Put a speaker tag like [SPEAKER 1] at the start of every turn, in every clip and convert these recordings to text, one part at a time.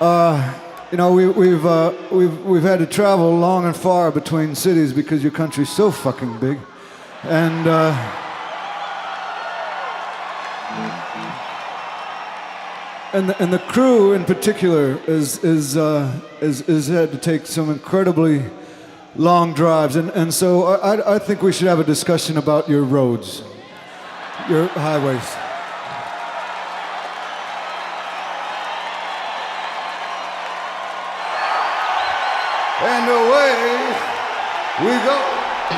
[SPEAKER 1] We've had to travel long and far between cities because your country's so fucking big, and the crew in particular is had to take some incredibly long drives, and so I think we should have a discussion about your roads, your highways. And away we go.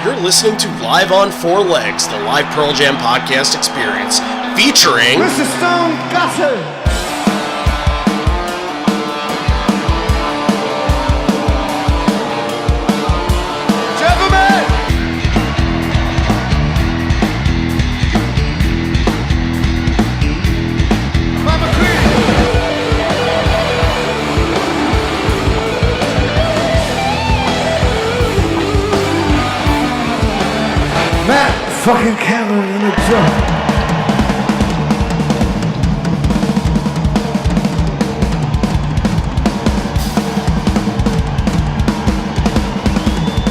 [SPEAKER 2] You're listening to Live on Four Legs, the live Pearl Jam podcast experience, featuring
[SPEAKER 1] Mr. Stone Gossard. Fucking Cameron in the drum.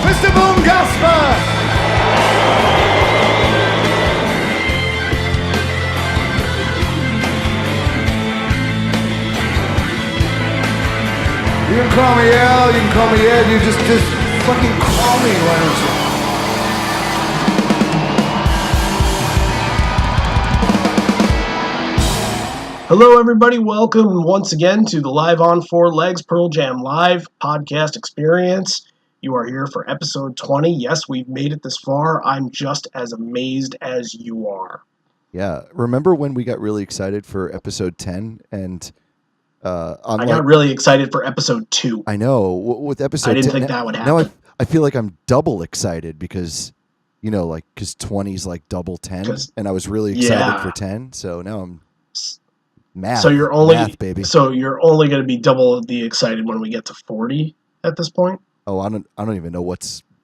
[SPEAKER 1] Mr. Boom Gasper. You can call me Al, you can call me Ed, you just fucking call me, why don't you?
[SPEAKER 2] Hello, everybody. Welcome once again to the Live on Four Legs Pearl Jam Live podcast experience. You are here for episode 20. Yes, we've made it this far. I'm just as amazed as you are.
[SPEAKER 3] Yeah. Remember when we got really excited for episode 10? And
[SPEAKER 2] I got really excited for episode 2.
[SPEAKER 3] I know. With episode 10.
[SPEAKER 2] I didn't think that would happen.
[SPEAKER 3] Now I feel like I'm double excited because, because 20 is like double 10. And I was really excited for 10. So now I'm... Math.
[SPEAKER 2] So you're only
[SPEAKER 3] math, baby.
[SPEAKER 2] So you're only going to be double the excited when we get to 40 at this point.
[SPEAKER 3] Oh, I don't even know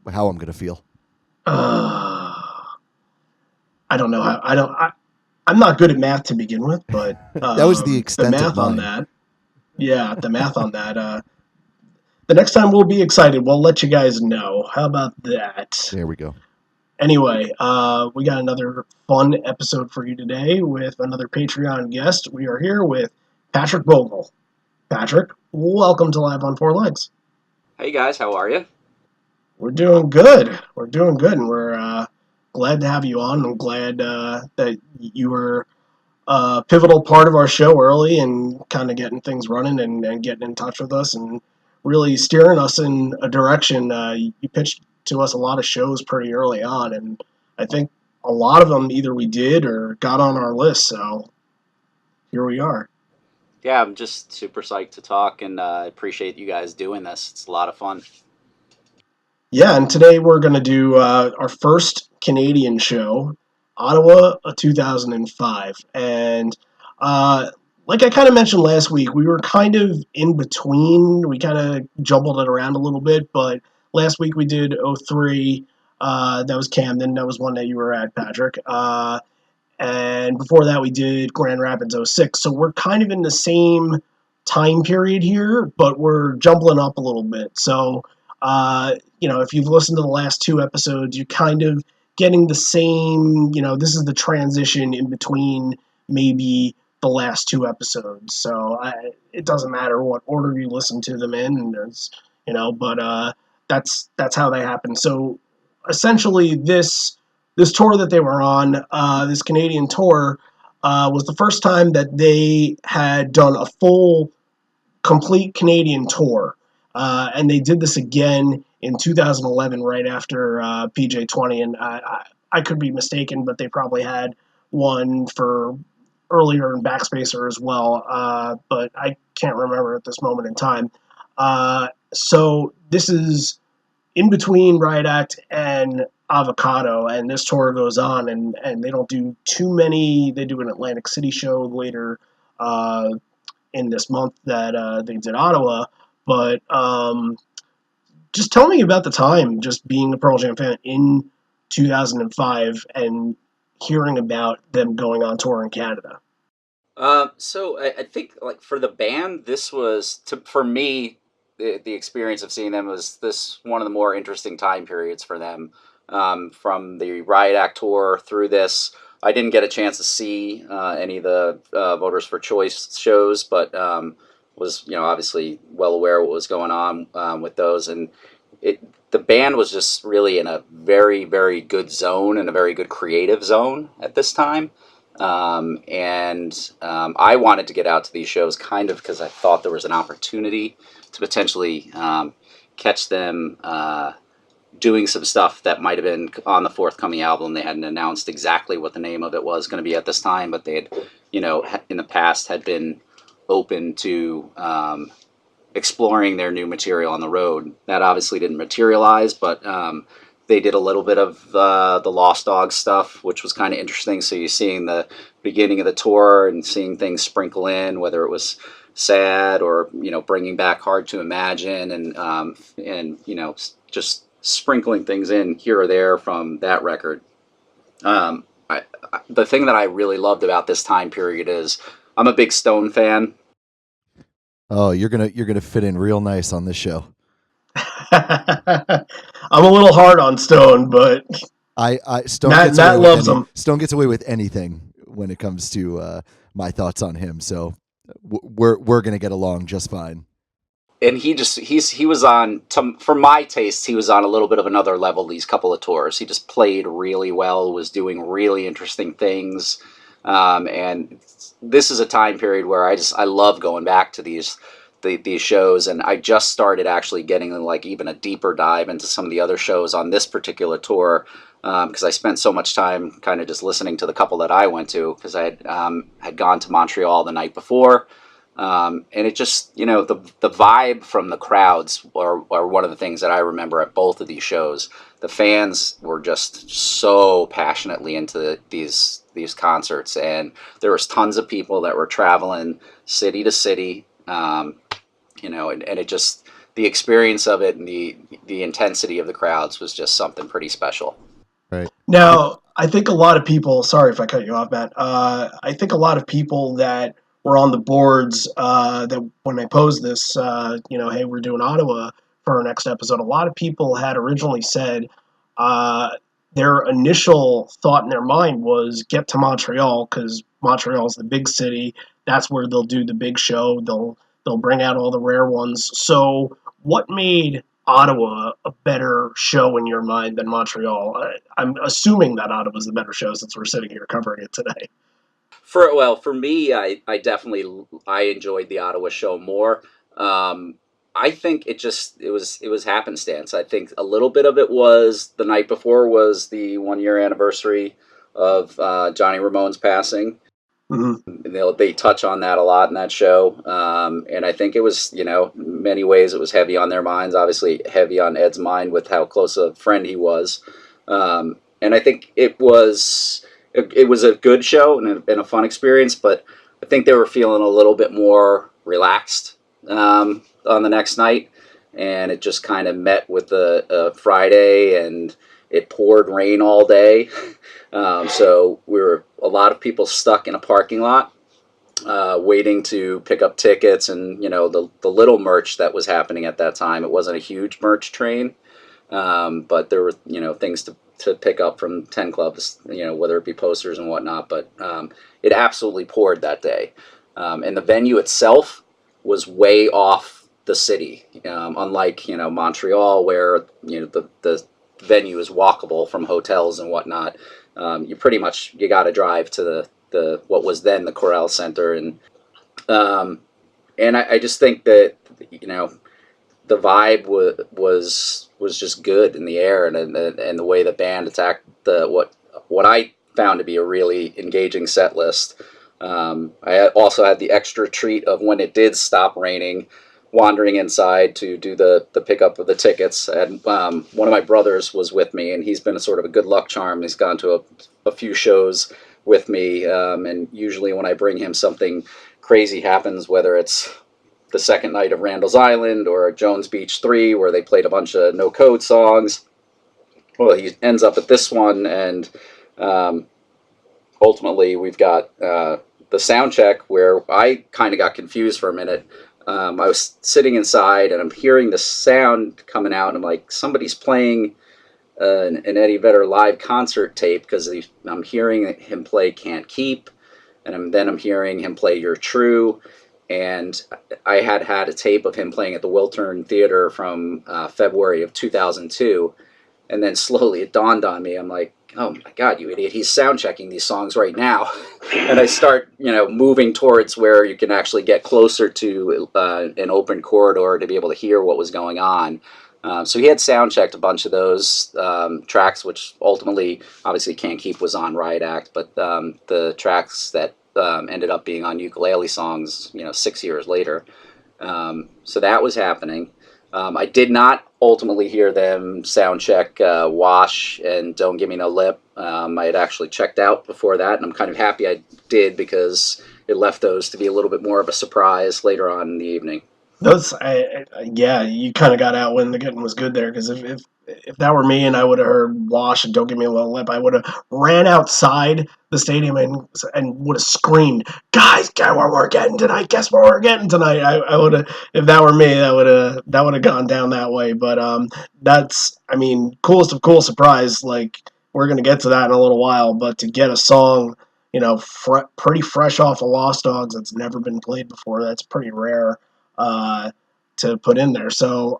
[SPEAKER 3] how I'm going to feel.
[SPEAKER 2] I don't know how. I'm not good at math to begin with, but
[SPEAKER 3] that was the extent
[SPEAKER 2] the math
[SPEAKER 3] of mine.
[SPEAKER 2] on that. Yeah, the math on that. The next time we'll be excited, we'll let you guys know. How about that?
[SPEAKER 3] There we go.
[SPEAKER 2] Anyway, we got another fun episode for you today with another Patreon guest. We are here with Patrick Bogle. Patrick, welcome to Live on Four Legs.
[SPEAKER 4] Hey guys, how are you?
[SPEAKER 2] We're doing good. And we're glad to have you on. I'm glad that you were a pivotal part of our show early and kind of getting things running and getting in touch with us and really steering us in a direction. You pitched to us a lot of shows pretty early on, and I think a lot of them either we did or got on our list, so here we are.
[SPEAKER 4] Yeah, I'm just super psyched to talk, and I appreciate you guys doing this. It's a lot of fun.
[SPEAKER 2] Yeah, and today we're going to do our first Canadian show, Ottawa 2005, and like I kind of mentioned last week, we were kind of in between. We kind of jumbled it around a little bit, but last week we did 03. That was Camden. That was one that you were at, Patrick. And before that we did Grand Rapids 06. So we're kind of in the same time period here, but we're jumbling up a little bit. So, if you've listened to the last 2 episodes, you're kind of getting the same, this is the transition in between maybe the last 2 episodes. So it doesn't matter what order you listen to them in, but that's how they happen. So essentially this tour that they were on, this Canadian tour, was the first time that they had done a full, complete Canadian tour. And they did this again in 2011, right after PJ20. And I could be mistaken, but they probably had one for earlier in Backspacer as well. But I can't remember at this moment in time. So this is in between Riot Act and Avocado, and this tour goes on, and they don't do too many. They do an Atlantic City show later in this month that they did Ottawa, but just tell me about the time, just being a Pearl Jam fan in 2005 and hearing about them going on tour in Canada.
[SPEAKER 4] So I think like for the band, this was for me the experience of seeing them was this one of the more interesting time periods for them. From the Riot Act tour through this, I didn't get a chance to see any of the Voters for Choice shows, but was obviously well aware what was going on with those, and it the band was just really in a very very good zone and a very good creative zone at this time. I wanted to get out to these shows kind of because I thought there was an opportunity to potentially catch them doing some stuff that might have been on the forthcoming album. They hadn't announced exactly what the name of it was going to be at this time, but they had, in the past had been open to exploring their new material on the road. That obviously didn't materialize, but they did a little bit of the Lost Dogs stuff, which was kind of interesting. So you're seeing the beginning of the tour and seeing things sprinkle in, whether it was sad or bringing back Hard to Imagine, and just sprinkling things in here or there from that record. The thing that I really loved about this time period is I'm a big Stone fan.
[SPEAKER 3] Oh, you're gonna fit in real nice on this show.
[SPEAKER 2] I'm a little hard on Stone, but
[SPEAKER 3] Stone
[SPEAKER 2] Matt loves him.
[SPEAKER 3] Stone gets away with anything when it comes to my thoughts on him. So we're gonna get along just fine.
[SPEAKER 4] And he was on, for my taste, he was on a little bit of another level these couple of tours. He just played really well, was doing really interesting things, and this is a time period where I love going back to these shows, and I just started actually getting like even a deeper dive into some of the other shows on this particular tour, because I spent so much time kind of just listening to the couple that I went to, because I had gone to Montreal the night before, and it just the vibe from the crowds are one of the things that I remember at both of these shows. The fans were just so passionately into these concerts, and there was tons of people that were traveling city to city. And it just, the experience of it and the intensity of the crowds was just something pretty special.
[SPEAKER 3] Right.
[SPEAKER 2] Now, I think a lot of people, sorry if I cut you off, Matt, I think a lot of people that were on the boards that when I posed this, hey, we're doing Ottawa for our next episode, a lot of people had originally said their initial thought in their mind was get to Montreal because Montreal's the big city. That's where they'll do the big show. They'll bring out all the rare ones. So what made Ottawa a better show in your mind than Montreal? I'm assuming that Ottawa's the better show since we're sitting here covering it today.
[SPEAKER 4] For me, I definitely enjoyed the Ottawa show more. I think it was happenstance. I think a little bit of it was the night before was the 1 year anniversary of Johnny Ramone's passing. Mm-hmm. They touch on that a lot in that show, and I think it was, in many ways it was heavy on their minds, obviously heavy on Ed's mind with how close a friend he was, and I think it was a good show and a fun experience, but I think they were feeling a little bit more relaxed on the next night, and it just kind of met with the Friday, and it poured rain all day. So we were a lot of people stuck in a parking lot waiting to pick up tickets, and the little merch that was happening at that time. It wasn't a huge merch train, but there were things to pick up from 10 clubs, whether it be posters and whatnot. But it absolutely poured that day, and the venue itself was way off the city, unlike Montreal, where the venue is walkable from hotels and whatnot. You got to drive to the what was then the Corral Center, and I just think that the vibe was just good in the air, and the way the band attacked what I found to be a really engaging set list. I also had the extra treat of when it did stop raining, wandering inside to do the pickup of the tickets. And one of my brothers was with me, and he's been a sort of a good luck charm. He's gone to a few shows with me, and usually when I bring him, something crazy happens, whether it's the second night of Randall's Island or Jones Beach 3, where they played a bunch of No Code songs. Well, he ends up at this one, and ultimately we've got the sound check where I kind of got confused for a minute. I was sitting inside and I'm hearing the sound coming out, and I'm like, somebody's playing an Eddie Vedder live concert tape, because I'm hearing him play Can't Keep, and then I'm hearing him play You're True. And I had a tape of him playing at the Wiltern Theater from February of 2002. And then slowly it dawned on me. I'm like, oh my God, you idiot. He's sound checking these songs right now. And I start, moving towards where you can actually get closer to an open corridor to be able to hear what was going on. So he had sound checked a bunch of those tracks, which ultimately, obviously, Can't Keep was on Riot Act, but the tracks that ended up being on ukulele songs, 6 years later. So that was happening. I did not ultimately hear them sound check Wash and Don't Gimme No Lip. I had actually checked out before that, and I'm kind of happy I did, because it left those to be a little bit more of a surprise later on in the evening.
[SPEAKER 2] Those, yeah, you kind of got out when the getting was good there, because if that were me and I would have heard Wash and Don't Give Me a Little Lip, I would have ran outside the stadium and would have screamed, "Guys, guess what we're getting tonight? Guess what we're getting tonight?" I would have, if that were me, that would have gone down that way. But that's, coolest of cool surprise. Like, we're gonna get to that in a little while, but to get a song, pretty fresh off of Lost Dogs that's never been played before, that's pretty rare. To put in there. So,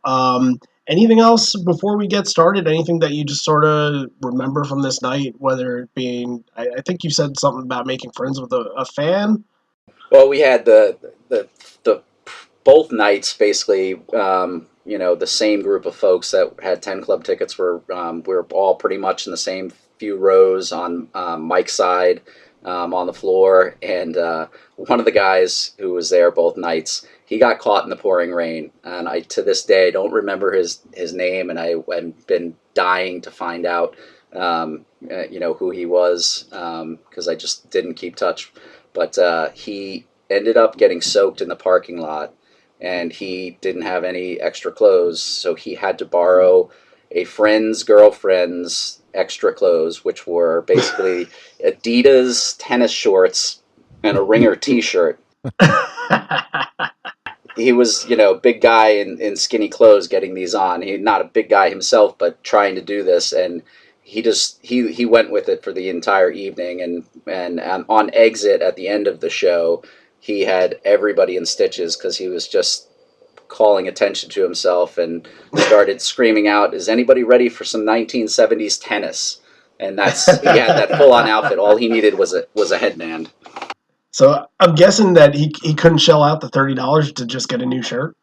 [SPEAKER 2] anything else before we get started? Anything that you just sort of remember from this night, whether it being, I think you said something about making friends with a fan?
[SPEAKER 4] Well, we had the both nights basically. The same group of folks that had 10 Club tickets were we were all pretty much in the same few rows on Mike's side on the floor, and one of the guys who was there both nights, he got caught in the pouring rain, and I, to this day, don't remember his name, and I've been dying to find out, who he was, because I just didn't keep touch. But he ended up getting soaked in the parking lot, and he didn't have any extra clothes, so he had to borrow a friend's girlfriend's extra clothes, which were basically Adidas tennis shorts and a Ringer t-shirt. He was, big guy in skinny clothes getting these on. He not a big guy himself, but trying to do this, and he went with it for the entire evening. And on exit at the end of the show, he had everybody in stitches, because he was just calling attention to himself and started screaming out, "Is anybody ready for some 1970s tennis?" And he had that full-on outfit. All he needed was a headband.
[SPEAKER 2] So I'm guessing that he couldn't shell out the $30 to just get a new shirt.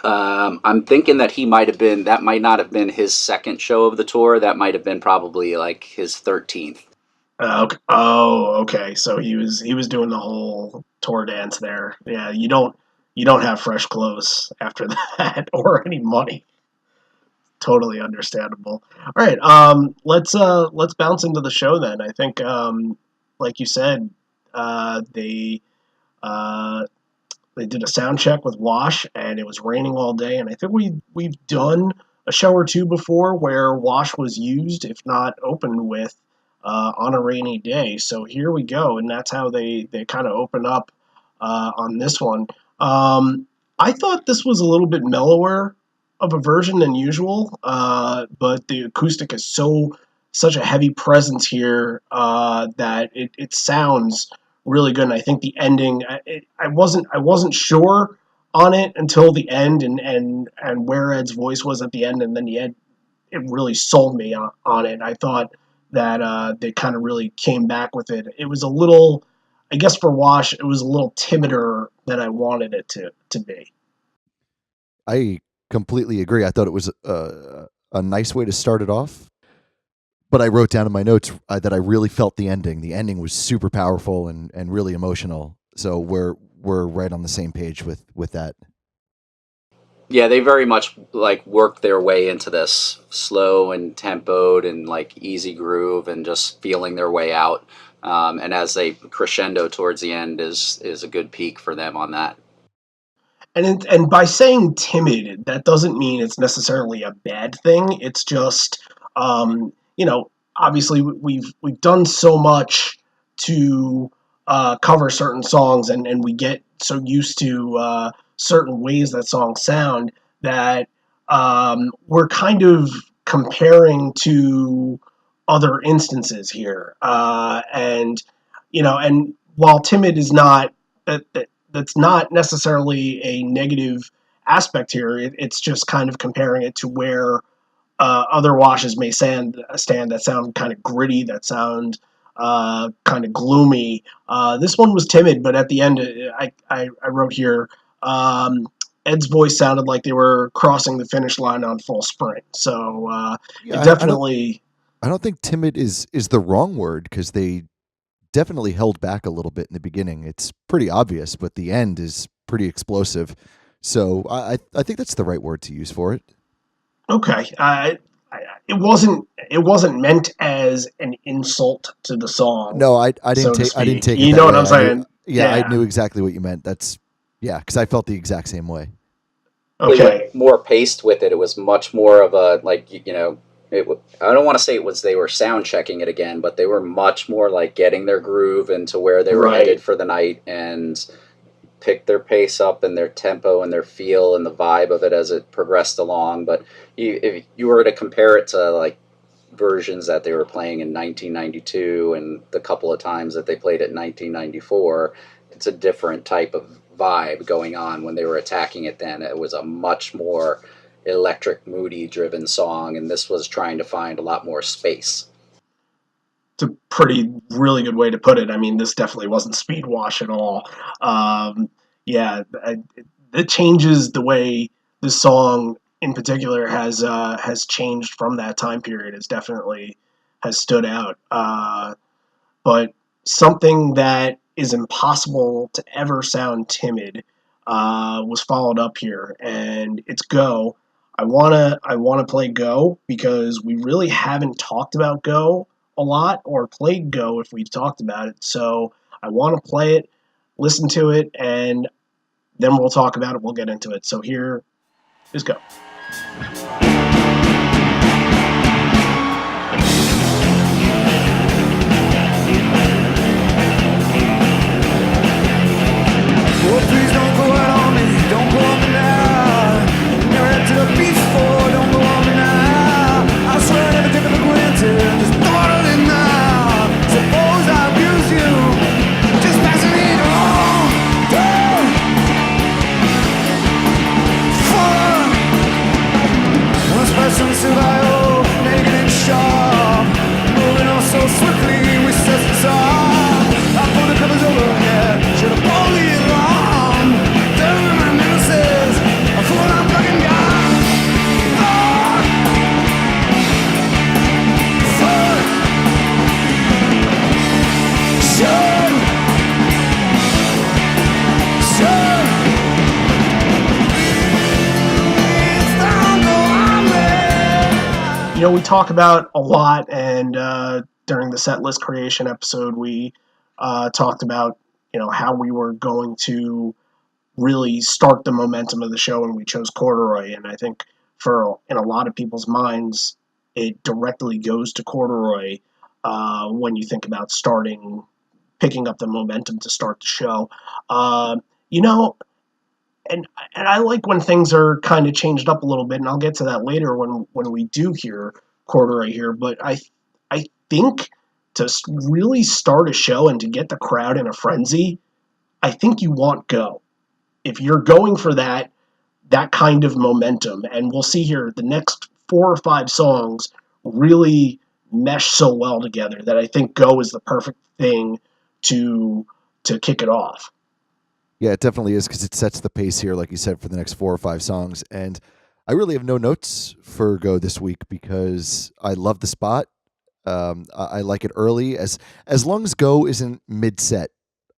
[SPEAKER 4] I'm thinking that that might not have been his second show of the tour. That might have been probably like his 13th.
[SPEAKER 2] Okay. Oh, okay. So he was doing the whole tour dance there. Yeah, you don't have fresh clothes after that or any money. Totally understandable. All right. Let's bounce into the show then. I think, like you said, they did a sound check with Wash, and it was raining all day. And I think we've done a show or two before where Wash was used, if not opened with, on a rainy day. So here we go, and that's how they kind of open up on this one. I thought this was a little bit mellower of a version than usual, but the acoustic is such a heavy presence here that it sounds really good. And I think the ending, I wasn't sure on it until the end, and where Ed's voice was at the end, and then the end, it really sold me on it. I thought that they kind of really came back with it. It was a little, I guess for Wash, it was a little timider than I wanted it to be.
[SPEAKER 3] I completely agree. I thought it was a nice way to start it off. But I wrote down in my notes that I really felt the ending. The ending was super powerful and really emotional. So we're right on the same page with that.
[SPEAKER 4] Yeah, they very much worked their way into this slow and tempoed and easy groove, and just feeling their way out. And as they crescendo towards the end is a good peak for them on that.
[SPEAKER 2] And by saying timid, that doesn't mean it's necessarily a bad thing. It's just, obviously we've done so much to cover certain songs, and we get so used to certain ways that songs sound that we're kind of comparing to other instances here. And and while timid is not that's not necessarily a negative aspect here, it's just kind of comparing it to where other washes may stand that sound kind of gritty, that sound kind of gloomy. This one was timid, but at the end, I wrote here, Ed's voice sounded like they were crossing the finish line on full sprint. So it
[SPEAKER 3] Yeah,
[SPEAKER 2] definitely.
[SPEAKER 3] I don't think timid is the wrong word, because they definitely held back a little bit in the beginning. It's pretty obvious, but the end is pretty explosive. So I think that's the right word to use for it.
[SPEAKER 2] Okay. It wasn't meant as an insult to the song,
[SPEAKER 3] No, I
[SPEAKER 2] so
[SPEAKER 3] didn't
[SPEAKER 2] to
[SPEAKER 3] take I didn't
[SPEAKER 2] speak.
[SPEAKER 3] take it
[SPEAKER 2] You know
[SPEAKER 3] that
[SPEAKER 2] what
[SPEAKER 3] way.
[SPEAKER 2] I'm saying?
[SPEAKER 3] I
[SPEAKER 2] Yeah.
[SPEAKER 3] knew exactly what you meant. That's yeah, because I felt the exact same way.
[SPEAKER 2] Okay.
[SPEAKER 4] More paced with it. It was much more of a I don't want to say it was they were sound checking it again, but they were much more like getting their groove into where they were
[SPEAKER 2] Right.
[SPEAKER 4] headed for the night and picked their pace up and their tempo and their feel and the vibe of it as it progressed along. But if you were to compare it to like versions that they were playing in 1992 and the couple of times that they played it in 1994, it's a different type of vibe going on when they were attacking it then. It was a much more electric, moody driven song, and this was trying to find a lot more space.
[SPEAKER 2] It's a pretty really good way to put it. I mean, this definitely wasn't speed wash at all. Yeah, it changes the way this song in particular has changed from that time period. It's definitely has stood out. But something that is impossible to ever sound timid was followed up here, and it's Go. I wanna play Go because we really haven't talked about Go a lot or played Go if we've talked about it. So I want to play it, listen to it, and then we'll talk about it. We'll get into it. So here is Go.
[SPEAKER 1] Oh, please don't go out on me, don't go on me now. Never had to the beach before, don't go on me now. I swear I never took it for granted, just thought of it now. Suppose I abuse you, just passing it on. Fun. Once person survival, naked and sharp. Moving on so swiftly, we set the top. I pulled the covers over, yeah, should've pulled the alarm. There were my nemesis, I fool I'm fucking gone. Fuck. Fuck. Should. Should. It's down the line.
[SPEAKER 2] We talk about a lot, and during the set list creation episode, we talked about how we were going to really start the momentum of the show, and we chose Corduroy. And I think in a lot of people's minds, it directly goes to Corduroy when you think about picking up the momentum to start the show. Uh, you know, and I like when things are kind of changed up a little bit, and I'll get to that later when we do hear Corduroy here. But I think to really start a show and to get the crowd in a frenzy, I think you want Go. If you're going for that kind of momentum, and we'll see here the next 4 or 5 songs really mesh so well together that I think Go is the perfect thing to kick it off.
[SPEAKER 3] Yeah, it definitely is, because it sets the pace here, like you said, for the next 4 or 5 songs. And I really have no notes for Go this week because I love the spot. I like it early. As long as Go isn't mid set,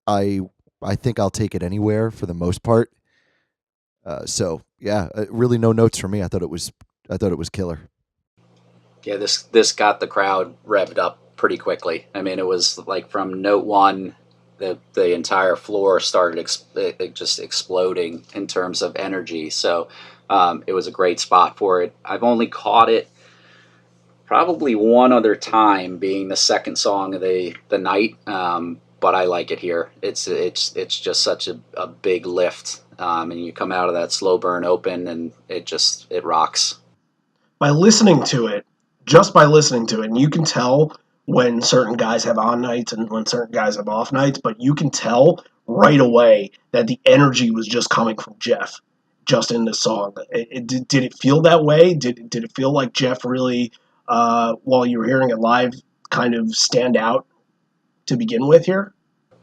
[SPEAKER 3] I think I'll take it anywhere for the most part. So yeah, really no notes for me. I thought it was killer.
[SPEAKER 4] Yeah, this got the crowd revved up pretty quickly. I mean, it was like from note one, the entire floor started just exploding in terms of energy. So it was a great spot for it. I've only caught it probably one other time, being the second song of the night. but I like it here. It's just such a big lift, and you come out of that slow burn open, and it rocks.
[SPEAKER 2] By listening to it, just by listening to it, and you can tell when certain guys have on nights and when certain guys have off nights, but you can tell right away that the energy was just coming from Jeff, just in the song. Did it feel that way? Did it feel like Jeff really, while you were hearing it live, kind of stand out to begin with here?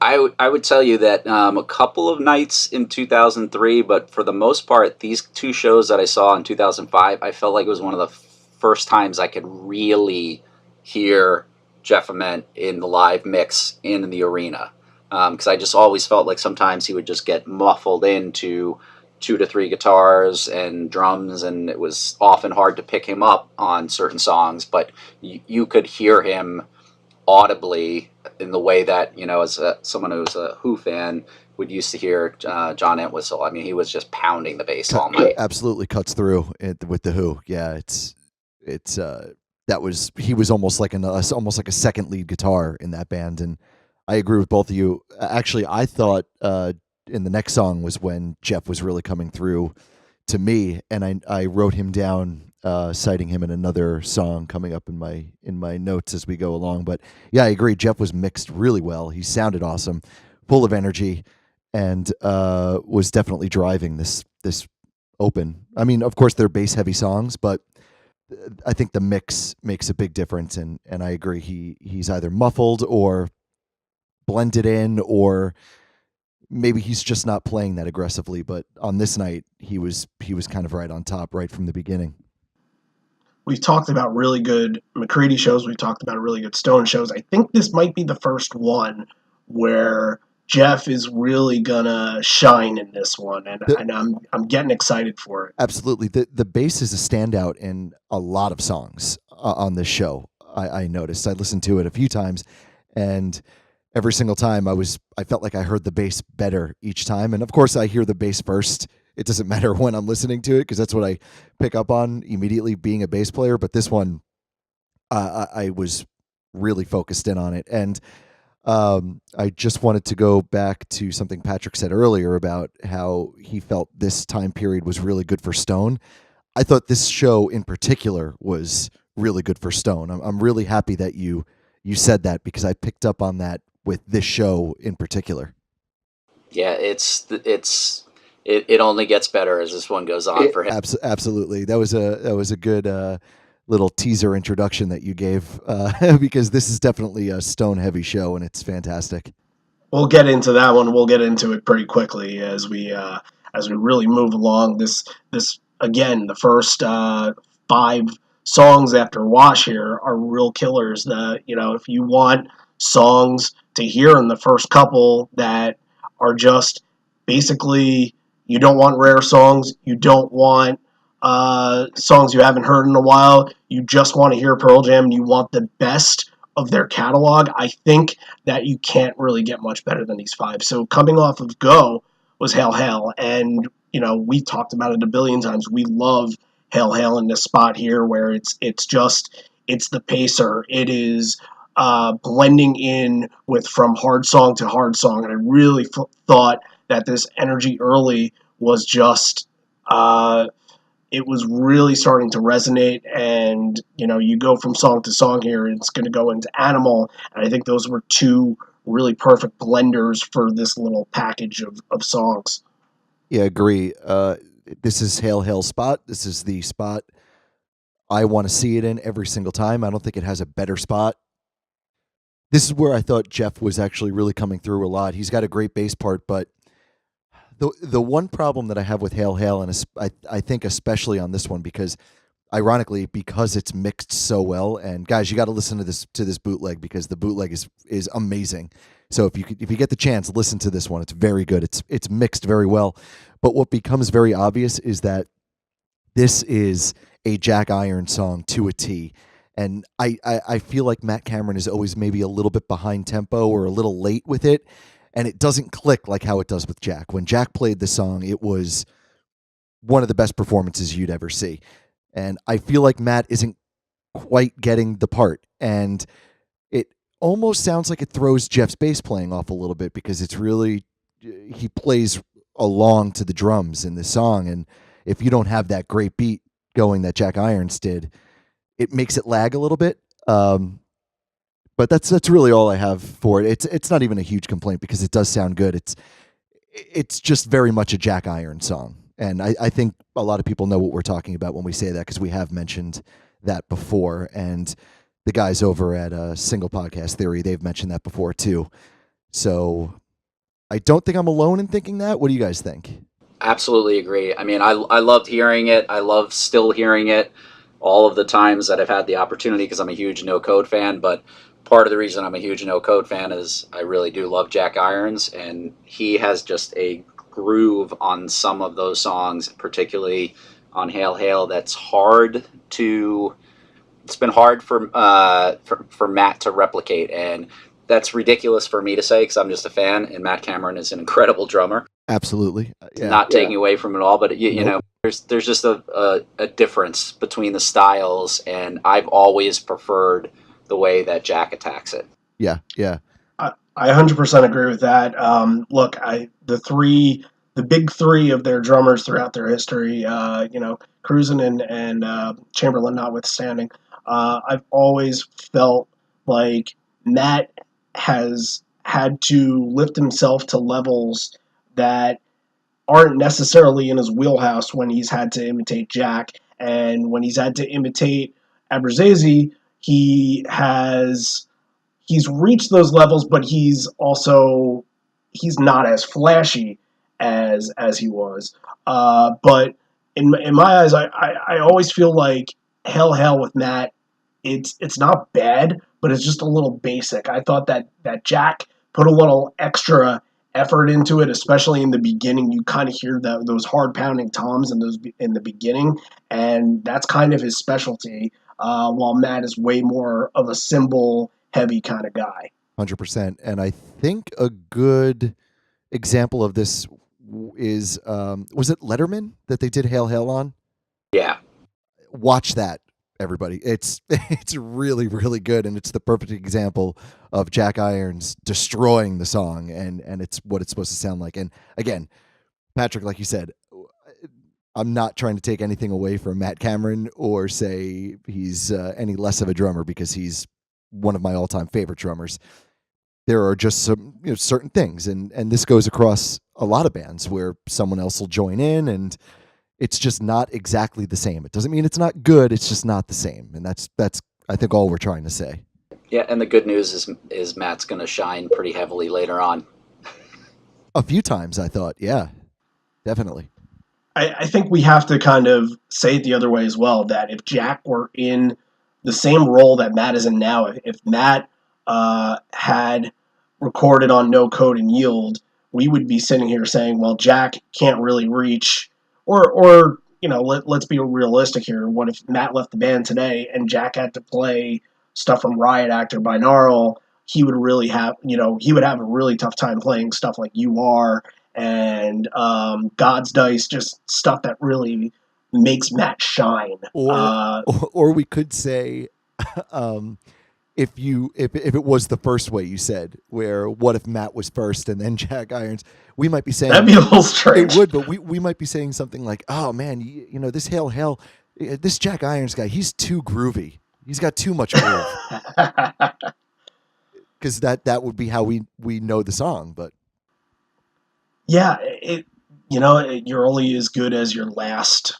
[SPEAKER 4] I would tell you that a couple of nights in 2003, but for the most part, these two shows that I saw in 2005, I felt like it was one of the first times I could really hear Jeff Ament in the live mix in the arena. Because I just always felt like sometimes he would just get muffled into 2 to 3 guitars and drums, and it was often hard to pick him up on certain songs, but you could hear him audibly in the way that, as someone who's a Who fan would used to hear John Entwistle. I mean, he was just pounding the bass all night.
[SPEAKER 3] Absolutely cuts through it with the Who. Yeah, he was almost like a second lead guitar in that band, and I agree with both of you. Actually, I thought in the next song was when Jeff was really coming through to me, and I wrote him down, citing him in another song coming up in my notes as we go along. But yeah, I agree. Jeff was mixed really well. He sounded awesome, full of energy, and was definitely driving this open. I mean, of course, they're bass heavy songs, but I think the mix makes a big difference. And I agree. He's either muffled or blended in, or maybe he's just not playing that aggressively. But on this night, he was kind of right on top right from the beginning.
[SPEAKER 2] We've talked about really good McCready shows. We've talked about really good Stone shows. I think this might be the first one where Jeff is really gonna shine in this one, and I'm getting excited for it.
[SPEAKER 3] Absolutely, the bass is a standout in a lot of songs on this show. I noticed. I listened to it a few times, and every single time I felt like I heard the bass better each time. And of course, I hear the bass first. It doesn't matter when I'm listening to it, because that's what I pick up on immediately, being a bass player. But this one, I was really focused in on it. And I just wanted to go back to something Patrick said earlier about how he felt this time period was really good for Stone. I thought this show in particular was really good for Stone. I'm really happy that you said that, because I picked up on that with this show in particular.
[SPEAKER 4] Yeah, it only gets better as this one goes on for him.
[SPEAKER 3] Absolutely. That was a good little teaser introduction that you gave, because this is definitely a Stone heavy show, and it's fantastic.
[SPEAKER 2] We'll get into that one. We'll get into it pretty quickly as we really move along. This again, the first 5 songs after Wash here are real killers. If you want songs to hear in the first couple that are just basically, you don't want rare songs, you don't want songs you haven't heard in a while, you just want to hear Pearl Jam, and you want the best of their catalog, I think that you can't really get much better than these 5. So coming off of Go was Hail Hail, and we talked about it a billion times. We love Hail Hail in this spot here, where it's the pacer. It is blending in with from hard song to hard song, and I really thought that this energy early was just it was really starting to resonate. And you go from song to song here, and it's going to go into Animal, and I think those were 2 really perfect blenders for this little package of songs.
[SPEAKER 3] Yeah, agree. This is Hail Hail spot. This is the spot I want to see it in every single time. I don't think it has a better spot. This is where I thought Jeff was actually really coming through a lot. He's got a great bass part, but the one problem that I have with Hail Hail, and I think especially on this one, because ironically, because it's mixed so well, and guys, you got to listen to this bootleg, because the bootleg is amazing. So if you get the chance, listen to this one. It's very good. It's mixed very well. But what becomes very obvious is that this is a Jack Iron song to a T. And I feel like Matt Cameron is always maybe a little bit behind tempo or a little late with it, and it doesn't click like how it does with Jack. When Jack played the song, it was one of the best performances you'd ever see. And I feel like Matt isn't quite getting the part. And it almost sounds like it throws Jeff's bass playing off a little bit because it's really, he plays along to the drums in the song. And if you don't have that great beat going that Jack Irons did, it makes it lag a little bit. But that's really all I have for it. It's not even a huge complaint because it does sound good. It's just very much a Jack Irons song. And I think a lot of people know what we're talking about when we say that because we have mentioned that before. And the guys over at Single Podcast Theory, they've mentioned that before too. So I don't think I'm alone in thinking that. What do you guys think?
[SPEAKER 4] Absolutely agree. I mean, I loved hearing it. I love still hearing it all of the times that I've had the opportunity because I'm a huge No Code fan. But part of the reason I'm a huge No Code fan is I really do love Jack Irons, and he has just a groove on some of those songs, particularly on Hail Hail, that's hard to. It's been hard for Matt to replicate, and that's ridiculous for me to say because I'm just a fan, and Matt Cameron is an incredible drummer.
[SPEAKER 3] Absolutely.
[SPEAKER 4] Not taking away from it all, but you know, there's just a difference between the styles, and I've always preferred the way that Jack attacks it.
[SPEAKER 3] Yeah.
[SPEAKER 2] I 100% agree with that. Look, the big three of their drummers throughout their history, Cruisin' and Chamberlain notwithstanding, I've always felt like Matt has had to lift himself to levels that aren't necessarily in his wheelhouse when he's had to imitate Jack. And when he's had to imitate Abruzzese, he's reached those levels, but he's not as flashy as he was. But in my eyes, I always feel like Hell with Matt, it's not bad, but it's just a little basic. I thought that Jack put a little extra effort into it, especially in the beginning. You kind of hear those hard pounding toms in the beginning, and that's kind of his specialty. While Matt is way more of a cymbal heavy kind of guy.
[SPEAKER 3] 100%. And I think a good example of this is, was it Letterman that they did Hail Hail on?
[SPEAKER 4] Yeah.
[SPEAKER 3] Watch that, everybody. It's really, really good. And it's the perfect example of Jack Irons destroying the song. And it's what it's supposed to sound like. And again, Patrick, like you said, I'm not trying to take anything away from Matt Cameron or say he's any less of a drummer because he's one of my all-time favorite drummers. There are just some certain things, and this goes across a lot of bands where someone else will join in, and it's just not exactly the same. It doesn't mean it's not good; it's just not the same, and that's I think all we're trying to say.
[SPEAKER 4] Yeah, and the good news is Matt's going to shine pretty heavily later on.
[SPEAKER 3] A few times, I thought, yeah, definitely.
[SPEAKER 2] I think we have to kind of say it the other way as well, that if Jack were in the same role that Matt is in now, if Matt had recorded on No Code and Yield, we would be sitting here saying, well, Jack can't really reach, or let's be realistic here. What if Matt left the band today and Jack had to play stuff from Riot Act or Binaural? He would have a really tough time playing stuff like You Are and God's Dice, just stuff that really makes Matt shine.
[SPEAKER 3] Or we could say, if it was the first way you said, where what if Matt was first and then Jack Irons, we might be saying
[SPEAKER 2] that'd be a little strange.
[SPEAKER 3] It would, but we might be saying something like, oh man, this Hail Hail, this Jack Irons guy, he's too groovy. He's got too much groove. Because that would be how we know the song, but.
[SPEAKER 2] Yeah, you're only as good as your last,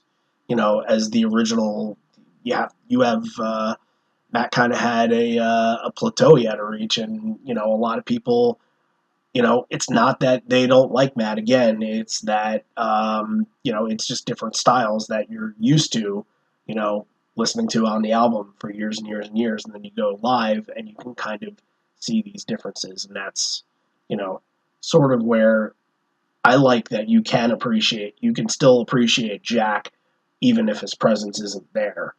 [SPEAKER 2] as the original. Yeah, you have Matt kind of had a plateau he had to reach, and a lot of people, it's not that they don't like Matt. Again, it's that it's just different styles that you're used to, listening to on the album for years and years and years, and then you go live and you can kind of see these differences, and that's sort of where I like that you can still appreciate Jack even if his presence isn't there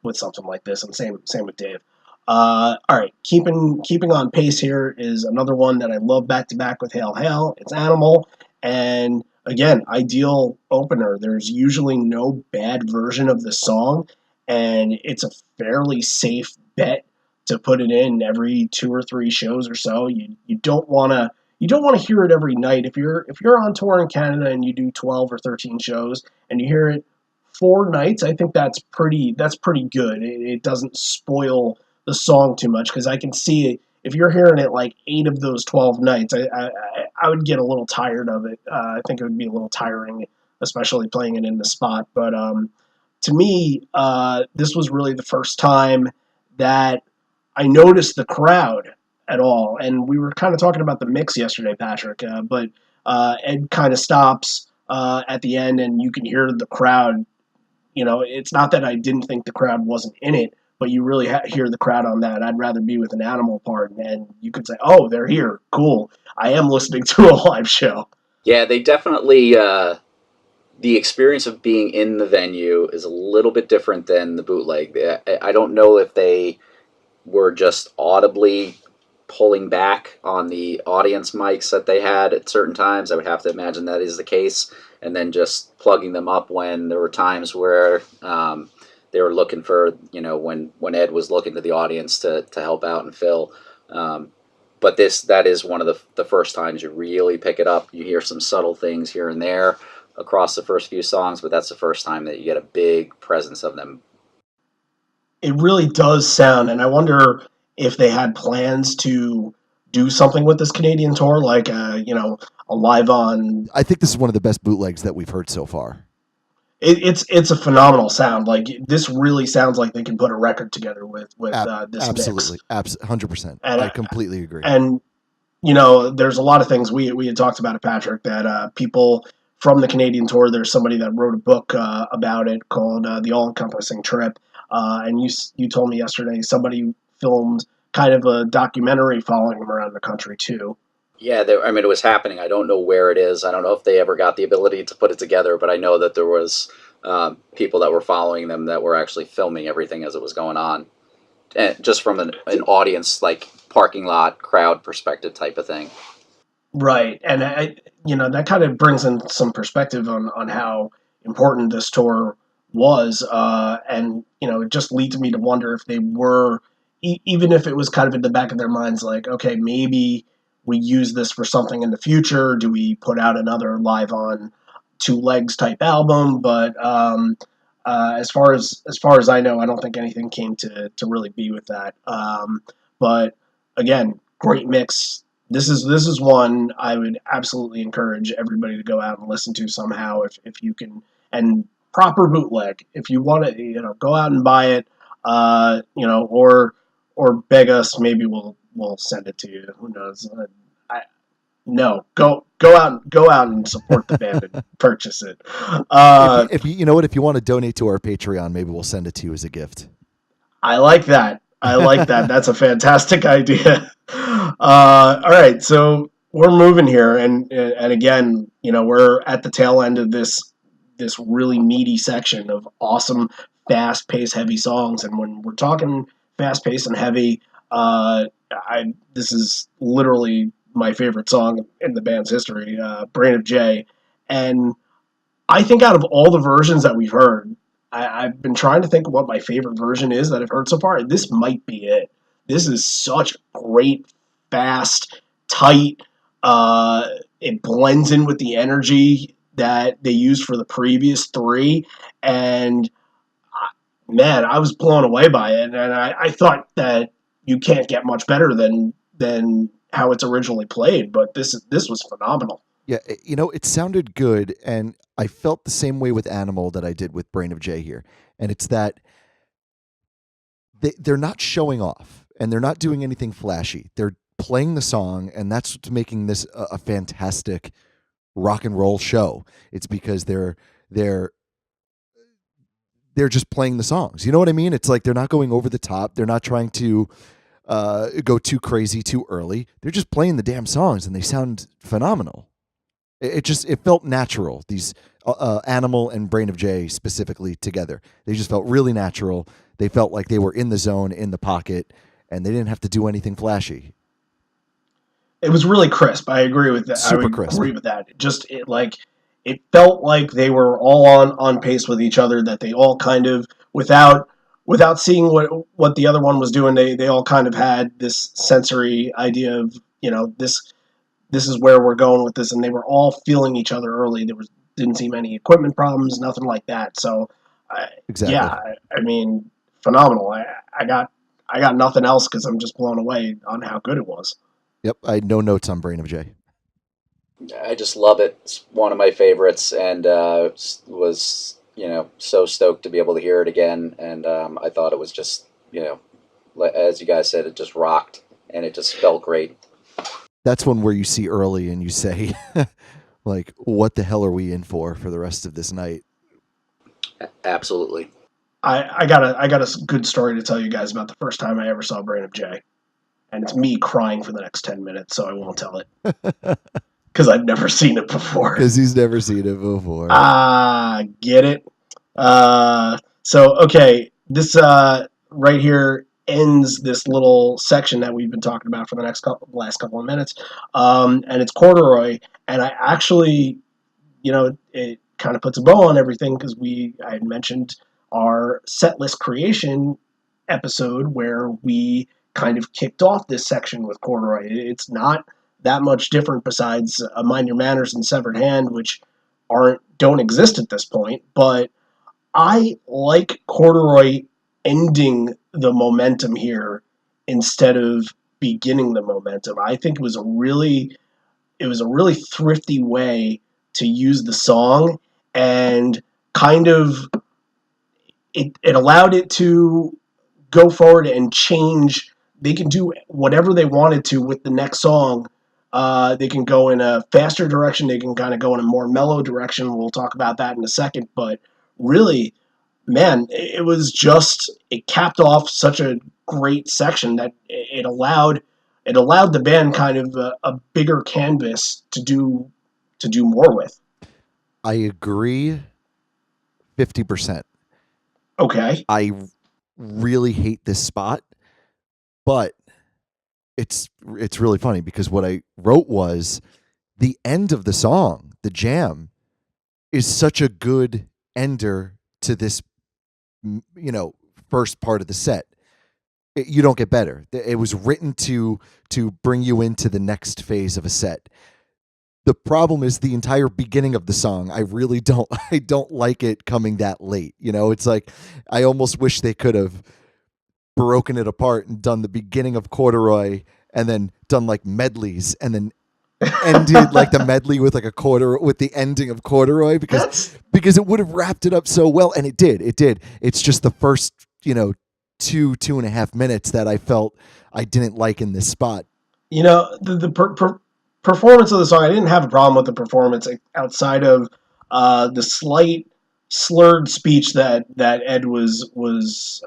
[SPEAKER 2] with something like this, and same with Dave. All right, keeping on pace here is another one that I love back to back with Hail Hail. It's Animal, and again, ideal opener. There's usually no bad version of the song, and it's a fairly safe bet to put it in every 2 or 3 shows or so. You don't want to hear it every night. If you're on tour in Canada and you do 12 or 13 shows and you hear it 4 nights, I think that's pretty good. It doesn't spoil the song too much, because I can see it. If you're hearing it like 8 of those 12 nights, I would get a little tired of it. I think it would be a little tiring, especially playing it in the spot. But to me, this was really the first time that I noticed the crowd at all. And we were kind of talking about the mix yesterday, Patrick, but Ed kind of stops at the end, and you can hear the crowd. It's not that I didn't think the crowd wasn't in it, but you really hear the crowd on that. I'd rather be with an Animal part, and you could say, oh, they're here. Cool. I am listening to a live show.
[SPEAKER 4] Yeah, they definitely, the experience of being in the venue is a little bit different than the bootleg. I don't know if they were just audibly pulling back on the audience mics that they had at certain times. I would have to imagine that is the case, and then just plugging them up when there were times where they were looking for, when Ed was looking to the audience to help out and fill. But that is one of the first times you really pick it up. You hear some subtle things here and there across the first few songs, but that's the first time that you get a big presence of them.
[SPEAKER 2] It really does sound, and I wonder if they had plans to do something with this Canadian tour, like a live on.
[SPEAKER 3] I think this is one of the best bootlegs that we've heard so far.
[SPEAKER 2] It's a phenomenal sound. Like, this really sounds like they can put a record together with this
[SPEAKER 3] absolutely,
[SPEAKER 2] mix.
[SPEAKER 3] 100%.
[SPEAKER 2] And
[SPEAKER 3] I completely agree.
[SPEAKER 2] And there's a lot of things we had talked about it, Patrick, that people from the Canadian tour. There's somebody that wrote a book about it called The All-Encompassing Trip. And you told me yesterday somebody filmed kind of a documentary following them around the country too.
[SPEAKER 4] Yeah, it was happening. I don't know where it is. I don't know if they ever got the ability to put it together, but I know that there was people that were following them that were actually filming everything as it was going on, and just from an audience, like parking lot crowd perspective type of thing.
[SPEAKER 2] Right, and that kind of brings in some perspective on how important this tour was, and it just leads me to wonder if they were, even if it was kind of in the back of their minds, like, okay, maybe we use this for something in the future. Do we put out another live on 2 legs type album? But as far as I know, I don't think anything came to really be with that. But again, great mix. This is one I would absolutely encourage everybody to go out and listen to somehow if you can, and proper bootleg. If you want to, go out and buy it, or beg us. Maybe we'll send it to you. Who knows? No, go out and support the band and purchase it.
[SPEAKER 3] If you want to donate to our Patreon, maybe we'll send it to you as a gift.
[SPEAKER 2] I like that. That's a fantastic idea. All right, so we're moving here, and again, we're at the tail end of this really meaty section of awesome, fast-paced, heavy songs. And when we're talking fast-paced and heavy, this is literally my favorite song in the band's history, Brain of J. And I think out of all the versions that we've heard, I've been trying to think what my favorite version is that I've heard so far. This might be it. This is such great, fast, tight. It blends in with the energy that they used for the previous 3. And man, I was blown away by it. And I thought that you can't get much better than how it's originally played. But this was phenomenal.
[SPEAKER 3] Yeah, it sounded good, and I felt the same way with Animal that I did with Brain of J here. And it's that they're not showing off, and they're not doing anything flashy. They're playing the song, and that's what's making this a fantastic rock and roll show. It's because they're just playing the songs. You know what I mean? It's like they're not going over the top. They're not trying to go too crazy too early. They're just playing the damn songs, and they sound phenomenal. It felt natural. These Animal and Brain of J specifically together, they just felt really natural. They felt like they were in the zone, in the pocket, and they didn't have to do anything flashy.
[SPEAKER 2] It was really crisp. I agree with that.
[SPEAKER 3] Super crisp.
[SPEAKER 2] Agree with that. It felt like they were all on pace with each other. That they all kind of, without without seeing what the other one was doing, they all kind of had this sensory idea of, this is where we're going with this, and they were all feeling each other early. Didn't seem any equipment problems, nothing like that. So,
[SPEAKER 3] Exactly.
[SPEAKER 2] yeah, I mean, phenomenal. I got nothing else because I'm just blown away on how good it was.
[SPEAKER 3] Yep. I had no notes on Brain of J.
[SPEAKER 4] I just love it. It's one of my favorites, and was so stoked to be able to hear it again. And I thought it was just as you guys said, it just rocked, and it just felt great.
[SPEAKER 3] That's one where you see early and you say, like, what the hell are we in for the rest of this night?
[SPEAKER 4] Absolutely.
[SPEAKER 2] I got a good story to tell you guys about the first time I ever saw Brain of J, and it's me crying for the next 10 minutes, so I won't tell it because I've never seen it before.
[SPEAKER 3] Because he's never seen it before.
[SPEAKER 2] Get it? Okay, this right here ends this little section that we've been talking about for the last couple of minutes, and it's corduroy, and I actually, it kind of puts a bow on everything because I had mentioned our set list creation episode where we kind of kicked off this section with corduroy. It's not that much different besides Mind Your Manners and Severed Hand, which don't exist at this point, but I like corduroy ending the momentum here instead of beginning the momentum. I think it was a really thrifty way to use the song, and kind of it allowed it to go forward and change. They can do whatever they wanted to with the next song. They can go in a faster direction. They can kind of go in a more mellow direction. We'll talk about that in a second. But really, man, it capped off such a great section that it allowed the band kind of a bigger canvas to do more with.
[SPEAKER 3] I agree 50%.
[SPEAKER 2] Okay.
[SPEAKER 3] I really hate this spot, but it's really funny because what I wrote was the end of the song, the jam, is such a good ender to this, first part of the set. You don't get better. It was written to bring you into the next phase of a set. The problem is the entire beginning of the song. I really don't like it coming that late. It's like I almost wish they could have broken it apart and done the beginning of corduroy and then done like medleys and then ended like the medley with like with the ending of corduroy because it would have wrapped it up so well, and it did. It's just the first 2.5 minutes that I felt I didn't like in this spot.
[SPEAKER 2] The performance of the song, I didn't have a problem with the performance outside of the slight slurred speech that Ed was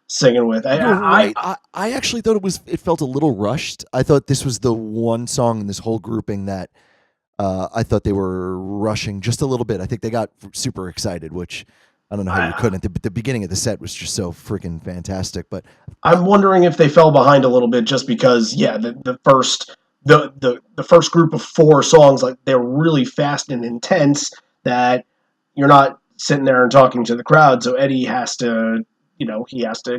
[SPEAKER 2] singing with.
[SPEAKER 3] You're right. I actually thought it felt a little rushed. I thought this was the one song in this whole grouping that I thought they were rushing just a little bit. I think they got super excited, which I don't know how you couldn't. The beginning of the set was just so freaking fantastic. But
[SPEAKER 2] I'm wondering if they fell behind a little bit just because, the first group of 4 songs, like, they're really fast and intense that you're not sitting there and talking to the crowd. So Eddie has to,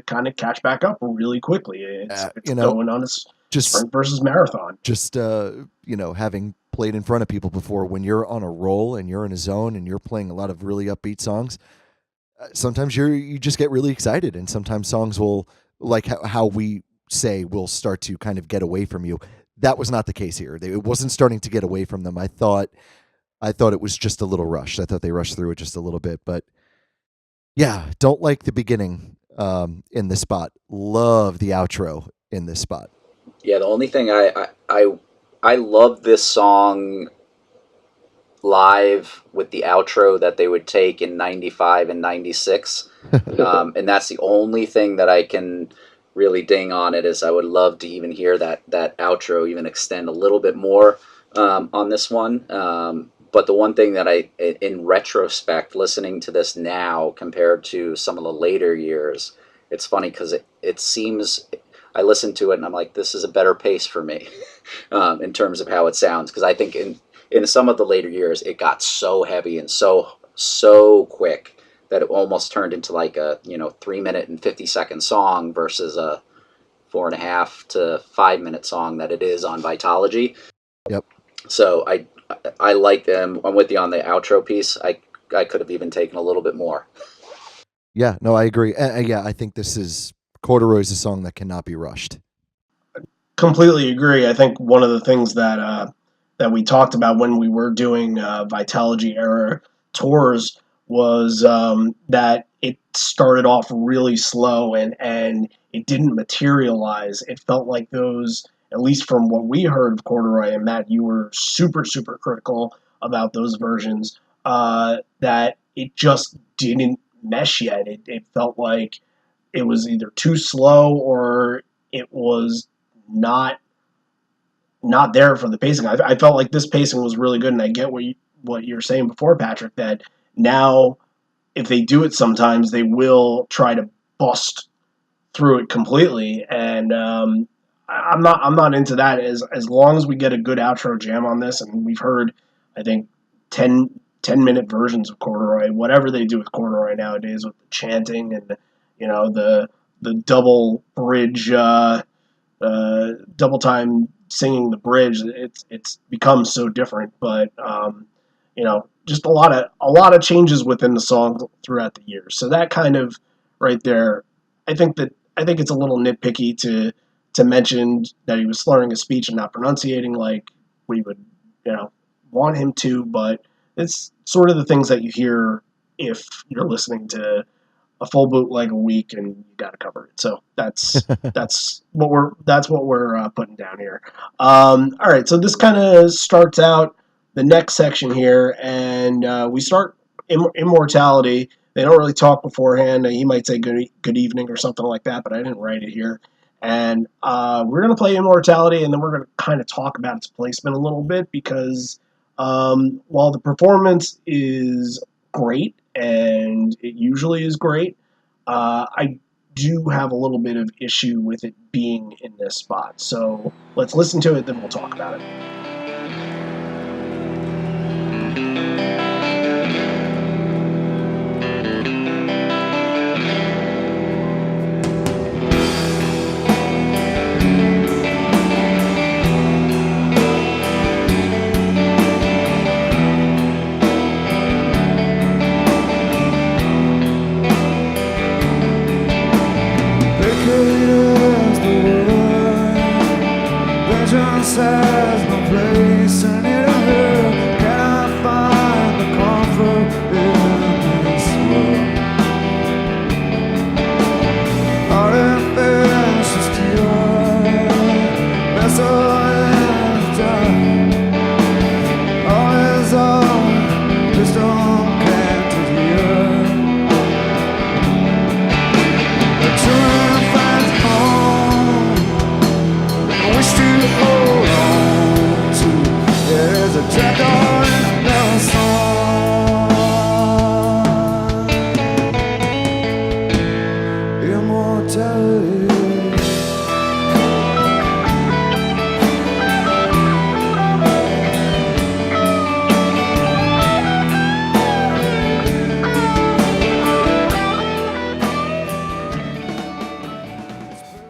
[SPEAKER 2] kind of catch back up really quickly. It's going on his sprint versus marathon.
[SPEAKER 3] Just, having played in front of people before, when you're on a roll and you're in a zone and you're playing a lot of really upbeat songs, sometimes you just get really excited, and sometimes songs will, like how we say, will start to kind of get away from you. That was not the case here. It wasn't starting to get away from them. I thought it was just a little rushed. I thought they rushed through it just a little bit, but yeah, don't like the beginning in this spot. Love the outro in this spot.
[SPEAKER 4] Yeah, the only thing I love this song live with the outro that they would take in 95 and 96. And that's the only thing that I can really ding on it, is I would love to even hear that outro even extend a little bit more on this one. But the one thing that in retrospect, listening to this now compared to some of the later years, it's funny because it seems, I listen to it and I'm like, this is a better pace for me in terms of how it sounds. Because I think in some of the later years, it got so heavy and so quick that it almost turned into like a 3 minute and 50-second song versus a 4.5 to 5 minute song that it is on Vitology.
[SPEAKER 3] Yep.
[SPEAKER 4] So I like them. I'm with you on the outro piece. I could have even taken a little bit more.
[SPEAKER 3] Yeah, no, I agree. Yeah, I think this is Corduroy's a song that cannot be rushed.
[SPEAKER 2] Completely agree. I think one of the things that we talked about when we were doing Vitology era tours was that it started off really slow and it didn't materialize. It felt like those, at least from what we heard of Corduroy, and Matt, you were super, super critical about those versions, that it just didn't mesh yet. It felt like it was either too slow or it was not there for the pacing. I felt like this pacing was really good, and I get what you're saying before, Patrick, that now if they do it sometimes, they will try to bust through it completely, and I'm not into that. As long as we get a good outro jam on this, and we've heard, I think, 10-minute versions of Corduroy, whatever they do with Corduroy nowadays with the chanting and the double bridge, double time singing the bridge, it's become so different. But just a lot of changes within the song throughout the years. So that kind of right there, I think it's a little nitpicky to mention that he was slurring his speech and not pronunciating like we would want him to, but it's sort of the things that you hear if you're listening to a full bootleg a week and you got to cover it. So that's what we're putting down here. All right, so this kind of starts out the next section here, and we start Immortality. They don't really talk beforehand. He might say good evening or something like that, but I didn't write it here. And we're going to play Immortality, and then we're going to kind of talk about its placement a little bit, because while the performance is great, and it usually is great, I do have a little bit of issue with it being in this spot. So let's listen to it, then we'll talk about it.
[SPEAKER 1] Has no place in it. Can I find the comfort in this world? Artificial steel, vessel in time. All is all, just don't can't hear. The children finds home. They wish to hold on to. There's a trapdoor in the song. Immortality.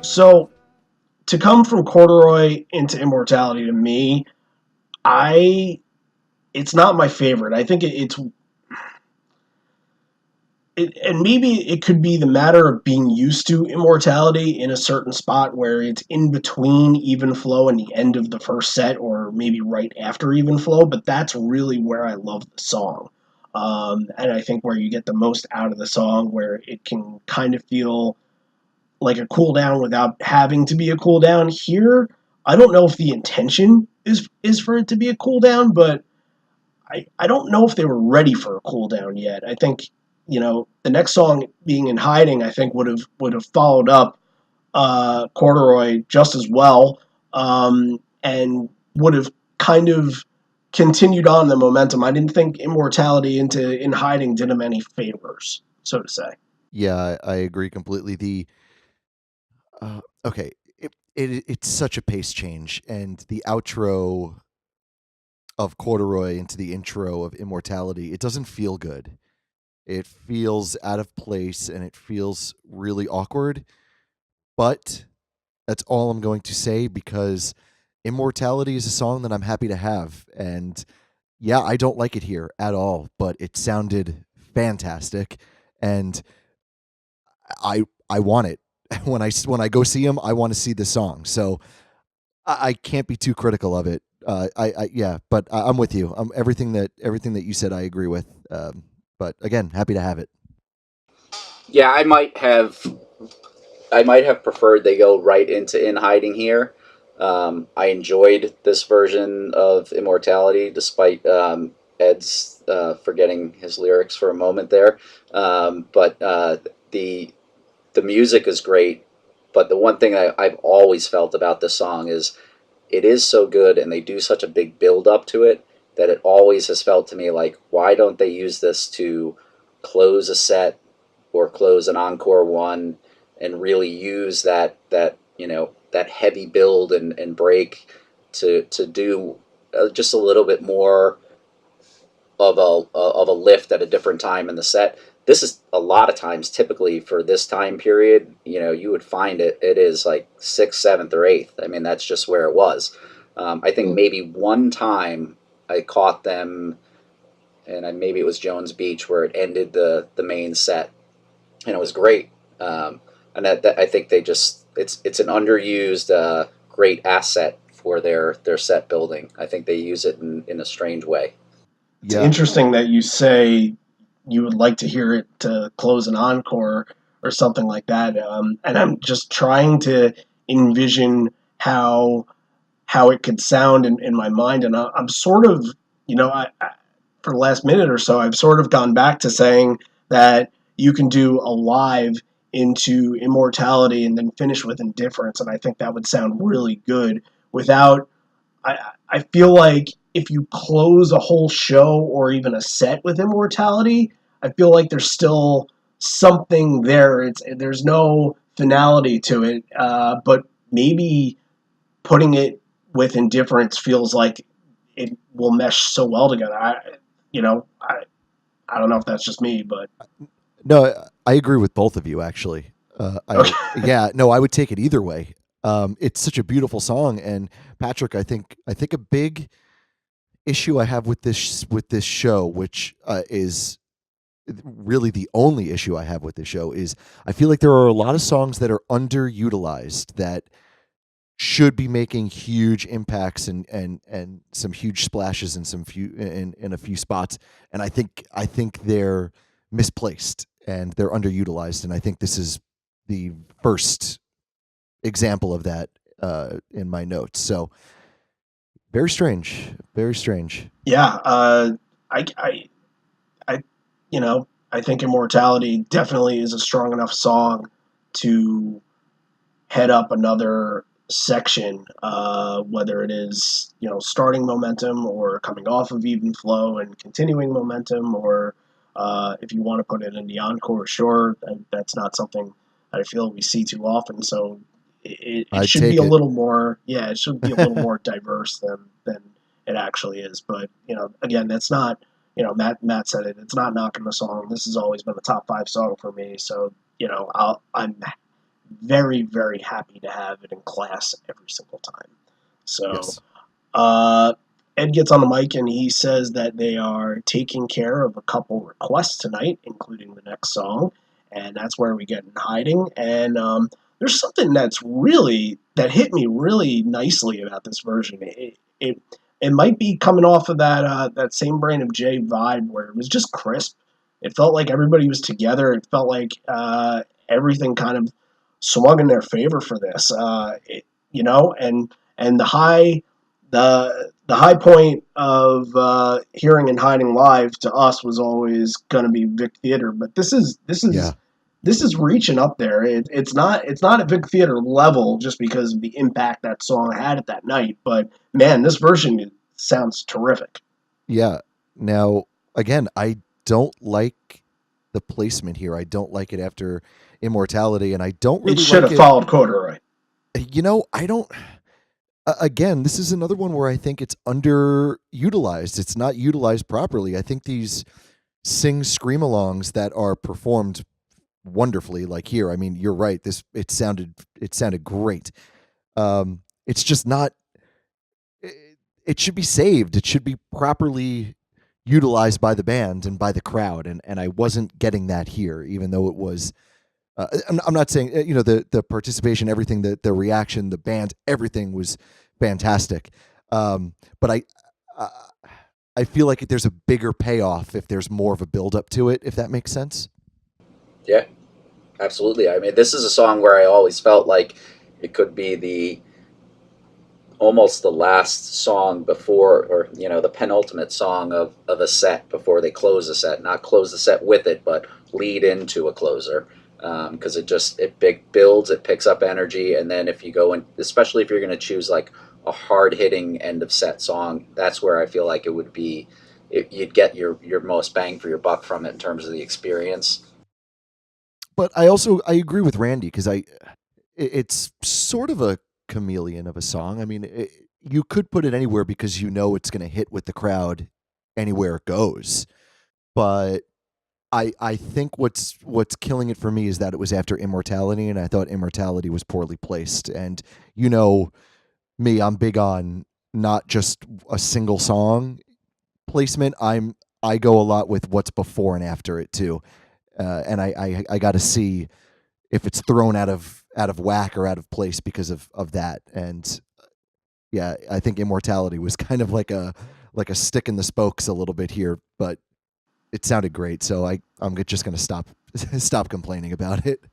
[SPEAKER 2] So, to come from Corduroy into Immortality, to me, it's not my favorite. I think and maybe it could be the matter of being used to Immortality in a certain spot where it's in between Even Flow and the end of the first set, or maybe right after Even Flow, but that's really where I love the song. And I think where you get the most out of the song, where it can kind of feel like a cool down without having to be a cool down. Here, I don't know if the intention is for it to be a cool down, but I don't know if they were ready for a cool down yet. I think the next song, being In Hiding, I think would have followed up Corduroy just as well, and would have kind of continued on the momentum. I didn't think Immortality into In Hiding did him any favors, so to say.
[SPEAKER 3] Yeah, I agree completely. Okay, it's such a pace change, and the outro of Corduroy into the intro of Immortality, it doesn't feel good. It feels out of place and it feels really awkward. But that's all I'm going to say, because Immortality is a song that I'm happy to have. And yeah, I don't like it here at all, but it sounded fantastic. And I want it. When I go see him, I want to see the song. So I can't be too critical of it. Yeah, but I'm with you. Everything that you said, I agree with. But again, happy to have it.
[SPEAKER 4] Yeah, I might have preferred they go right into In Hiding here. I enjoyed this version of Immortality, despite Ed's forgetting his lyrics for a moment there. But the music is great. But the one thing I've always felt about this song is it is so good, and they do such a big build up to it, that it always has felt to me like, why don't they use this to close a set or close an encore one, and really use that heavy build and break to do just a little bit more of a lift at a different time in the set. This is a lot of times, typically for this time period, you would find it is like sixth, seventh, or eighth. I mean, that's just where it was. I think maybe one time I caught them, and maybe it was Jones Beach, where it ended the main set, and it was great. And that I think it's an underused great asset for their set building. I think they use it in a strange way.
[SPEAKER 2] It's interesting that you say you would like to hear it to close an encore or something like that. And I'm just trying to envision how it could sound in my mind. And I'm sort of, for the last minute or so, I've sort of gone back to saying that you can do a live into Immortality and then finish with Indifference. And I think that would sound really good without, I feel like if you close a whole show or even a set with Immortality, I feel like there's still something there. There's no finality to it, but maybe putting it with Indifference feels like it will mesh so well together. I don't know if that's just me, but
[SPEAKER 3] No, I agree with both of you, actually.
[SPEAKER 2] Okay.
[SPEAKER 3] Yeah, no, I would take it either way. It's such a beautiful song, and Patrick, I think a big issue I have with this show, which is really the only issue I have with this show, is I feel like there are a lot of songs that are underutilized that should be making huge impacts and some huge splashes in in a few spots, and I think they're misplaced and they're underutilized, and I think this is the first example of that in my notes. So very strange, very strange.
[SPEAKER 2] Yeah, I, I think Immortality definitely is a strong enough song to head up another section, whether it is, starting momentum or coming off of even flow and continuing momentum, or if you want to put it in the encore, sure, that's not something I feel we see too often. So it
[SPEAKER 3] I'd
[SPEAKER 2] should be
[SPEAKER 3] take
[SPEAKER 2] a
[SPEAKER 3] it.
[SPEAKER 2] little more, yeah, it should be a little more diverse than it actually is. But again, that's not, Matt said it. It's not knocking the song. This has always been a top 5 song for me. So I'm very, very happy to have it in class every single time. So
[SPEAKER 3] Yes.
[SPEAKER 2] Ed gets on the mic and he says that they are taking care of a couple requests tonight, including the next song, and that's where we get In Hiding. And there's something that hit me really nicely about this version. It might be coming off of that same Brain of J vibe where it was just crisp. It felt like everybody was together. It felt like everything kind of swung in their favor for this. And the high point of hearing In Hiding live to us was always going to be Vic Theater, but this is
[SPEAKER 3] Yeah.
[SPEAKER 2] this is reaching up there. It's not at Vic Theater level just because of the impact that song had at that night, but man, this version sounds terrific.
[SPEAKER 3] Yeah. Now, again, I don't like the placement here. I don't like it after Immortality, and I don't
[SPEAKER 2] It
[SPEAKER 3] really
[SPEAKER 2] should
[SPEAKER 3] like
[SPEAKER 2] have
[SPEAKER 3] it.
[SPEAKER 2] followed Corduroy.
[SPEAKER 3] I don't. Again, this is another one where I think it's underutilized. It's not utilized properly. I think these sing scream-alongs that are performed wonderfully. Like here, I mean, you're right. It sounded great. It's just not. It should be saved. It should be properly utilized by the band and by the crowd, and I wasn't getting that here, even though it was. I'm not saying the participation, everything, the reaction, the band, everything was fantastic. But I feel like there's a bigger payoff if there's more of a build up to it, if that makes sense.
[SPEAKER 4] Yeah, absolutely. I mean, this is a song where I always felt like it could be almost the last song before, or the penultimate song of a set before they close the set. Not close the set with it, but lead into a closer. Because it builds, it picks up energy, and then if you go in, especially if you're going to choose like a hard hitting end of set song, that's where I feel like it would be. You'd get your most bang for your buck from it in terms of the experience.
[SPEAKER 3] But I agree with Randy, because it's sort of a chameleon of a song. I mean, you could put it anywhere because it's going to hit with the crowd anywhere it goes. But I think what's killing it for me is that it was after Immortality, and I thought Immortality was poorly placed. And me, I'm big on not just a single song placement. I go a lot with what's before and after it too, and I got to see if it's thrown out of whack or out of place because of that. And yeah, I think Immortality was kind of like a stick in the spokes a little bit here, but it sounded great, so I'm just going to stop complaining about it.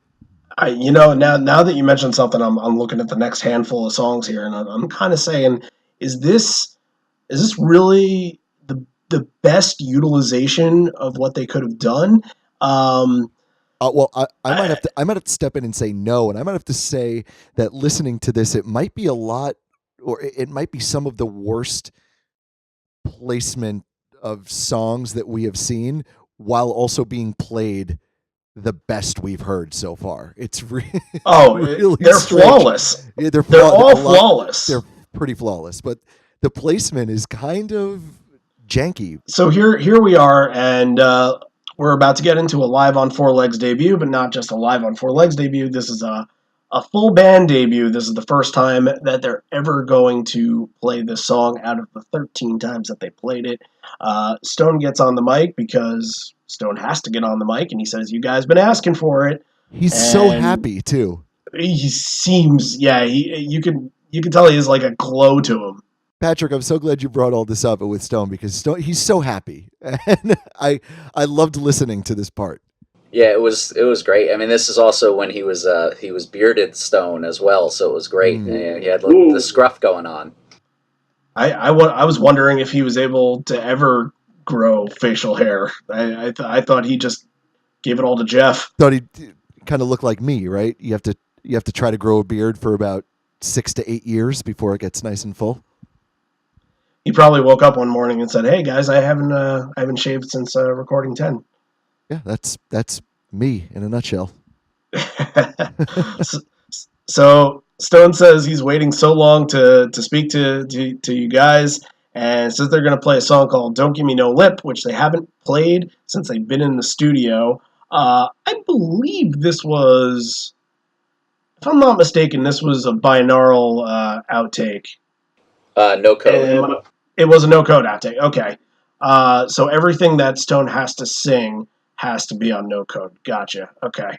[SPEAKER 2] Now that you mentioned something, I'm looking at the next handful of songs here, and I'm kind of saying, is this really the best utilization of what they could have done?
[SPEAKER 3] Well, I might have to step in and say no, and I might have to say that listening to this, it might be a lot, or it might be some of the worst placement of songs that we have seen, while also being played the best we've heard so far. It's really
[SPEAKER 2] they're
[SPEAKER 3] strange.
[SPEAKER 2] Flawless.
[SPEAKER 3] Yeah, they're
[SPEAKER 2] all flawless.
[SPEAKER 3] They're pretty flawless, but the placement is kind of janky.
[SPEAKER 2] So here we are, and we're about to get into a Live on Four Legs debut, but not just a Live on Four Legs debut. This is a full band debut. This is the first time that they're ever going to play this song out of the 13 times that they played it. Stone gets on the mic because Stone has to get on the mic, and he says, "You guys been asking for it."
[SPEAKER 3] He's so happy too.
[SPEAKER 2] He seems, you can tell he has like a glow to him.
[SPEAKER 3] Patrick, I'm so glad you brought all this up with Stone, because Stone, he's so happy, and I loved listening to this part.
[SPEAKER 4] Yeah, it was great. I mean, this is also when he was bearded Stone as well, so it was great. He had the scruff going on.
[SPEAKER 2] I was wondering if he was able to ever grow facial hair. I thought he just gave it all to Jeff.
[SPEAKER 3] Thought he kind of looked like me, right? You have to try to grow a beard for about 6 to 8 years before it gets nice and full.
[SPEAKER 2] He probably woke up one morning and said, "Hey guys, I haven't shaved since recording 10."
[SPEAKER 3] Yeah, that's me in a nutshell.
[SPEAKER 2] So Stone says he's waiting so long to speak to you guys, and says they're going to play a song called "Don't Gimme No Lip," which they haven't played since they've been in the studio. I believe this was, if I'm not mistaken, this was a binaural outtake.
[SPEAKER 4] No code.
[SPEAKER 2] It was a no code outtake. Okay. So everything that Stone has to sing has to be on no code. Gotcha. Okay.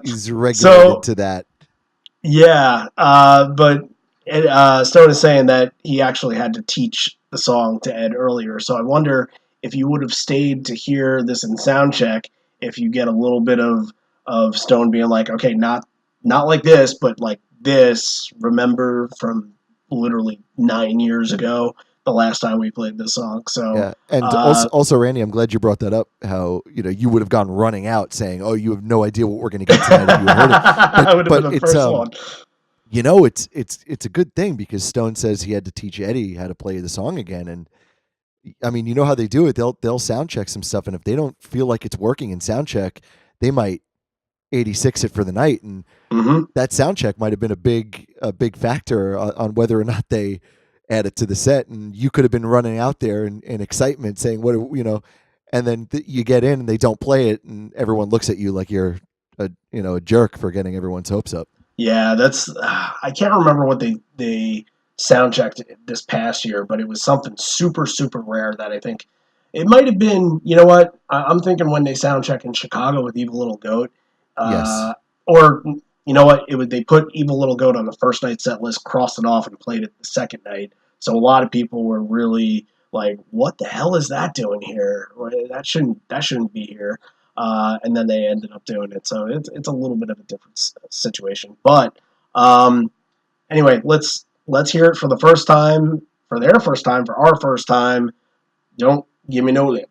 [SPEAKER 3] He's regulated to that.
[SPEAKER 2] Yeah. But Stone is saying that he actually had to teach the song to Ed earlier. So I wonder if you would have stayed to hear this in sound check, if you get a little bit of Stone being like, okay, not like this, but like this. Remember from literally 9 years ago, the last time we played this song. So
[SPEAKER 3] yeah, and also, Randy, I'm glad you brought that up. How you would have gone running out saying, "Oh, you have no idea what we're going to get tonight." If you heard it.
[SPEAKER 2] I would have been the first one.
[SPEAKER 3] It's a good thing, because Stone says he had to teach Eddie how to play the song again, and I mean, you know how they do it. They'll sound check some stuff, and if they don't feel like it's working in sound check, they might 86 it for the night, and that sound check might have been a big factor on whether or not they add it to the set, and you could have been running out there in excitement saying, and then you get in and they don't play it, and everyone looks at you like you're a jerk for getting everyone's hopes up.
[SPEAKER 2] Yeah, that's I can't remember what they sound checked this past year, but it was something super super rare that I think it might have been. You know what? I'm thinking when they sound check in Chicago with Evil Little Goat,
[SPEAKER 3] Yes.
[SPEAKER 2] or you know what? They put Evil Little Goat on the first night set list, crossed it off, and played it the second night. So a lot of people were really like, "What the hell is that doing here? That shouldn't be here." And then they ended up doing it. So it's a little bit of a different situation. But anyway, let's hear it for the first time, for their first time, for our first time. Don't Give Me No Lip.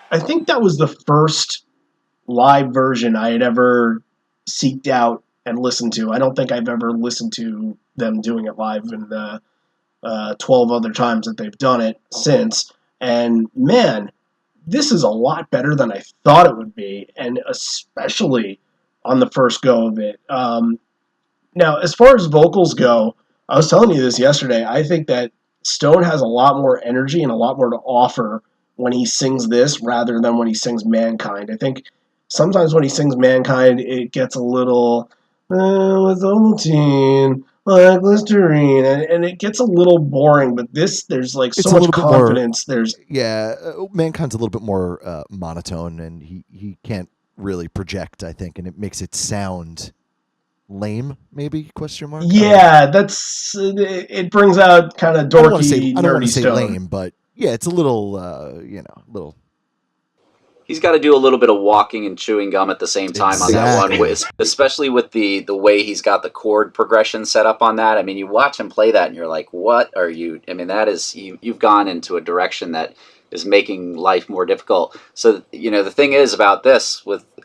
[SPEAKER 2] I think that was the first live version I had ever seeked out and listened to. I don't think I've ever listened to them doing it live in the 12 other times that they've done it since. And man, this is a lot better than I thought it would be, and especially on the first go of it. Now, as far as vocals go, I was telling you this yesterday. I think that Stone has a lot more energy and a lot more to offer when he sings this rather than when he sings Mankind. I think sometimes when he sings Mankind, it gets a little with Ovaltine, like Listerine, and it gets a little boring. But this, there's like so much confidence.
[SPEAKER 3] Mankind's a little bit more monotone, and he can't really project, I think, and it makes it sound lame, maybe, question mark.
[SPEAKER 2] Yeah, that's it brings out kind of dorky,
[SPEAKER 3] I don't want to say
[SPEAKER 2] Stone.
[SPEAKER 3] lame, but yeah, it's a little little.
[SPEAKER 4] He's got to do a little bit of walking and chewing gum at the same time on that one, especially with the way he's got the chord progression set up on that. I mean, you watch him play that and you're like, what are you? I mean, that is, you've gone into a direction that is making life more difficult. So, the thing is about this,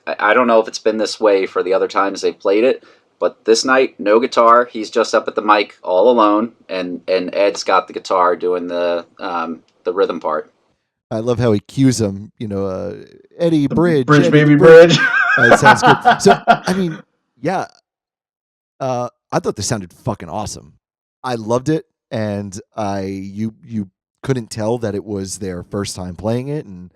[SPEAKER 4] I don't know if it's been this way for the other times they've played it, but this night, no guitar. He's just up at the mic all alone, and Ed's got the guitar doing the rhythm part.
[SPEAKER 3] I love how he cues him, Eddie, Bridge.
[SPEAKER 2] Bridge,
[SPEAKER 3] Eddie,
[SPEAKER 2] baby, Bridge.
[SPEAKER 3] It sounds good. So, I mean, yeah, I thought this sounded fucking awesome. I loved it, and you couldn't tell that it was their first time playing it, and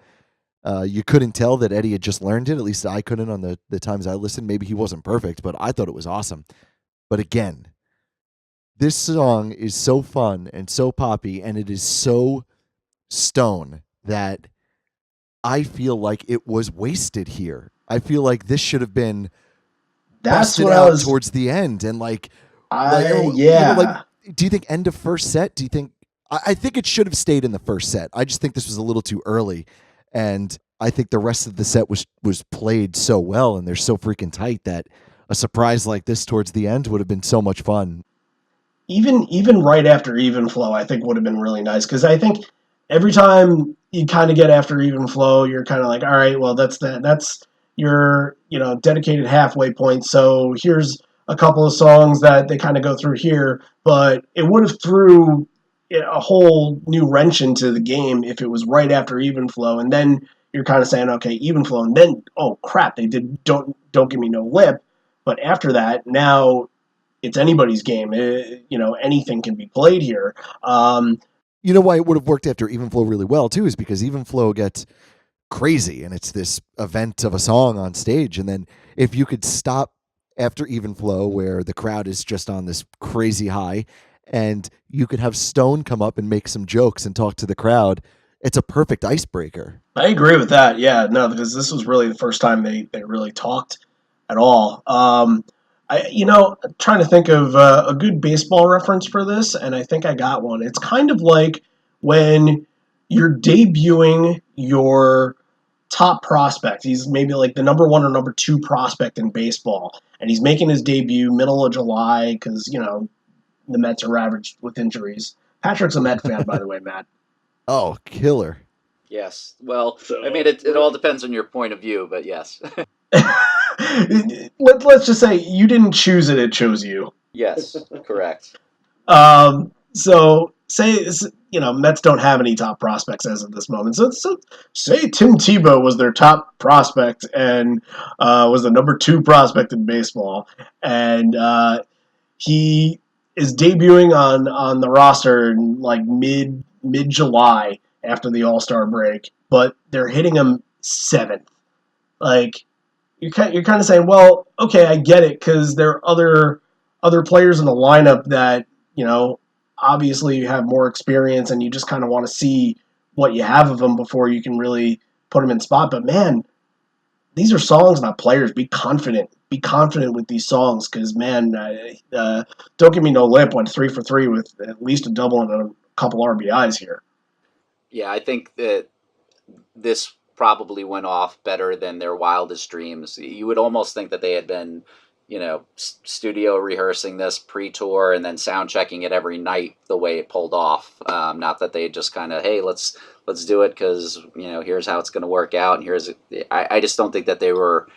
[SPEAKER 3] You couldn't tell that Eddie had just learned it. At least I couldn't on the times I listened. Maybe he wasn't perfect, but I thought it was awesome. But again, this song is so fun and so poppy, and it is so Stone that I feel like it was wasted here. I feel like this should have been
[SPEAKER 2] That's
[SPEAKER 3] busted
[SPEAKER 2] what I
[SPEAKER 3] out
[SPEAKER 2] was.
[SPEAKER 3] towards the end, and
[SPEAKER 2] Yeah.
[SPEAKER 3] do you think end of first set? Do you think? I think it should have stayed in the first set. I just think this was a little too early, and I think the rest of the set was played so well, and they're so freaking tight that a surprise like this towards the end would have been so much fun.
[SPEAKER 2] Even right after Even Flow, I think would have been really nice, because I think every time you kind of get after Even Flow, you're kind of like, all right, well, that's your dedicated halfway point. So here's a couple of songs that they kind of go through here, but it would have threw a whole new wrench into the game if it was right after Even Flow, and then you're kind of saying, okay, Even Flow, and then oh crap, they did Don't Give Me No Lip, but after that now it's anybody's game. Anything can be played here.
[SPEAKER 3] You know why it would have worked after Even Flow really well too is because Even Flow gets crazy and it's this event of a song on stage, and then if you could stop after Even Flow where the crowd is just on this crazy high, and you could have Stone come up and make some jokes and talk to the crowd, it's a perfect icebreaker.
[SPEAKER 2] I agree with that. Yeah, no, because this was really the first time they really talked at all. Trying to think of a good baseball reference for this, and I think I got one. It's kind of like when you're debuting your top prospect. He's maybe like the number one or number two prospect in baseball, and he's making his debut middle of July because the Mets are ravaged with injuries. Patrick's a Met fan, by the way, Matt.
[SPEAKER 3] Oh, killer.
[SPEAKER 4] Yes. Well, I mean, it all depends on your point of view, but yes.
[SPEAKER 2] Let's just say you didn't choose it; it chose you.
[SPEAKER 4] Yes, correct.
[SPEAKER 2] So say Mets don't have any top prospects as of this moment. So say Tim Tebow was their top prospect and was the number two prospect in baseball, and he is debuting on the roster in like mid July after the All-Star break, but they're hitting him seventh. Like you're kind of saying, well, okay, I get it, because there are other players in the lineup that obviously you have more experience, and you just kind of want to see what you have of them before you can really put them in spot. But man, these are songs, not players. Be confident. Be confident with these songs, because man, Don't Give Me No Lip went 3 for 3 with at least a double and a couple RBIs here.
[SPEAKER 4] Yeah, I think that this probably went off better than their wildest dreams. You would almost think that they had been, studio rehearsing this pre-tour and then sound checking it every night the way it pulled off. Not that they just kind of, hey, let's do it because here's how it's going to work out, and I just don't think that they were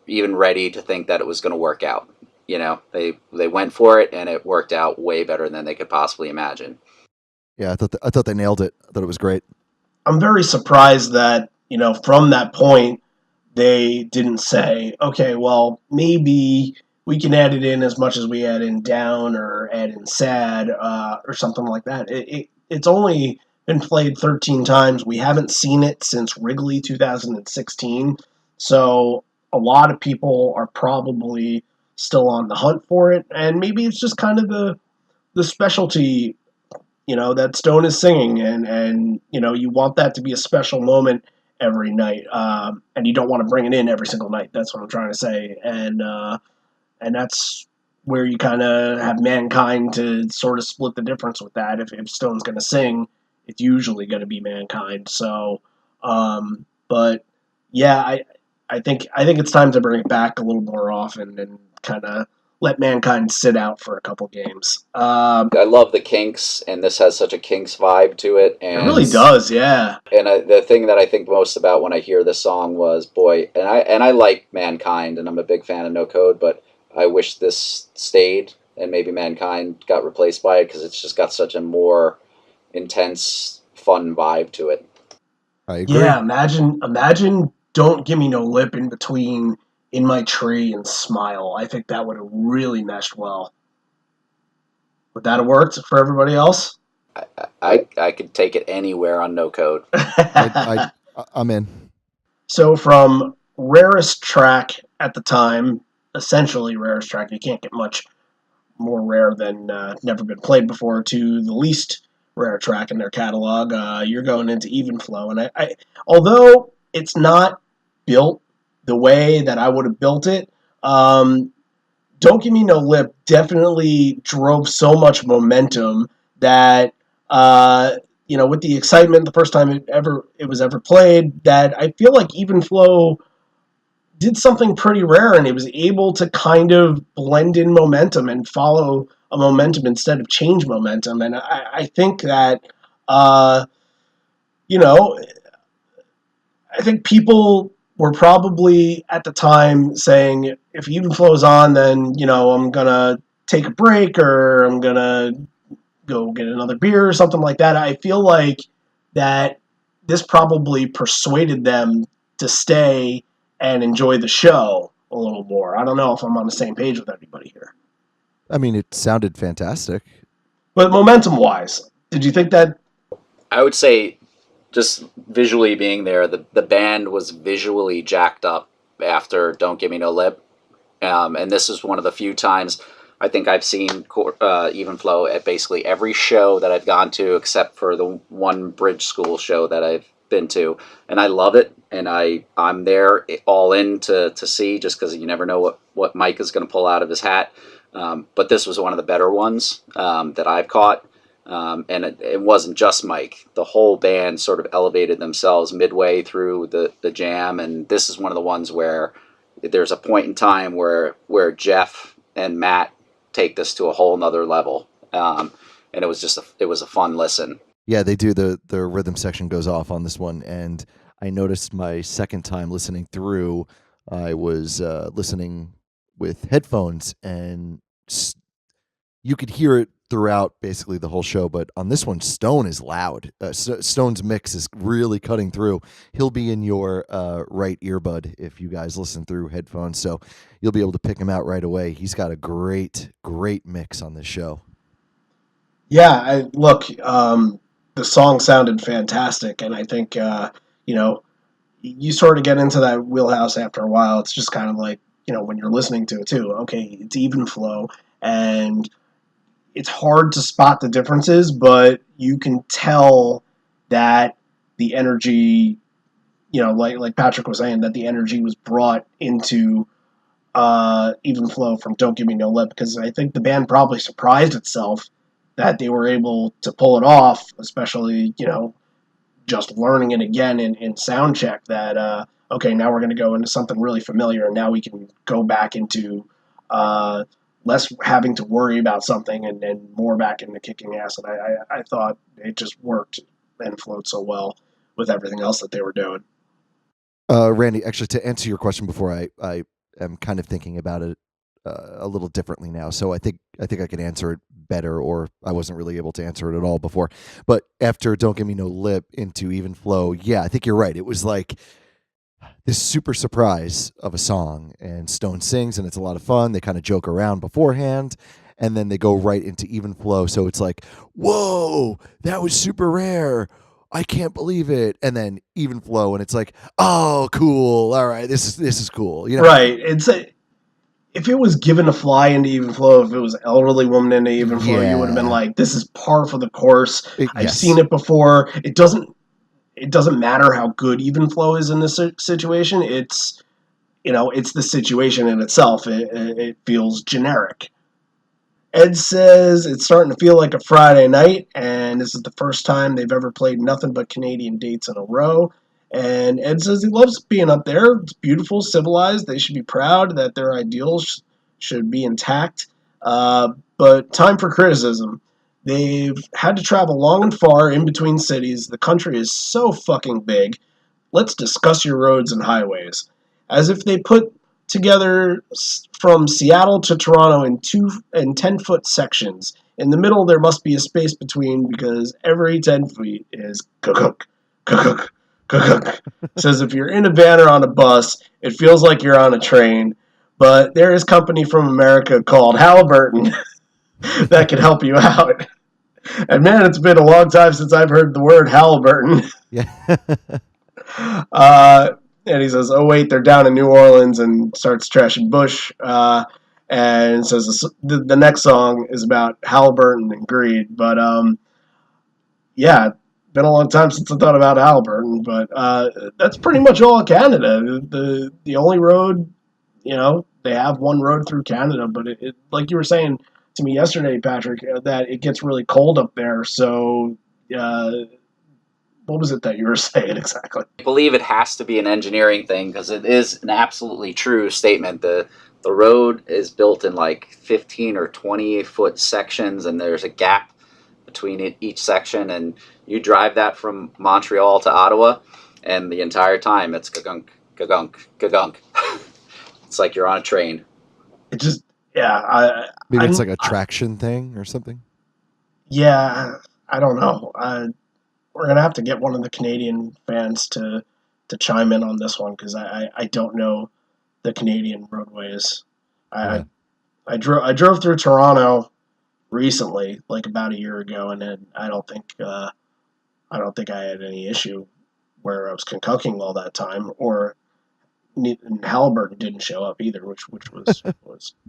[SPEAKER 4] even ready to think that it was going to work out. They went for it, and it worked out way better than they could possibly imagine.
[SPEAKER 3] Yeah, I thought they nailed it. I thought it was great.
[SPEAKER 2] I'm very surprised that, from that point, they didn't say, okay, well, maybe we can add it in as much as we add in down or add in sad or something like that. It's only been played 13 times. We haven't seen it since Wrigley 2016. So a lot of people are probably still on the hunt for it. And maybe it's just kind of the specialty that Stone is singing, and you want that to be a special moment every night, and you don't want to bring it in every single night. That's what I'm trying to say, and that's where you kind of have Mankind to sort of split the difference with that. If Stone's going to sing, it's usually going to be Mankind. So, but yeah, I think it's time to bring it back a little more often and kind of let Mankind sit out for a couple games.
[SPEAKER 4] I love the Kinks, and this has such a Kinks vibe to it. And
[SPEAKER 2] it really does, yeah.
[SPEAKER 4] And the thing that I think most about when I hear this song was, boy, and I like Mankind, and I'm a big fan of No Code, but I wish this stayed, and maybe Mankind got replaced by it, because it's just got such a more intense, fun vibe to it.
[SPEAKER 3] I agree.
[SPEAKER 2] Yeah, imagine Don't Give Me No Lip in between In My Tree and Smile. I think that would have really meshed well. Would that have worked for everybody else?
[SPEAKER 4] I could take it anywhere on No Code.
[SPEAKER 3] I I'm in.
[SPEAKER 2] So from rarest track at the time, essentially rarest track, you can't get much more rare than Never Been Played Before, to the least rare track in their catalog. You're going into Even Flow, and I although it's not built the way that I would have built it, Don't Gimme No Lip definitely drove so much momentum that with the excitement the first time it was ever played, that I feel like Even Flow did something pretty rare, and it was able to kind of blend in momentum and follow a momentum instead of change momentum. And I think that, you know, I think people were probably at the time saying, if Even Flow's on, then, I'm going to take a break, or I'm going to go get another beer or something like that. I feel like that this probably persuaded them to stay and enjoy the show a little more. I don't know if I'm on the same page with everybody here.
[SPEAKER 3] I mean, it sounded fantastic.
[SPEAKER 2] But momentum-wise, did you think that?
[SPEAKER 4] I would say, just visually being there, the band was visually jacked up after Don't Gimme No Lip. And this is one of the few times I think I've seen Even Flow at basically every show that I've gone to, except for the one bridge school show that I've been to. And I love it. And I'm there all in to see, just because you never know what Mike is going to pull out of his hat. But this was one of the better ones that I've caught. And it wasn't just Mike. The whole band sort of elevated themselves midway through the jam. And this is one of the ones where there's a point in time where Jeff and Matt take this to a whole nother level. And it was a fun listen.
[SPEAKER 3] Yeah, they do. The rhythm section goes off on this one. And I noticed my second time listening through, I was listening with headphones, and you could hear it throughout basically the whole show. But on this one, Stone is loud. Stone's mix is really cutting through. He'll be in your right earbud if you guys listen through headphones, so you'll be able to pick him out right away. He's got a great mix on this show.
[SPEAKER 2] Yeah, the song sounded fantastic, and I think, you sort of get into that wheelhouse after a while. It's just kind of like, when you're listening to it too, okay, it's Even Flow, and it's hard to spot the differences, but you can tell that the energy, like Patrick was saying, that the energy was brought into Even Flow from Don't Give Me No Lip, because I think the band probably surprised itself that they were able to pull it off, especially, just learning it again in sound check, that, okay, now we're going to go into something really familiar, and now we can go back into less having to worry about something and more back into kicking ass. And I thought it just worked and flowed so well with everything else that they were doing.
[SPEAKER 3] Randy, actually, to answer your question before, I am kind of thinking about it a little differently now. So I think I can answer it better, or I wasn't really able to answer it at all before. But after Don't Give Me No Lip into Even Flow, yeah, I think you're right. It was like this super surprise of a song, and Stone sings, and it's a lot of fun. They kind of joke around beforehand, and then they go right into Even Flow. So it's like, whoa, that was super rare. I can't believe it. And then Even Flow, and it's like, oh, cool. All right, this is cool.
[SPEAKER 2] Right. If it was Given a Fly into Even Flow, if it was Elderly Woman into Even Flow, you would have been like, this is par for the course. I've seen it before. It doesn't matter how good Even Flow is in this situation. It's the situation in itself. It feels generic. Ed says it's starting to feel like a Friday night, and this is the first time they've ever played nothing but Canadian dates in a row. And Ed says he loves being up there. It's beautiful, civilized. They should be proud that their ideals should be intact. But time for criticism. They've had to travel long and far in between cities. The country is so fucking big. Let's discuss your roads and highways. As if they put together from Seattle to Toronto in 10-foot sections. In the middle, there must be a space between, because every 10 feet is cook. Says if you're in a van or on a bus, it feels like you're on a train. But there is company from America called Halliburton that can help you out. And man, it's been a long time since I've heard the word Halliburton.
[SPEAKER 3] Yeah.
[SPEAKER 2] And he says, "Oh wait, they're down in New Orleans," and starts trashing Bush. And says the next song is about Halliburton and greed. But yeah, been a long time since I thought about Halliburton. But that's pretty much all Canada. The only road, they have one road through Canada, but it like you were saying to me yesterday, Patrick, that it gets really cold up there. So, what was it that you were saying exactly?
[SPEAKER 4] I believe it has to be an engineering thing because it is an absolutely true statement. The road is built in like 15 or 20-foot sections, and there's a gap between each section, and you drive that from Montreal to Ottawa, and the entire time it's gagunk, gagunk, gagunk. It's like you're on a train.
[SPEAKER 2] It just, yeah,
[SPEAKER 3] Maybe it's like a traction thing or something.
[SPEAKER 2] Yeah, I don't know. We're gonna have to get one of the Canadian fans to chime in on this one because I don't know the Canadian roadways.
[SPEAKER 3] Yeah.
[SPEAKER 2] I drove through Toronto recently, like about a year ago, and then I don't think I had any issue where I was concucking all that time, or Halliburton didn't show up either, which was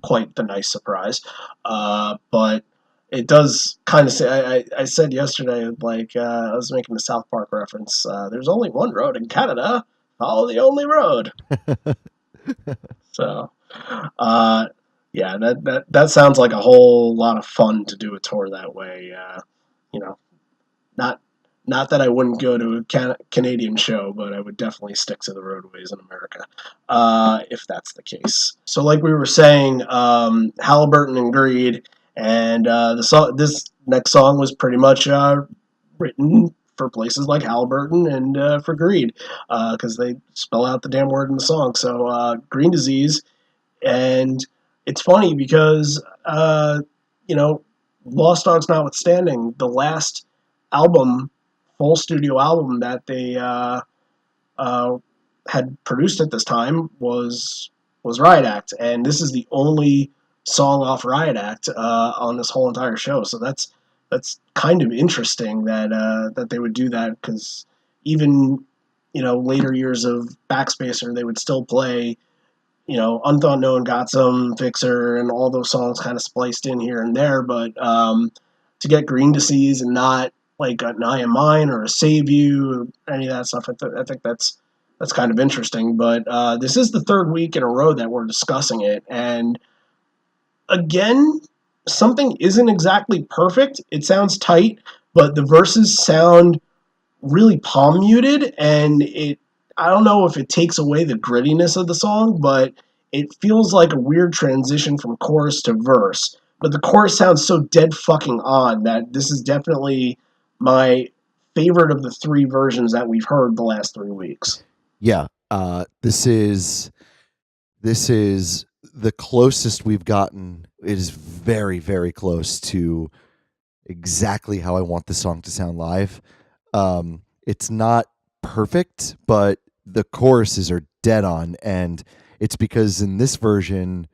[SPEAKER 2] quite the nice surprise. But it does kind of say. I said yesterday, like I was making the South Park reference. There's only one road in Canada. Follow the only road. So, yeah, that sounds like a whole lot of fun to do a tour that way. Not that I wouldn't go to a Canadian show, but I would definitely stick to the roadways in America, if that's the case. So, like we were saying, Halliburton and Greed, and this next song was pretty much written for places like Halliburton and for Greed, because they spell out the damn word in the song. So, green disease, and it's funny because Lost Dogs notwithstanding, the last album, full studio album that they had produced at this time was Riot Act, and this is the only song off Riot Act on this whole entire show. So that's kind of interesting that they would do that, because even later years of Backspacer, they would still play Unthought Known, Got Some, Fixer, and all those songs kind of spliced in here and there. But to get Green Disease and not like an I Am Mine or a Save You or any of that stuff, I think that's kind of interesting. But this is the third week in a row that we're discussing it. And again, something isn't exactly perfect. It sounds tight, but the verses sound really palm muted, and I don't know if it takes away the grittiness of the song, but it feels like a weird transition from chorus to verse. But the chorus sounds so dead fucking odd that this is definitely my favorite of the three versions that we've heard the last 3 weeks.
[SPEAKER 3] Yeah, this is the closest we've gotten. It is very, very close to exactly how I want the song to sound live. It's not perfect, but the choruses are dead on, and it's because in this version,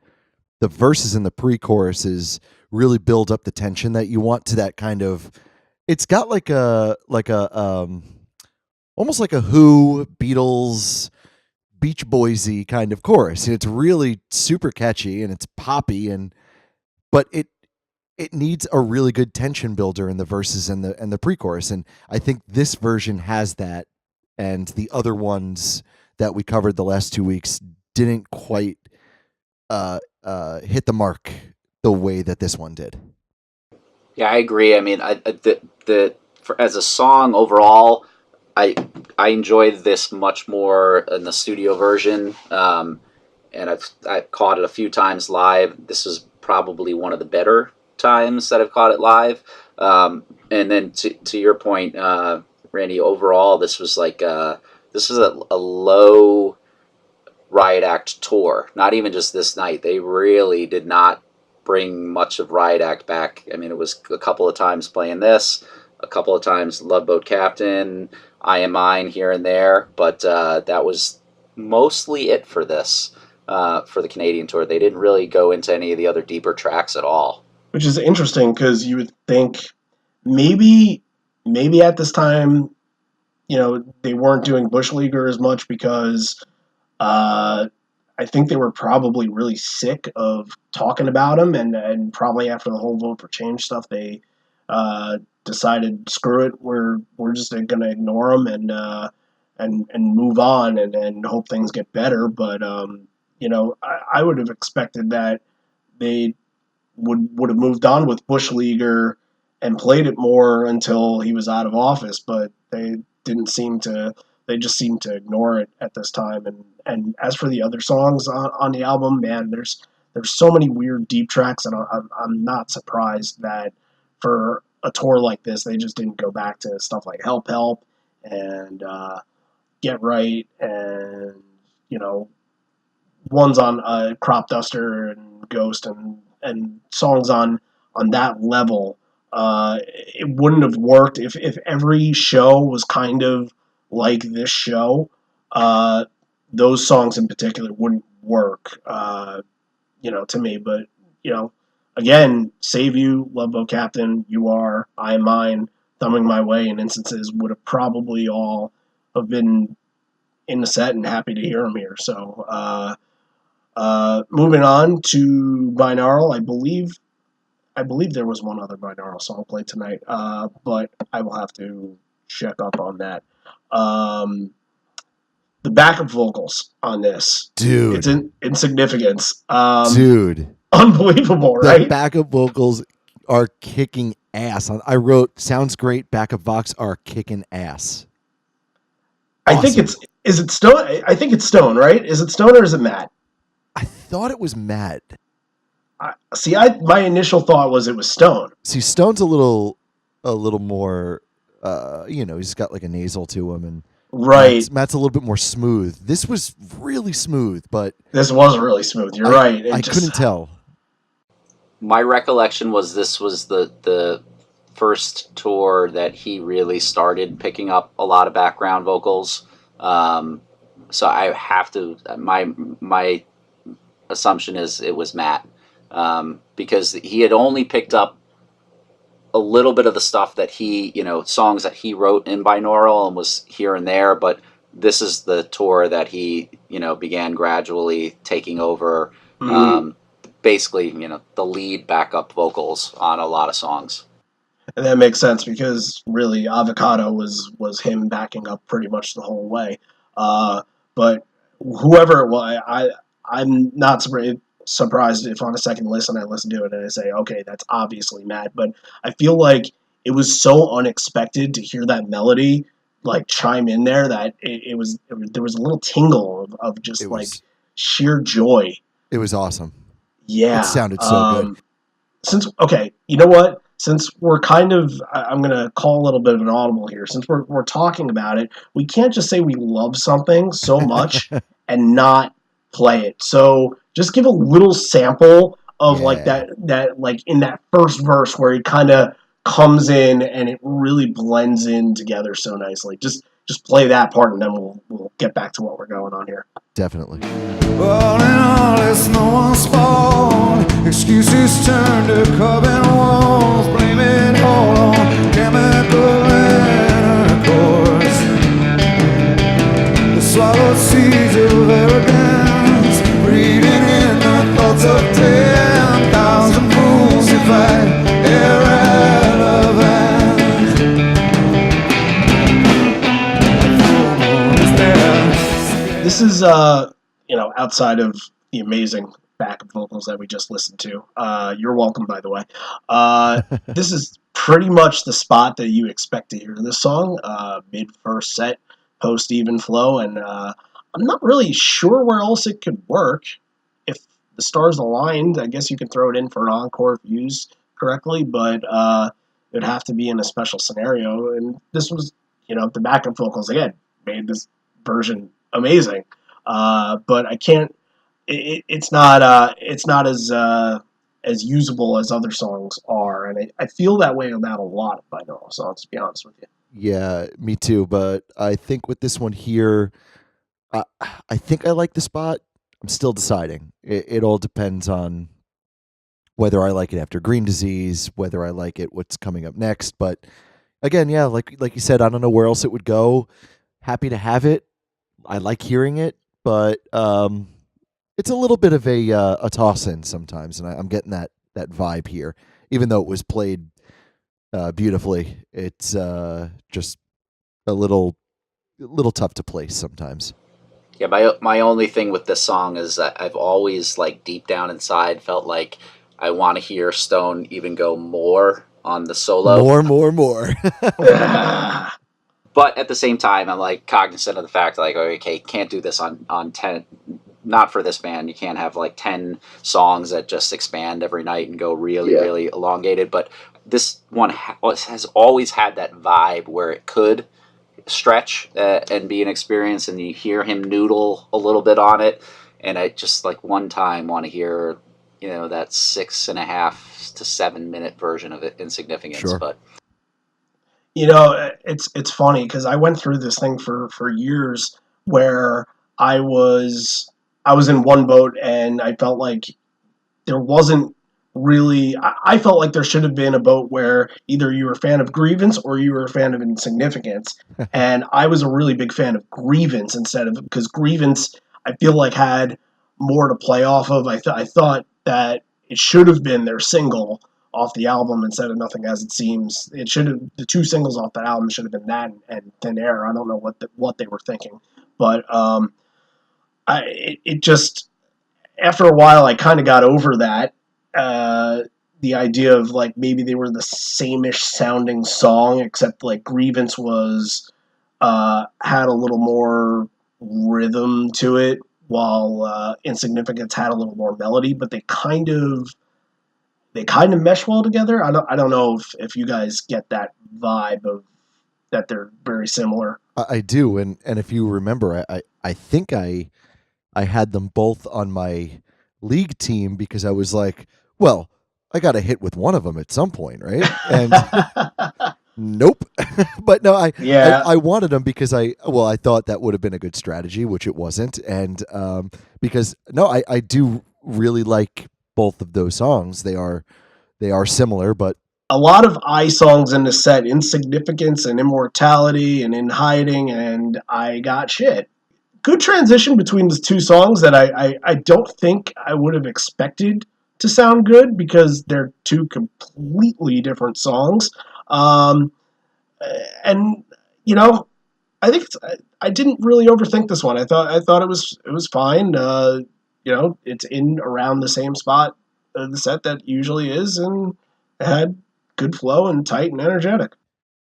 [SPEAKER 3] the verses and the pre-choruses really build up the tension that you want to that kind of. It's got like a almost like a Who, Beatles, Beach Boysy kind of chorus. It's really super catchy and it's poppy, but it needs a really good tension builder in the verses and the pre-chorus, and I think this version has that, and the other ones that we covered the last 2 weeks didn't quite hit the mark the way that this one did.
[SPEAKER 4] Yeah, I agree. I mean, as a song overall, I enjoyed this much more in the studio version, and I've caught it a few times live. This is probably one of the better times that I've caught it live. And then to your point, Randy, overall, this was like this was a low Riot Act tour. Not even just this night. They really did not bring much of Riot Act back. I mean, it was a couple of times playing this, a couple of times Love Boat Captain, I Am Mine here and there, but that was mostly it for this, for the Canadian tour. They didn't really go into any of the other deeper tracks at all.
[SPEAKER 2] Which is interesting, because you would think maybe at this time they weren't doing Bush Leaguer as much because uh, I think they were probably really sick of talking about him, and probably after the whole Vote for Change stuff, they uh, decided, screw it, we're just going to ignore him and move on and hope things get better. But I would have expected that they would have moved on with Bush Leaguer and played it more until he was out of office, but they didn't seem to. They just seemed to ignore it at this time. And as for the other songs on the album, man, there's so many weird deep tracks, and I'm not surprised that for a tour like this, they just didn't go back to stuff like Help Help and Get Right, and ones on Crop Duster and Ghost and songs on that level. It wouldn't have worked if every show was kind of like this show. Those songs in particular wouldn't work, to me. But again, Save You, Love Boat Captain, You Are, I Am Mine, Thumbing My Way, and Instances would have probably all have been in the set, and happy to hear them here. So moving on to Binaural, I believe there was one other Binaural song played tonight, but I will have to check up on that. The backup vocals on this,
[SPEAKER 3] Dude,
[SPEAKER 2] it's insignificance.
[SPEAKER 3] dude,
[SPEAKER 2] Unbelievable,
[SPEAKER 3] the
[SPEAKER 2] right?
[SPEAKER 3] backup vocals are kicking ass. I wrote, sounds great. Backup vox are kicking ass.
[SPEAKER 2] I think is it Stone? I think it's Stone, right? Is it Stone or is it Matt?
[SPEAKER 3] I thought it was Matt.
[SPEAKER 2] My initial thought was it was Stone.
[SPEAKER 3] See, Stone's a little more, he's got like a nasal to him, and
[SPEAKER 2] Right.
[SPEAKER 3] Matt's a little bit more smooth. This was really smooth, but
[SPEAKER 2] This was really smooth. You're right.
[SPEAKER 3] I couldn't tell.
[SPEAKER 4] My recollection was this was the first tour that he really started picking up a lot of background vocals. So I have to, my assumption is it was Matt, because he had only picked up a little bit of the stuff that he, songs that he wrote in binaural and was here and there, but this is the tour that he, began gradually taking over, basically, the lead backup vocals on a lot of songs.
[SPEAKER 2] And that makes sense because really Avocado was him backing up pretty much the whole way. But whoever it was, I'm not surprised if on a second listen I listen to it and I say, okay, that's obviously Matt. But I feel like it was so unexpected to hear that melody like chime in there that there was a little tingle of just sheer joy.
[SPEAKER 3] It was awesome.
[SPEAKER 2] Yeah,
[SPEAKER 3] it sounded so good.
[SPEAKER 2] You know what? Since we're kind of, I'm going to call a little bit of an audible here. Since we're talking about it, we can't just say we love something so much and not play it. So just give a little sample of that like in that first verse where he kind of comes in and it really blends in together so nicely. Just play that part and then we'll get back to what we're going on here.
[SPEAKER 3] Definitely.
[SPEAKER 1] All in all, it's no one's fault. Excuses turn to carbon walls. Blame it all on chemical intercourse. The swallowed seeds of arrogance, breeding in the thoughts of 10,000 fools who fight irrelevance.
[SPEAKER 2] This is, outside of the amazing backup vocals that we just listened to. You're welcome, by the way. This is pretty much the spot that you expect to hear this song, mid-first set, post-even flow, and I'm not really sure where else it could work. If the stars aligned, I guess you could throw it in for an encore if used correctly, but it'd have to be in a special scenario, and this was, the backup vocals, again, made this version amazing, but I can't. It's not as usable as other songs are, and I feel that way about a lot of binaural songs, to be honest with you.
[SPEAKER 3] Yeah, me too. But I think with this one here, I think I like the spot. I'm still deciding. It all depends on whether I like it after Green Disease, whether I like it what's coming up next. But again, yeah, like you said, I don't know where else it would go. Happy to have it. I like hearing it, but it's a little bit of a toss in sometimes, and I'm getting that vibe here. Even though it was played beautifully, it's just a little tough to place sometimes.
[SPEAKER 4] Yeah, my only thing with this song is that I've always, like, deep down inside felt like I want to hear Stone even go more on the solo.
[SPEAKER 3] More.
[SPEAKER 4] But at the same time, I'm, like, cognizant of the fact, like, okay, can't do this on 10, not for this band. You can't have, like, 10 songs that just expand every night and go really, really elongated. But this one has always had that vibe where it could stretch and be an experience, and you hear him noodle a little bit on it. And I just, like, one time want to hear, that 6.5 to 7 minute version of it, Insignificance.
[SPEAKER 3] Sure.
[SPEAKER 4] But
[SPEAKER 2] it's funny because I went through this thing for years where I was in one boat, and I felt like there wasn't really. I felt like there should have been a boat where either you were a fan of Grievance or you were a fan of Insignificance, and I was a really big fan of Grievance because Grievance I feel like had more to play off of. I thought that it should have been their single off the album instead of Nothing As It Seems. It should have the two singles off that album should have been that and Thin Air. I don't know what they were thinking, but it just after a while I kind of got over that. The idea of like maybe they were the same-ish sounding song, except like Grievance was had a little more rhythm to it, while Insignificance had a little more melody, but they kind of mesh well together. I don't know if you guys get that vibe of that they're very similar.
[SPEAKER 3] I do, and if you remember, I think I had them both on my league team because I was like, well, I got to hit with one of them at some point, right? And nope. But no, I wanted them because I thought that would have been a good strategy, which it wasn't, and because no, I do really like both of those songs. They are similar, but
[SPEAKER 2] a lot of I songs in the set, Insignificance and Immortality and In Hiding and I Got Shit. Good transition between the two songs that I don't think I would have expected to sound good because they're two completely different songs. And I think I didn't really overthink this one. I thought it was fine. It's in around the same spot of the set that usually is, and it had good flow and tight and energetic.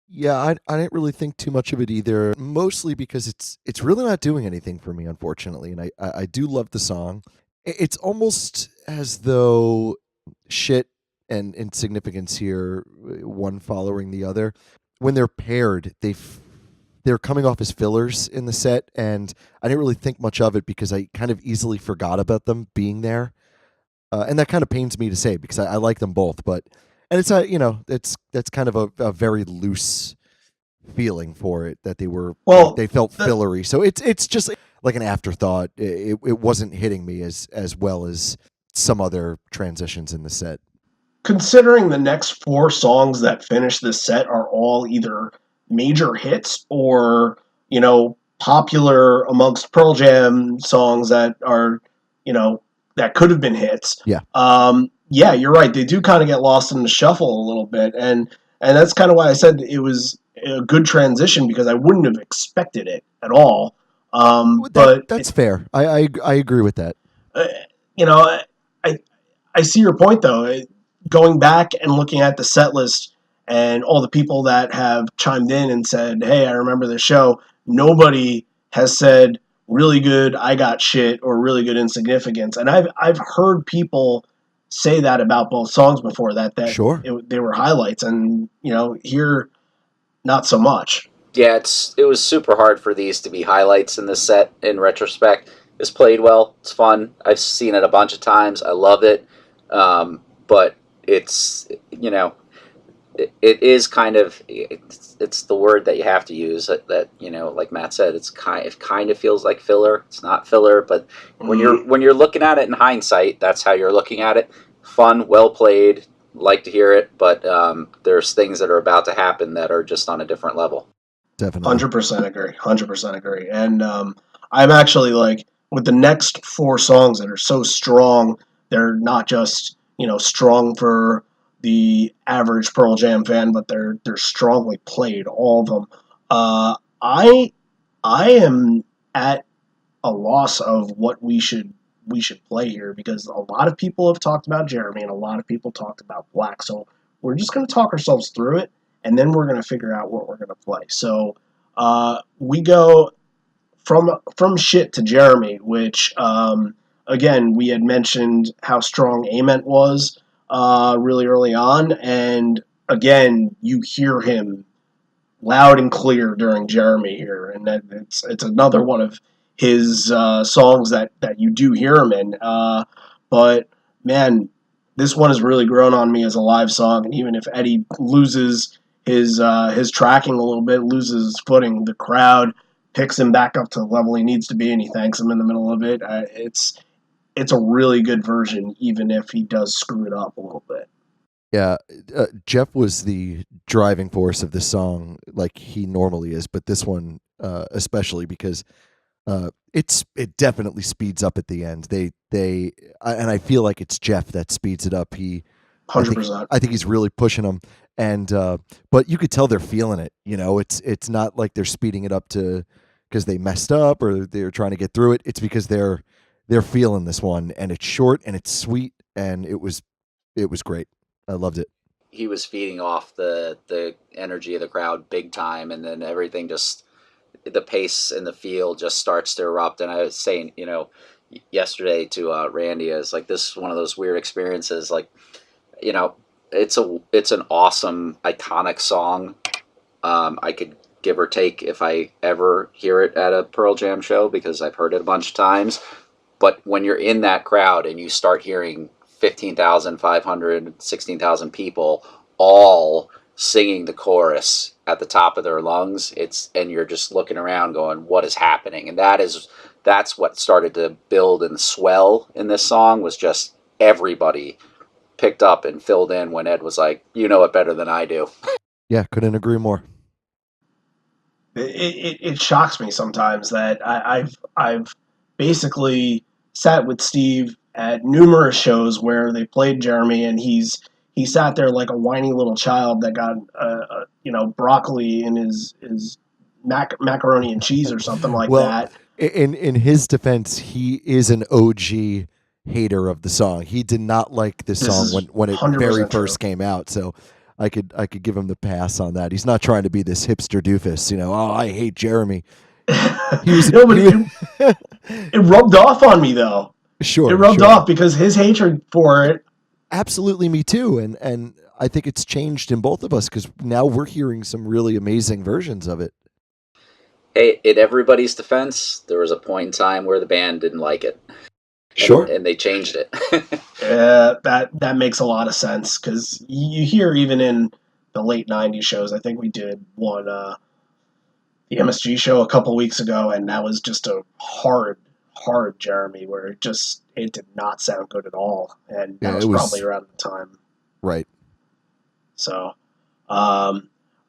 [SPEAKER 3] Yeah, I didn't really think too much of it either. Mostly because it's really not doing anything for me, unfortunately. And I do love the song. It's almost as though Shit and Insignificance here, one following the other, when they're paired, they're coming off as fillers in the set, and I didn't really think much of it because I kind of easily forgot about them being there. And that kind of pains me to say because I like them both, but. And it's that's kind of a very loose feeling for it that they felt fillery. So it's just like an afterthought. It wasn't hitting me as well as some other transitions in the set.
[SPEAKER 2] Considering the next 4 songs that finish this set are all either major hits or popular amongst Pearl Jam songs that are that could have been hits.
[SPEAKER 3] Yeah.
[SPEAKER 2] Yeah, you're right. They do kind of get lost in the shuffle a little bit, and that's kind of why I said it was a good transition because I wouldn't have expected it at all. But
[SPEAKER 3] that's fair. I agree with that.
[SPEAKER 2] I see your point though. Going back and looking at the set list and all the people that have chimed in and said, "Hey, I remember the show." Nobody has said really good I Got Shit or really good Insignificance, and I've heard people say that about both songs before that
[SPEAKER 3] sure.
[SPEAKER 2] They were highlights, and here not so much.
[SPEAKER 4] Yeah, it was super hard for these to be highlights in this set in retrospect. It's played well. It's fun. I've seen it a bunch of times. I love it. But it's, it is kind of, it's the word that you have to use that like Matt said, it kind of feels like filler. It's not filler, but when you're looking at it in hindsight, that's how you're looking at it. Fun, well played, like to hear it, but there's things that are about to happen that are just on a different level.
[SPEAKER 3] Definitely.
[SPEAKER 2] 100% agree. 100% agree. And I'm actually like, with the next 4 songs that are so strong, they're not just, strong for the average Pearl Jam fan, but they're strongly played, all of them. I am at a loss of what we should play here, because a lot of people have talked about Jeremy and a lot of people talked about Black. So we're just going to talk ourselves through it, and then we're going to figure out what we're going to play. So we go from Shit to Jeremy, which again, we had mentioned how strong Ament was really early on, and again, you hear him loud and clear during Jeremy here, and that it's another one of his songs that you do hear him in. But man, this one has really grown on me as a live song, and even if Eddie loses his tracking a little bit, loses his footing, the crowd picks him back up to the level he needs to be, and he thanks him in the middle of it. It's a really good version, even if he does screw it up a little bit.
[SPEAKER 3] Yeah, Jeff was the driving force of this song, like he normally is, but this one especially, because it definitely speeds up at the end. And I feel like it's Jeff that speeds it up.
[SPEAKER 2] 100%.
[SPEAKER 3] I think he's really pushing them, and but you could tell they're feeling it. It's not like they're speeding it up because they messed up or they're trying to get through it. It's because they're feeling this one, and it's short and it's sweet, and it was great. I loved it.
[SPEAKER 4] He was feeding off the energy of the crowd big time, and then everything just, the pace and the feel just starts to erupt. And I was saying, yesterday to Randy, is like, this is one of those weird experiences. Like, it's an awesome, iconic song. I could give or take if I ever hear it at a Pearl Jam show, because I've heard it a bunch of times. But when you're in that crowd and you start hearing 15,500, 16,000 people all singing the chorus at the top of their lungs, and you're just looking around going, what is happening? And that's what started to build and swell in this song, was just everybody picked up and filled in when Ed was like, you know it better than I do.
[SPEAKER 3] Yeah, couldn't agree more.
[SPEAKER 2] It shocks me sometimes that I've basically sat with Steve at numerous shows where they played Jeremy, and he sat there like a whiny little child that got broccoli in his macaroni and cheese or something like that.
[SPEAKER 3] In his defense, he is an OG hater of the song. He did not like this song when it very first came out. So I could give him the pass on that. He's not trying to be this hipster doofus, oh, I hate Jeremy.
[SPEAKER 2] It rubbed off on me though.
[SPEAKER 3] Sure.
[SPEAKER 2] It rubbed off because his hatred for it.
[SPEAKER 3] Absolutely, me too. And I think it's changed in both of us, because now we're hearing some really amazing versions of it.
[SPEAKER 4] Hey, in everybody's defense, there was a point in time where the band didn't like it.
[SPEAKER 3] Sure.
[SPEAKER 4] And they changed it.
[SPEAKER 2] That makes a lot of sense, because you hear even in the late 90s shows, I think we did one, the MSG show a couple weeks ago, and that was just a hard Jeremy, where it did not sound good at all, and that was probably around the time.
[SPEAKER 3] Right.
[SPEAKER 2] So, all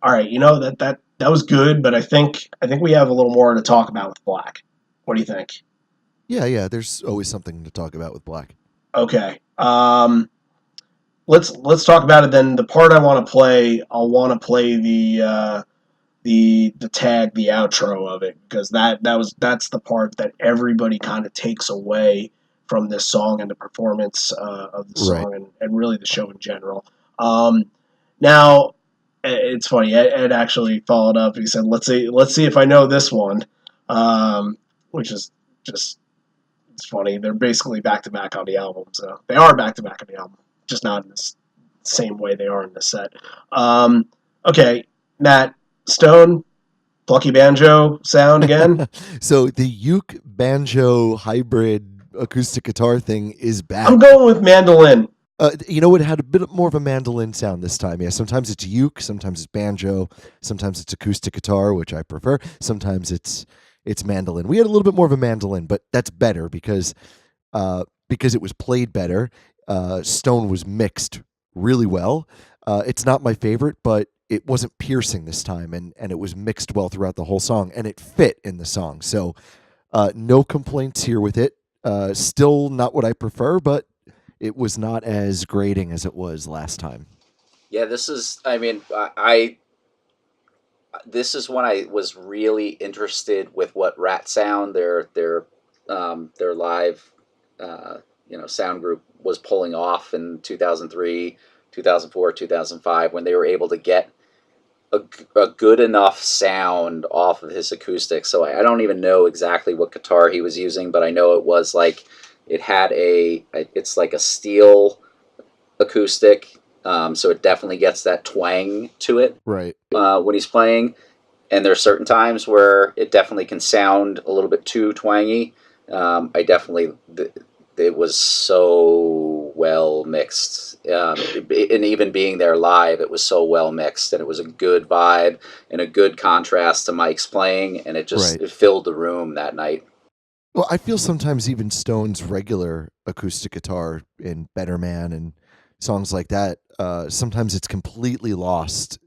[SPEAKER 2] right, that was good, but I think we have a little more to talk about with Black. What do you think?
[SPEAKER 3] Yeah. There's always something to talk about with Black.
[SPEAKER 2] Okay. Let's talk about it then. The part I want to play, I'll want to play the tag, the outro of it, because that's the part that everybody kind of takes away from this song and the performance of the song, right, and really the show in general. Now, it's funny. Ed actually followed up. He said, "Let's see if I know this one," which is just, it's funny. They're basically back to back on the album, so they are back to back on the album, just not in the same way they are in the set. Okay, Matt. Stone, plucky banjo sound again.
[SPEAKER 3] So the uke banjo hybrid acoustic guitar thing is back.
[SPEAKER 2] I'm going with mandolin.
[SPEAKER 3] It had a bit more of a mandolin sound this time. Yeah, sometimes it's uke, sometimes it's banjo, sometimes it's acoustic guitar, which I prefer. Sometimes it's mandolin. We had a little bit more of a mandolin, but that's better because it was played better. Stone was mixed really well. It's not my favorite, but it wasn't piercing this time, and it was mixed well throughout the whole song, and it fit in the song. So no complaints here with it. Still not what I prefer, but it was not as grating as it was last time.
[SPEAKER 4] Yeah, this is. I mean, I this is when I was really interested with what Rat Sound, their live, sound group was pulling off in 2003, 2004, 2005, when they were able to get a good enough sound off of his acoustic. So I don't even know exactly what guitar he was using, but I know it was like it had it's like a steel acoustic. So it definitely gets that twang to it,
[SPEAKER 3] right?
[SPEAKER 4] When he's playing. And there's certain times where it definitely can sound a little bit too twangy. It was so well mixed. And even being there live, it was so well mixed, and it was a good vibe and a good contrast to Mike's playing, and it just it filled the room that night.
[SPEAKER 3] Well, I feel sometimes even Stone's regular acoustic guitar in Better Man and songs like that, sometimes it's completely lost,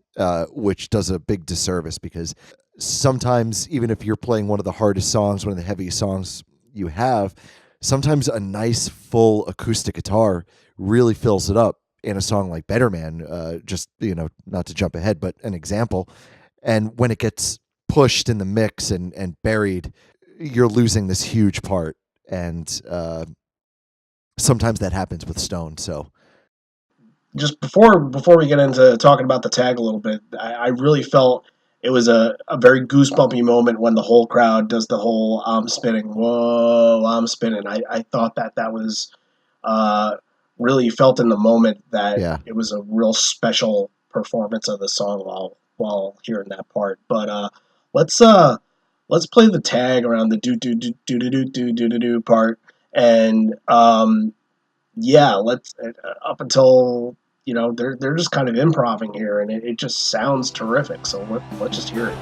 [SPEAKER 3] which does a big disservice, because sometimes even if you're playing one of the hardest songs, one of the heaviest songs you have, sometimes a nice full acoustic guitar really fills it up in a song like Better Man. Just, not to jump ahead, but an example. And when it gets pushed in the mix and buried, you're losing this huge part. And sometimes that happens with Stone. So
[SPEAKER 2] just before we get into talking about the tag a little bit, I really felt it was a very goosebumpy moment when the whole crowd does the whole "I'm spinning," whoa, I'm spinning. I thought that was really felt in the moment that it was a real special performance of the song while hearing that part. But let's play the tag around the do do do do do do do do do part, and let's up until they're just kind of improvising here, and it just sounds terrific. So let's just hear it.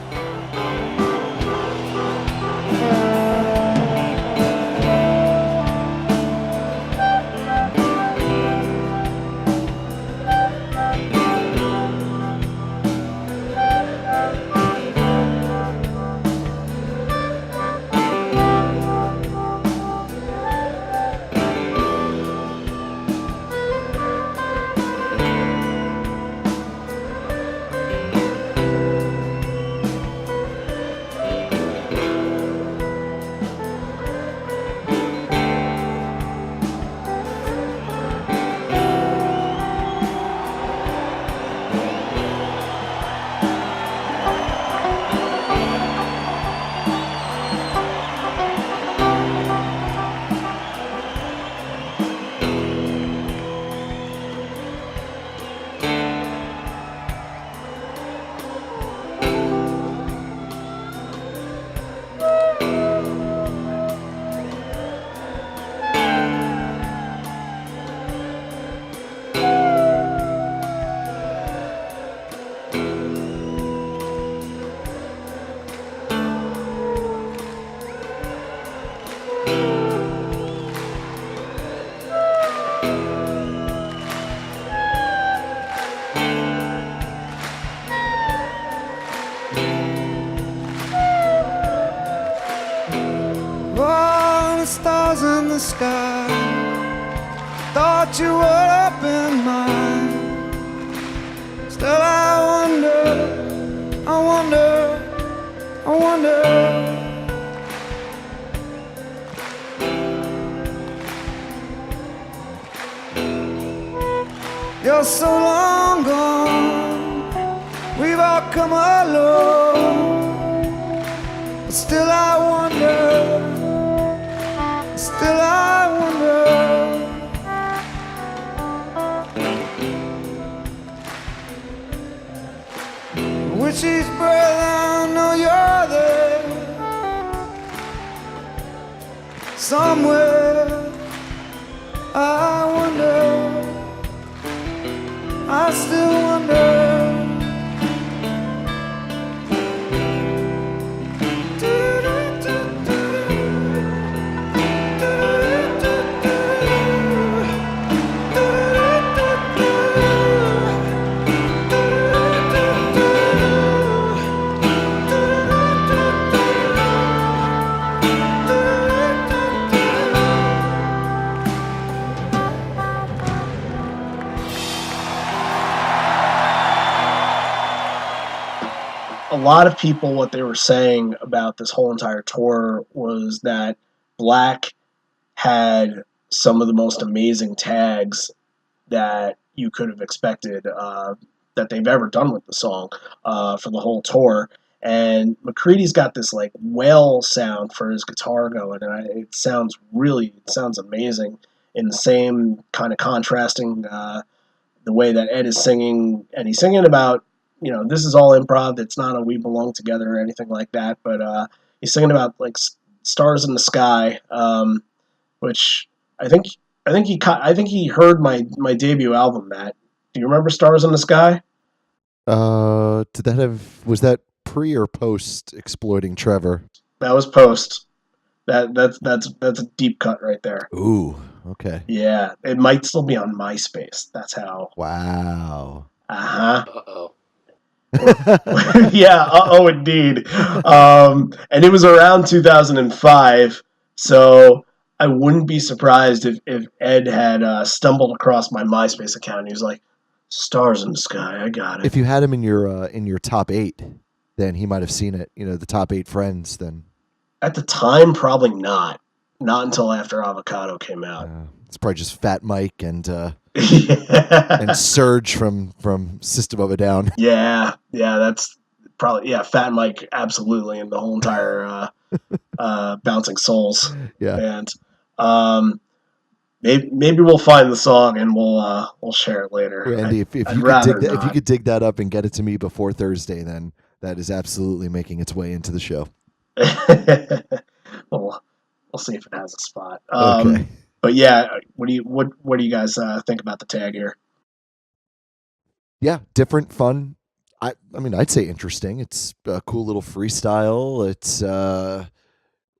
[SPEAKER 1] Stars in the sky, thought you were up in mine. Still I wonder. You're so long gone, we've all come alone, but still I wonder. Still I wonder. With each breath I know you're there, somewhere. I wonder, I still wonder.
[SPEAKER 2] a lot of people, what they were saying about this whole entire tour was that Black had some of the most amazing tags that you could have expected that they've ever done with the song for the whole tour. And McCready's got this like whale sound for his guitar going, and it sounds amazing. In the same kind of contrasting the way that Ed is singing, and he's singing about, this is all improv. It's not a "We Belong Together" or anything like that, but he's singing about like stars in the sky, which I think he heard my debut album. Matt, do you remember "Stars in the Sky"?
[SPEAKER 3] Was that pre or post Exploiting Trevor?
[SPEAKER 2] That was post. That's a deep cut right there.
[SPEAKER 3] Ooh, okay.
[SPEAKER 2] Yeah, it might still be on MySpace. That's how.
[SPEAKER 3] Wow.
[SPEAKER 4] Uh-oh.
[SPEAKER 2] Yeah, indeed. And it was around 2005, so I wouldn't be surprised if Ed had stumbled across my MySpace account. He was like, "Stars in the Sky, I got it."
[SPEAKER 3] If you had him in your top 8, then he might have seen it. The top 8 friends. Then
[SPEAKER 2] at the time, probably not. Not until after Avocado came out.
[SPEAKER 3] It's probably just Fat Mike and
[SPEAKER 2] yeah.
[SPEAKER 3] and Surge from System of a Down.
[SPEAKER 2] Yeah, that's probably Fat Mike, absolutely, and the whole entire Bouncing Souls.
[SPEAKER 3] Yeah.
[SPEAKER 2] And maybe we'll find the song and we'll share it later.
[SPEAKER 3] Andy, if you could dig that up and get it to me before Thursday, then that is absolutely making its way into the show.
[SPEAKER 2] Well, we'll see if it has a spot.
[SPEAKER 3] Okay.
[SPEAKER 2] But yeah, what do you guys think about the tag here?
[SPEAKER 3] Yeah, different, fun. I mean, I'd say interesting. It's a cool little freestyle. It's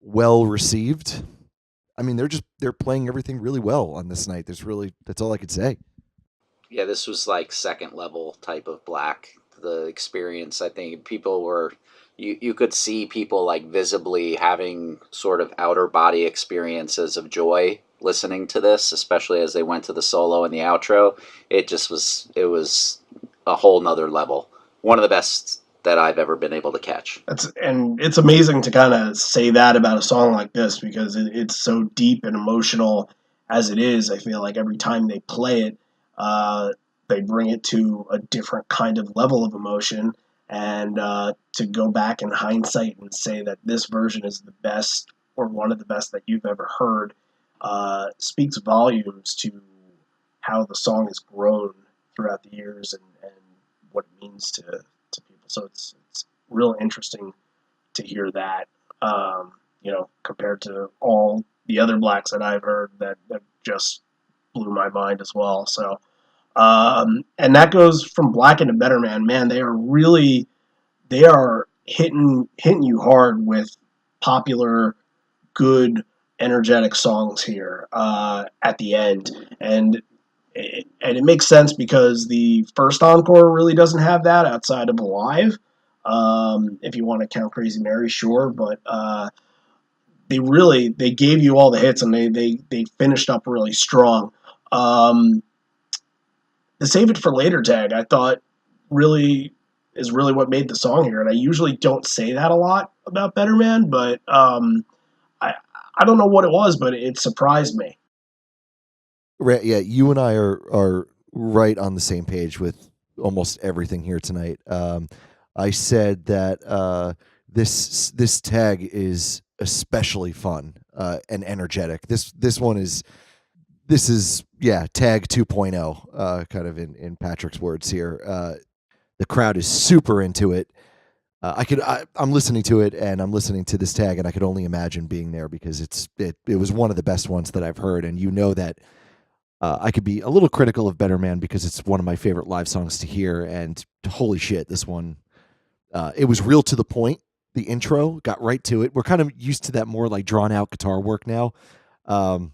[SPEAKER 3] well received. I mean, they're playing everything really well on this night. That's all I could say.
[SPEAKER 4] Yeah, this was like second level type of Black. The experience, I think people were, you could see people like visibly having sort of outer body experiences of joy listening to this, especially as they went to the solo and the outro. It was a whole nother level. One of the best that I've ever been able to catch.
[SPEAKER 2] And it's amazing to kind of say that about a song like this, because it's so deep and emotional as it is. I feel like every time they play it, they bring it to a different kind of level of emotion. And to go back in hindsight and say that this version is the best or one of the best that you've ever heard speaks volumes to how the song has grown throughout the years and what it means to people. So it's real interesting to hear that, compared to all the other Blacks that I've heard that just blew my mind as well. So, and that goes from Black into Better Man. Man, they are hitting you hard with popular, good, energetic songs here at the end. And it makes sense because the first encore really doesn't have that outside of Alive. If you want to count Crazy Mary, sure, but they gave you all the hits, and they finished up really strong. The Save It for Later tag, I thought, is really what made the song here, and I usually don't say that a lot about Better Man, but I don't know what it was, but it surprised me.
[SPEAKER 3] Right, yeah, you and I are right on the same page with almost everything here tonight. I said that this tag is especially fun and energetic. This one is tag 2.0, kind of in Patrick's words here. The crowd is super into it. I'm listening to it, and I'm listening to this tag, and I could only imagine being there, because it was one of the best ones that I've heard. And that I could be a little critical of Better Man because it's one of my favorite live songs to hear, and holy shit, this one, it was real to the point. The intro got right to it. We're kind of used to that more like drawn out guitar work now. And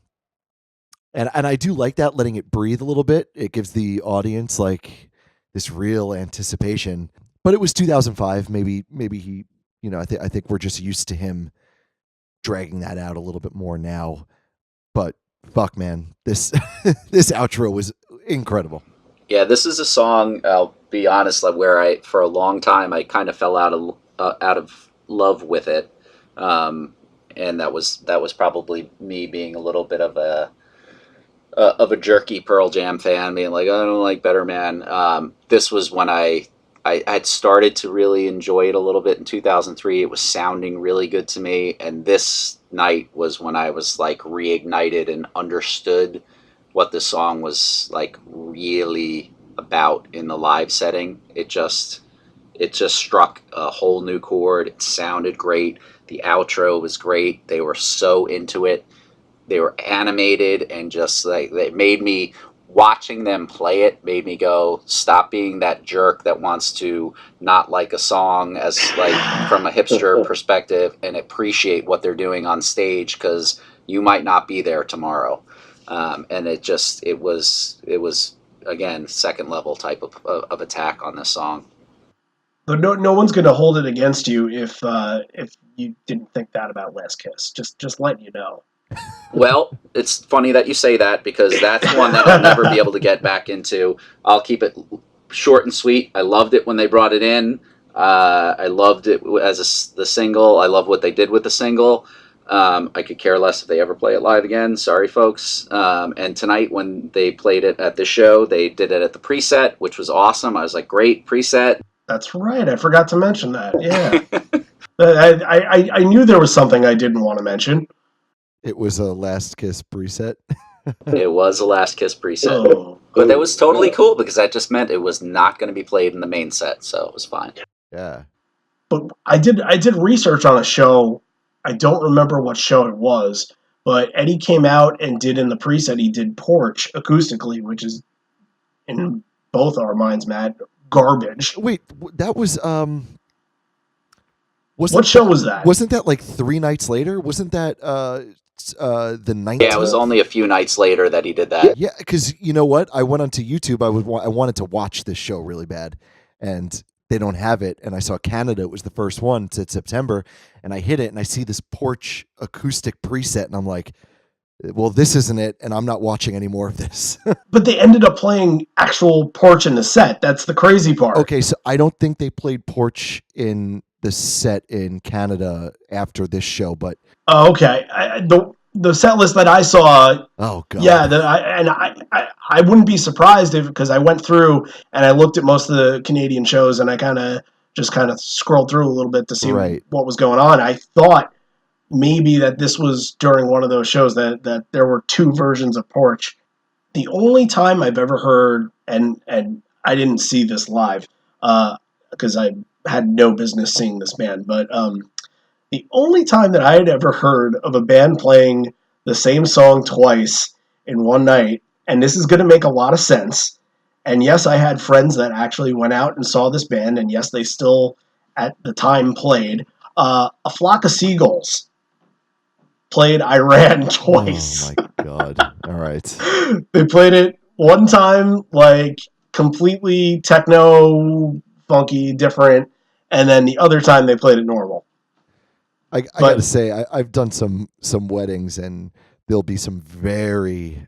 [SPEAKER 3] I do like that, letting it breathe a little bit. It gives the audience like this real anticipation. But it was 2005. Maybe he, I think we're just used to him dragging that out a little bit more now. But fuck, man, this this outro was incredible.
[SPEAKER 4] Yeah, this is a song be honest, like where for a long time I kind of fell out of love with it, and that was probably me being a little bit of a jerky Pearl Jam fan, being like, I don't like Better Man. This was when I had started to really enjoy it a little bit in 2003. It was sounding really good to me, and this night was when I was like reignited and understood what the song was like really about in the live setting. It just struck a whole new chord. It sounded great. The outro was great. They were so into it. They were animated, and just like they made me, watching them play it made me go, stop being that jerk that wants to not like a song as like from a hipster perspective, and appreciate what they're doing on stage, because you might not be there tomorrow. And it was again second level type of attack on this song.
[SPEAKER 2] But no one's going to hold it against you if you didn't think that about Last Kiss. Just letting you know.
[SPEAKER 4] Well, it's funny that you say that, because that's one that I'll never be able to get back into. I'll keep it short and sweet. I loved it when they brought it in. I loved it as the single. I love what they did with the single. I could care less if they ever play it live again. Sorry, folks. And tonight when they played it at the show, they did it at the preset, which was awesome. I was like, great, preset.
[SPEAKER 2] That's right. I forgot to mention that. Yeah. I knew there was something I didn't want to mention.
[SPEAKER 3] It was a Last Kiss preset.
[SPEAKER 4] It was a Last Kiss preset. But that was totally cool, because that just meant it was not going to be played in the main set, so it was fine.
[SPEAKER 3] Yeah.
[SPEAKER 2] But I did research on a show. I don't remember what show it was, but Eddie came out and did in the preset, he did Porch acoustically, which is, in both our minds, Matt, garbage.
[SPEAKER 3] Wait, that was
[SPEAKER 2] what show was that?
[SPEAKER 3] Wasn't that like 3 nights later? Wasn't that the 19th?
[SPEAKER 4] Yeah, it was only a few nights later that he did that.
[SPEAKER 3] Yeah, because you know what? I went onto YouTube. I wanted to watch this show really bad, and they don't have it. And I saw Canada. It was the first one. It's September, and I hit it, and I see this Porch acoustic preset, and I'm like, well, this isn't it, and I'm not watching any more of this.
[SPEAKER 2] But they ended up playing actual Porch in the set. That's the crazy part.
[SPEAKER 3] Okay, so I don't think they played Porch in the set in Canada after this show, but
[SPEAKER 2] okay. The set list that I saw.
[SPEAKER 3] Oh god.
[SPEAKER 2] Yeah, I wouldn't be surprised because I went through and I looked at most of the Canadian shows, and I kind of scrolled through a little bit to see what was going on. I thought maybe that this was during one of those shows that there were 2 versions of Porch. The only time I've ever heard, and I didn't see this live because I had no business seeing this band, but the only time that I had ever heard of a band playing the same song twice in one night, and this is going to make a lot of sense, and yes, I had friends that actually went out and saw this band, and yes, they still at the time played, A Flock of Seagulls played Iran twice.
[SPEAKER 3] Oh my god. All right.
[SPEAKER 2] They played it one time, like completely techno, funky, different, and then the other time they played it normal.
[SPEAKER 3] I got to say, I've done some weddings, and there'll be some very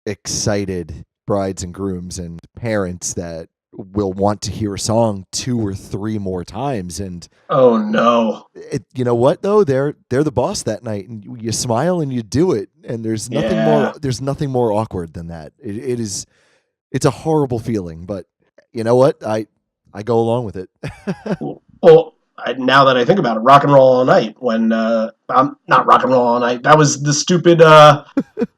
[SPEAKER 3] excited brides and grooms and parents that will want to hear a song 2 or 3 more times. And
[SPEAKER 2] oh no,
[SPEAKER 3] you know what though? They're the boss that night, and you smile and you do it. And there's nothing more awkward than that. It's a horrible feeling, but you know what? I go along with it.
[SPEAKER 2] Well, now that I think about it, Rock and Roll All Night, when not Rock and Roll All Night, that was the stupid that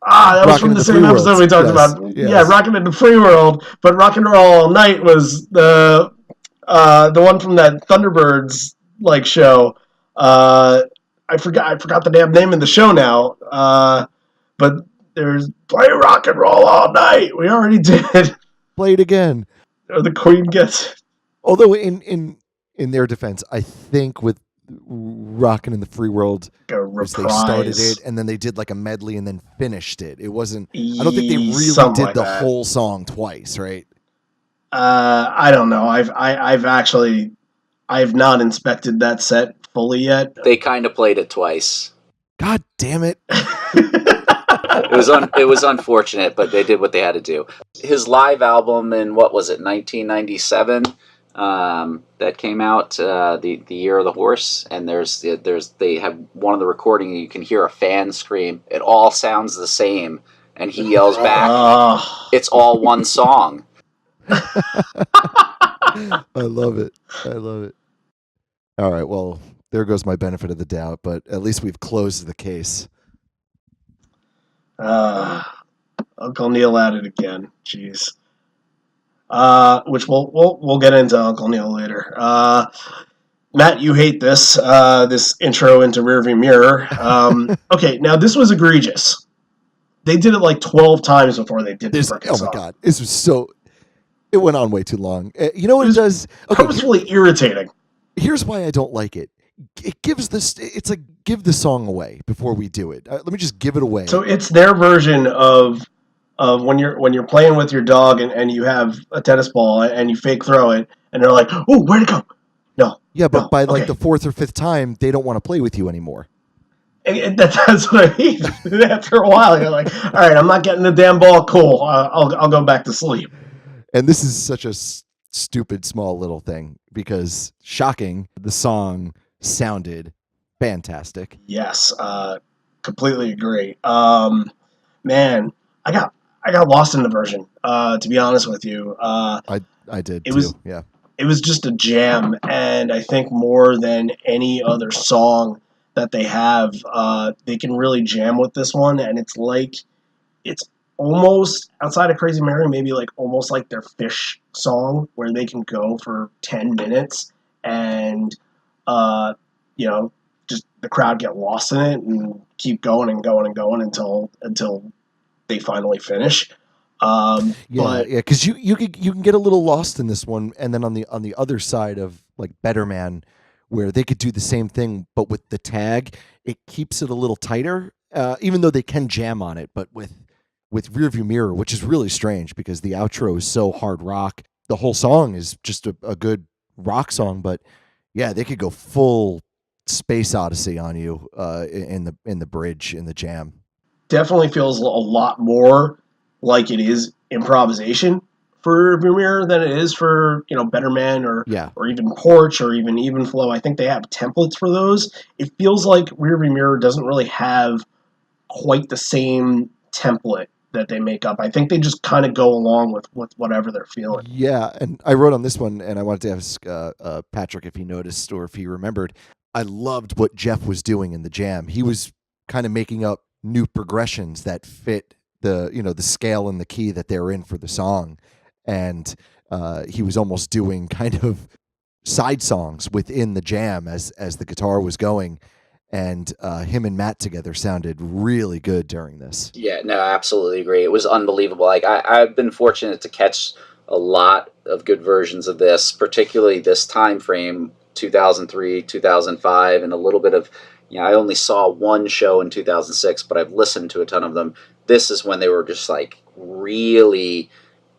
[SPEAKER 2] was from the same episode we talked about. Yes. Yeah, Rockin' in the Free World, but Rock and Roll All Night was the one from that Thunderbirds like show. I forgot the damn name of the show now. But there's play Rock and Roll All Night. We already did.
[SPEAKER 3] Play it again.
[SPEAKER 2] Or the Queen gets.
[SPEAKER 3] Although in their defense, I think with Rockin' in the Free World, they started it and then they did like a medley and then finished it. It wasn't. I don't think they really did the whole song twice, right?
[SPEAKER 2] I don't know. I've not inspected that set fully yet.
[SPEAKER 4] They kind of played it twice.
[SPEAKER 3] God damn it!
[SPEAKER 4] It was unfortunate, but they did what they had to do. His live album in, what was it, 1997, that came out, the year of the horse, and they have one of the recording, you can hear a fan scream. It all sounds the same, and he yells back, "It's all one song."
[SPEAKER 3] I love it. I love it. All right, well, there goes my benefit of the doubt, but at least we've closed the case.
[SPEAKER 2] Uncle Neil at it again. Jeez. Which we'll get into Uncle Neil later. Matt, you hate this this intro into Rearview Mirror. Okay, now this was egregious. They did it like 12 times before they did this.
[SPEAKER 3] Oh my god, this was so. It went on way too long. You know what it does?
[SPEAKER 2] Okay, purposefully irritating.
[SPEAKER 3] Here's why I don't like it. It gives this. It's like give the song away before we do it. Let me just give it away.
[SPEAKER 2] So it's their version of when you're playing with your dog and you have a tennis ball and you fake throw it and they're like, "Oh, where'd it go?" No.
[SPEAKER 3] Yeah, but by like the fourth or fifth time, they don't want to play with you anymore.
[SPEAKER 2] That's what I mean. After a while, you're like, "All right, I'm not getting the damn ball. Cool. I'll go back to sleep."
[SPEAKER 3] And this is such a stupid, small little thing because, shocking, the song sounded fantastic.
[SPEAKER 2] Yes, completely agree. Man, I got lost in the version. To be honest with you,
[SPEAKER 3] I did.
[SPEAKER 2] It was just a jam, and I think more than any other song that they have, they can really jam with this one, and it's almost outside of Crazy Mary, maybe like almost like their Fish song, where they can go for 10 minutes and just the crowd get lost in it and keep going and going and going until they finally finish.
[SPEAKER 3] Because you can get a little lost in this one, and then on the other side of like Better Man, where they could do the same thing, but with the tag, it keeps it a little tighter. Even though they can jam on it, but with Rearview Mirror, which is really strange because the outro is so hard rock. The whole song is just a good rock song, but yeah, they could go full Space Odyssey on you in the bridge, in the jam.
[SPEAKER 2] Definitely feels a lot more like it is improvisation for Rearview Mirror than it is for Better Man or even Porch or even Flow. I think they have templates for those. It feels like Rearview Mirror doesn't really have quite the same template that they make up. I think they just kind of go along with whatever they're feeling.
[SPEAKER 3] Yeah, and I wrote on this one, and I wanted to ask Patrick if he noticed or if he remembered. I loved what Jeff was doing in the jam. He was kind of making up new progressions that fit the scale and the key that they're in for the song, and he was almost doing kind of side songs within the jam as the guitar was going. And him and Matt together sounded really good during this.
[SPEAKER 4] Yeah, no, I absolutely agree. It was unbelievable. Like I've been fortunate to catch a lot of good versions of this, particularly this time frame, 2003, 2005, and a little bit of, I only saw one show in 2006, but I've listened to a ton of them. This is when they were just like really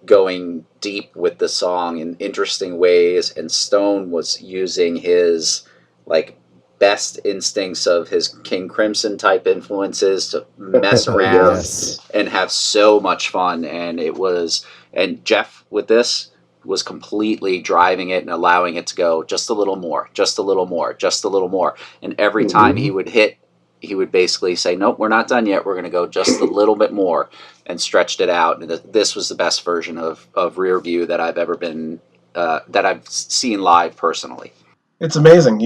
[SPEAKER 4] going deep with the song in interesting ways, and Stone was using his like best instincts of his King Crimson type influences to mess around and have so much fun. And Jeff with this was completely driving it and allowing it to go just a little more, just a little more, just a little more. And every time he would hit, he would basically say, "Nope, we're not done yet. We're going to go just a little bit more," and stretched it out. And this was the best version of Rearview that I've ever been, that I've seen live personally.
[SPEAKER 2] It's amazing.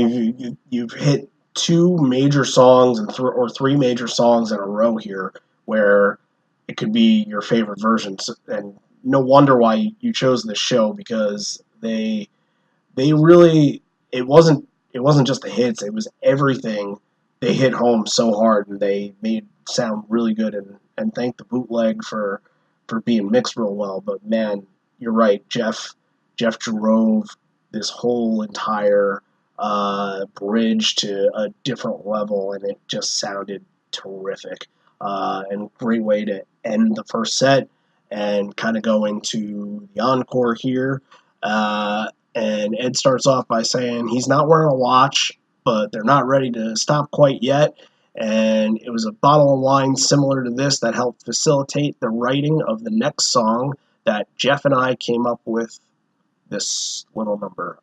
[SPEAKER 2] You've hit two major songs or three major songs in a row here, where it could be your favorite versions, and no wonder why you chose this show, because they really, it wasn't just the hits, it was everything. They hit home so hard, and they made sound really good. And thank the bootleg for being mixed real well. But man, you're right. Jeff drove this whole entire bridge to a different level, and it just sounded terrific. And great way to end the first set and kind of go into the encore here. And Ed starts off by saying he's not wearing a watch, but they're not ready to stop quite yet. And it was a bottle of wine similar to this that helped facilitate the writing of the next song that Jeff and I came up with this little number.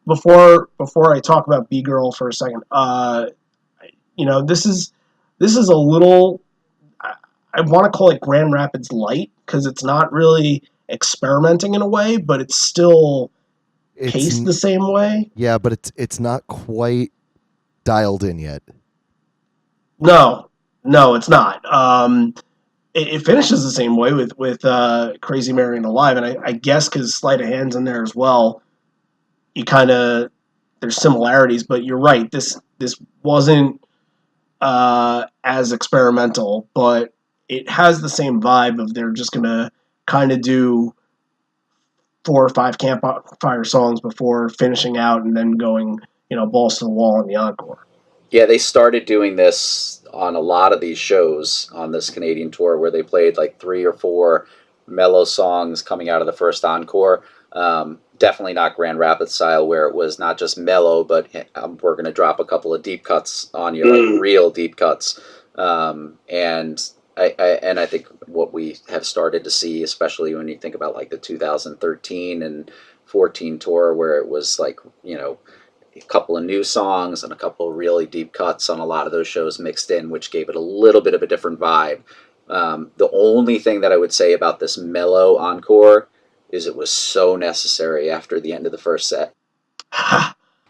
[SPEAKER 2] Before I talk about B Girl for a second, this is a little. I want to call it Grand Rapids light because it's not really experimenting in a way, but it's still paced the same way.
[SPEAKER 3] Yeah, but it's not quite dialed in yet.
[SPEAKER 2] No, it's not. It finishes the same way with Crazy Mary and Alive, and I guess because Sleight of Hand's in there as well, you kind of there's similarities. But you're right. This wasn't as experimental, but it has the same vibe of they're just gonna kind of do 4 or 5 campfire songs before finishing out and then going, balls to the wall in the encore.
[SPEAKER 4] Yeah, they started doing this on a lot of these shows on this Canadian tour where they played like 3 or 4 mellow songs coming out of the first encore. Definitely not Grand Rapids style where it was not just mellow, but we're going to drop a couple of deep cuts on you, like real deep cuts. And I think what we have started to see, especially when you think about like the 2013 and 14 tour, where it was like, a couple of new songs and a couple of really deep cuts on a lot of those shows mixed in, which gave it a little bit of a different vibe. The only thing that I would say about this mellow encore is it was so necessary after the end of the first set.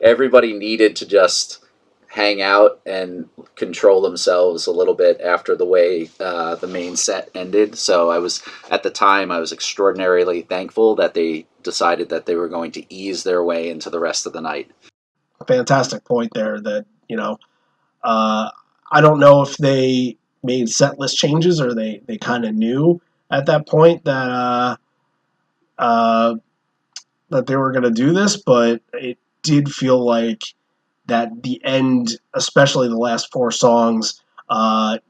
[SPEAKER 4] Everybody needed to just hang out and control themselves a little bit after the way the main set ended. So at the time, I was extraordinarily thankful that they decided that they were going to ease their way into the rest of the night.
[SPEAKER 2] Fantastic point there that, I don't know if they made set list changes or they kind of knew at that point that that they were going to do this, but it did feel like that the end, especially the last 4 songs,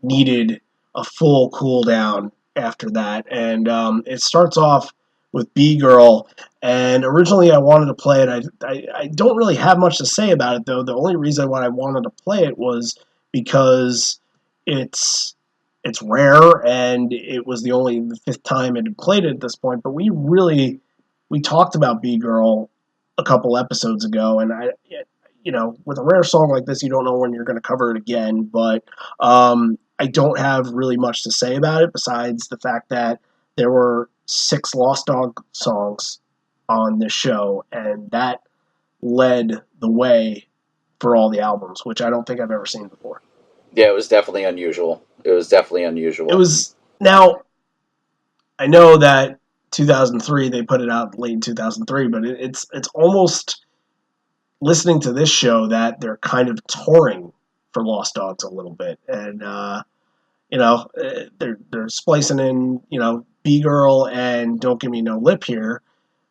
[SPEAKER 2] needed a full cool down after that. And it starts off with B Girl, and originally I wanted to play it. I don't really have much to say about it, though. The only reason why I wanted to play it was because it's rare, and it was the 5th time it had played it at this point. But we talked about B Girl a couple episodes ago, and with a rare song like this, you don't know when you're going to cover it again. But I don't have really much to say about it besides the fact that there were 6 Lost Dog songs on this show, and that led the way for all the albums, which I don't think I've ever seen before.
[SPEAKER 4] Yeah, it was definitely unusual.
[SPEAKER 2] Now, I know that 2003, they put it out late in 2003, but it's almost listening to this show that they're kind of touring for Lost Dogs a little bit. And, they're splicing in, B Girl and Don't Gimme No Lip here.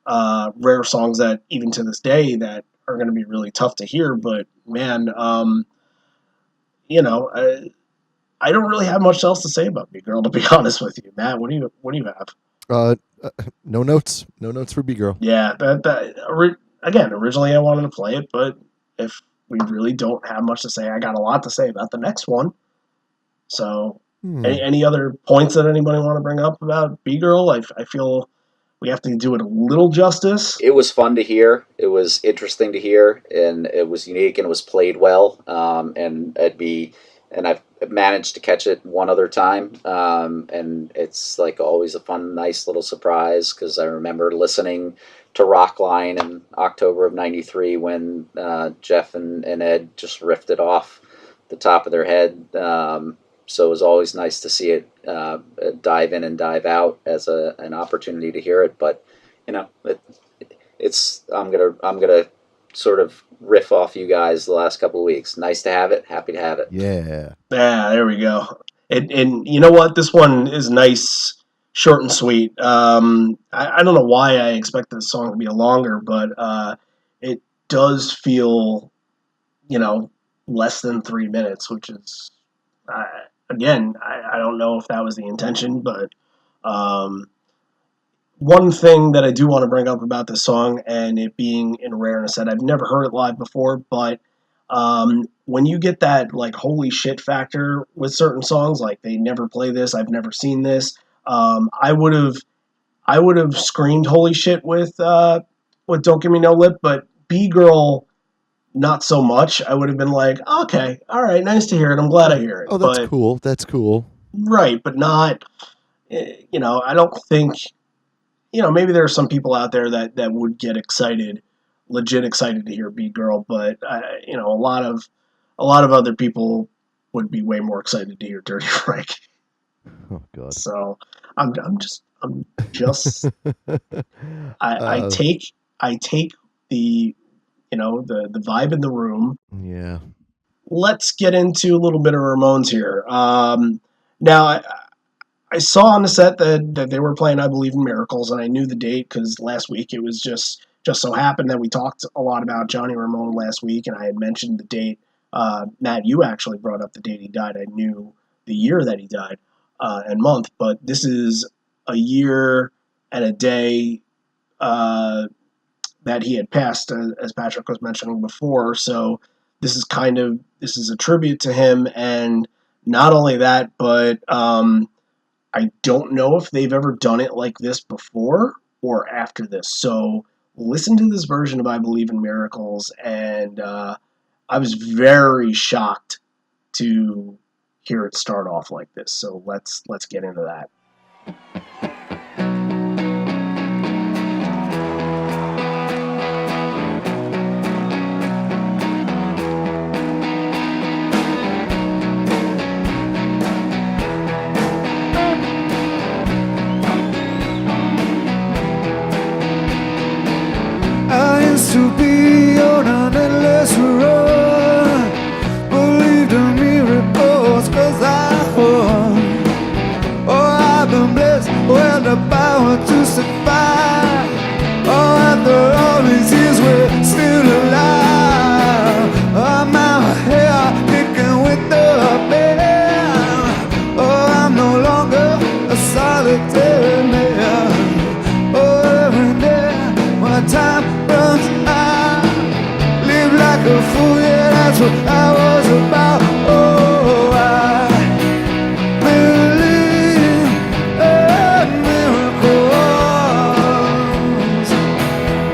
[SPEAKER 2] Rare songs that even to this day that are going to be really tough to hear. But man, I don't really have much else to say about B Girl, to be honest with you. Matt, what do you have?
[SPEAKER 3] No notes for B Girl.
[SPEAKER 2] Yeah, again, originally I wanted to play it, but if we really don't have much to say, I got a lot to say about the next one. So, any other points that anybody want to bring up about B Girl? I feel we have to do it a little justice.
[SPEAKER 4] It was fun to hear. It was interesting to hear, and it was unique, and it was played well. And I've managed to catch it one other time, and it's like always a fun, nice little surprise because I remember listening to Rockline in October of '93 when Jeff and Ed just riffed it off the top of their head. So it was always nice to see it dive in and dive out as an opportunity to hear it. But it's I'm gonna sort of riff off you guys the last couple of weeks. Nice to have it. Happy to have it.
[SPEAKER 3] Yeah.
[SPEAKER 2] There we go. And you know what? This one is nice, short and sweet. I don't know why I expected the song to be longer, but it does feel, less than 3 minutes, which is, again, I don't know if that was the intention, but one thing that I do want to bring up about this song and it being in rareness that I've never heard it live before, but When you get that like holy shit factor with certain songs, like they never play this, I've never seen this. I would have screamed holy shit with Don't Gimme No Lip, but B Girl not so much. I would have been like, okay, all right, nice to hear it. I'm glad I hear it.
[SPEAKER 3] Oh, that's cool. That's cool.
[SPEAKER 2] Right, but not. I don't think. Maybe there are some people out there that would get excited, legit excited to hear "B Girl," but a lot of other people would be way more excited to hear "Dirty Frank."
[SPEAKER 3] Oh God.
[SPEAKER 2] So I'm just I
[SPEAKER 3] Uh,
[SPEAKER 2] take the the vibe in the room.
[SPEAKER 3] yeah.
[SPEAKER 2] Let's get into a little bit of Ramones here. Now, I saw on the set that they were playing I Believe in Miracles, and I knew the date because last week it was just so happened that we talked a lot about Johnny Ramone last week, and I had mentioned the date. Matt, you actually brought up the date he died. I knew the year that he died and month, but this is a year and a day that he had passed, as Patrick was mentioning before. So this is a tribute to him, and not only that, but I don't know if they've ever done it like this before or after this. So listen to this version of I Believe in Miracles, and I was very shocked to hear it start off like this. So let's get into that.
[SPEAKER 1] I used to be on an endless road, believed in miracles 'cause I won. Oh, I've been blessed with the power to survive. Oh, after all these years we're still alive. I'm out here kicking with the band. Oh, I'm no longer a solitary man. Oh, every day my time runs out. Live like a fool, yeah, that's what I was about. Oh, I believe in miracles.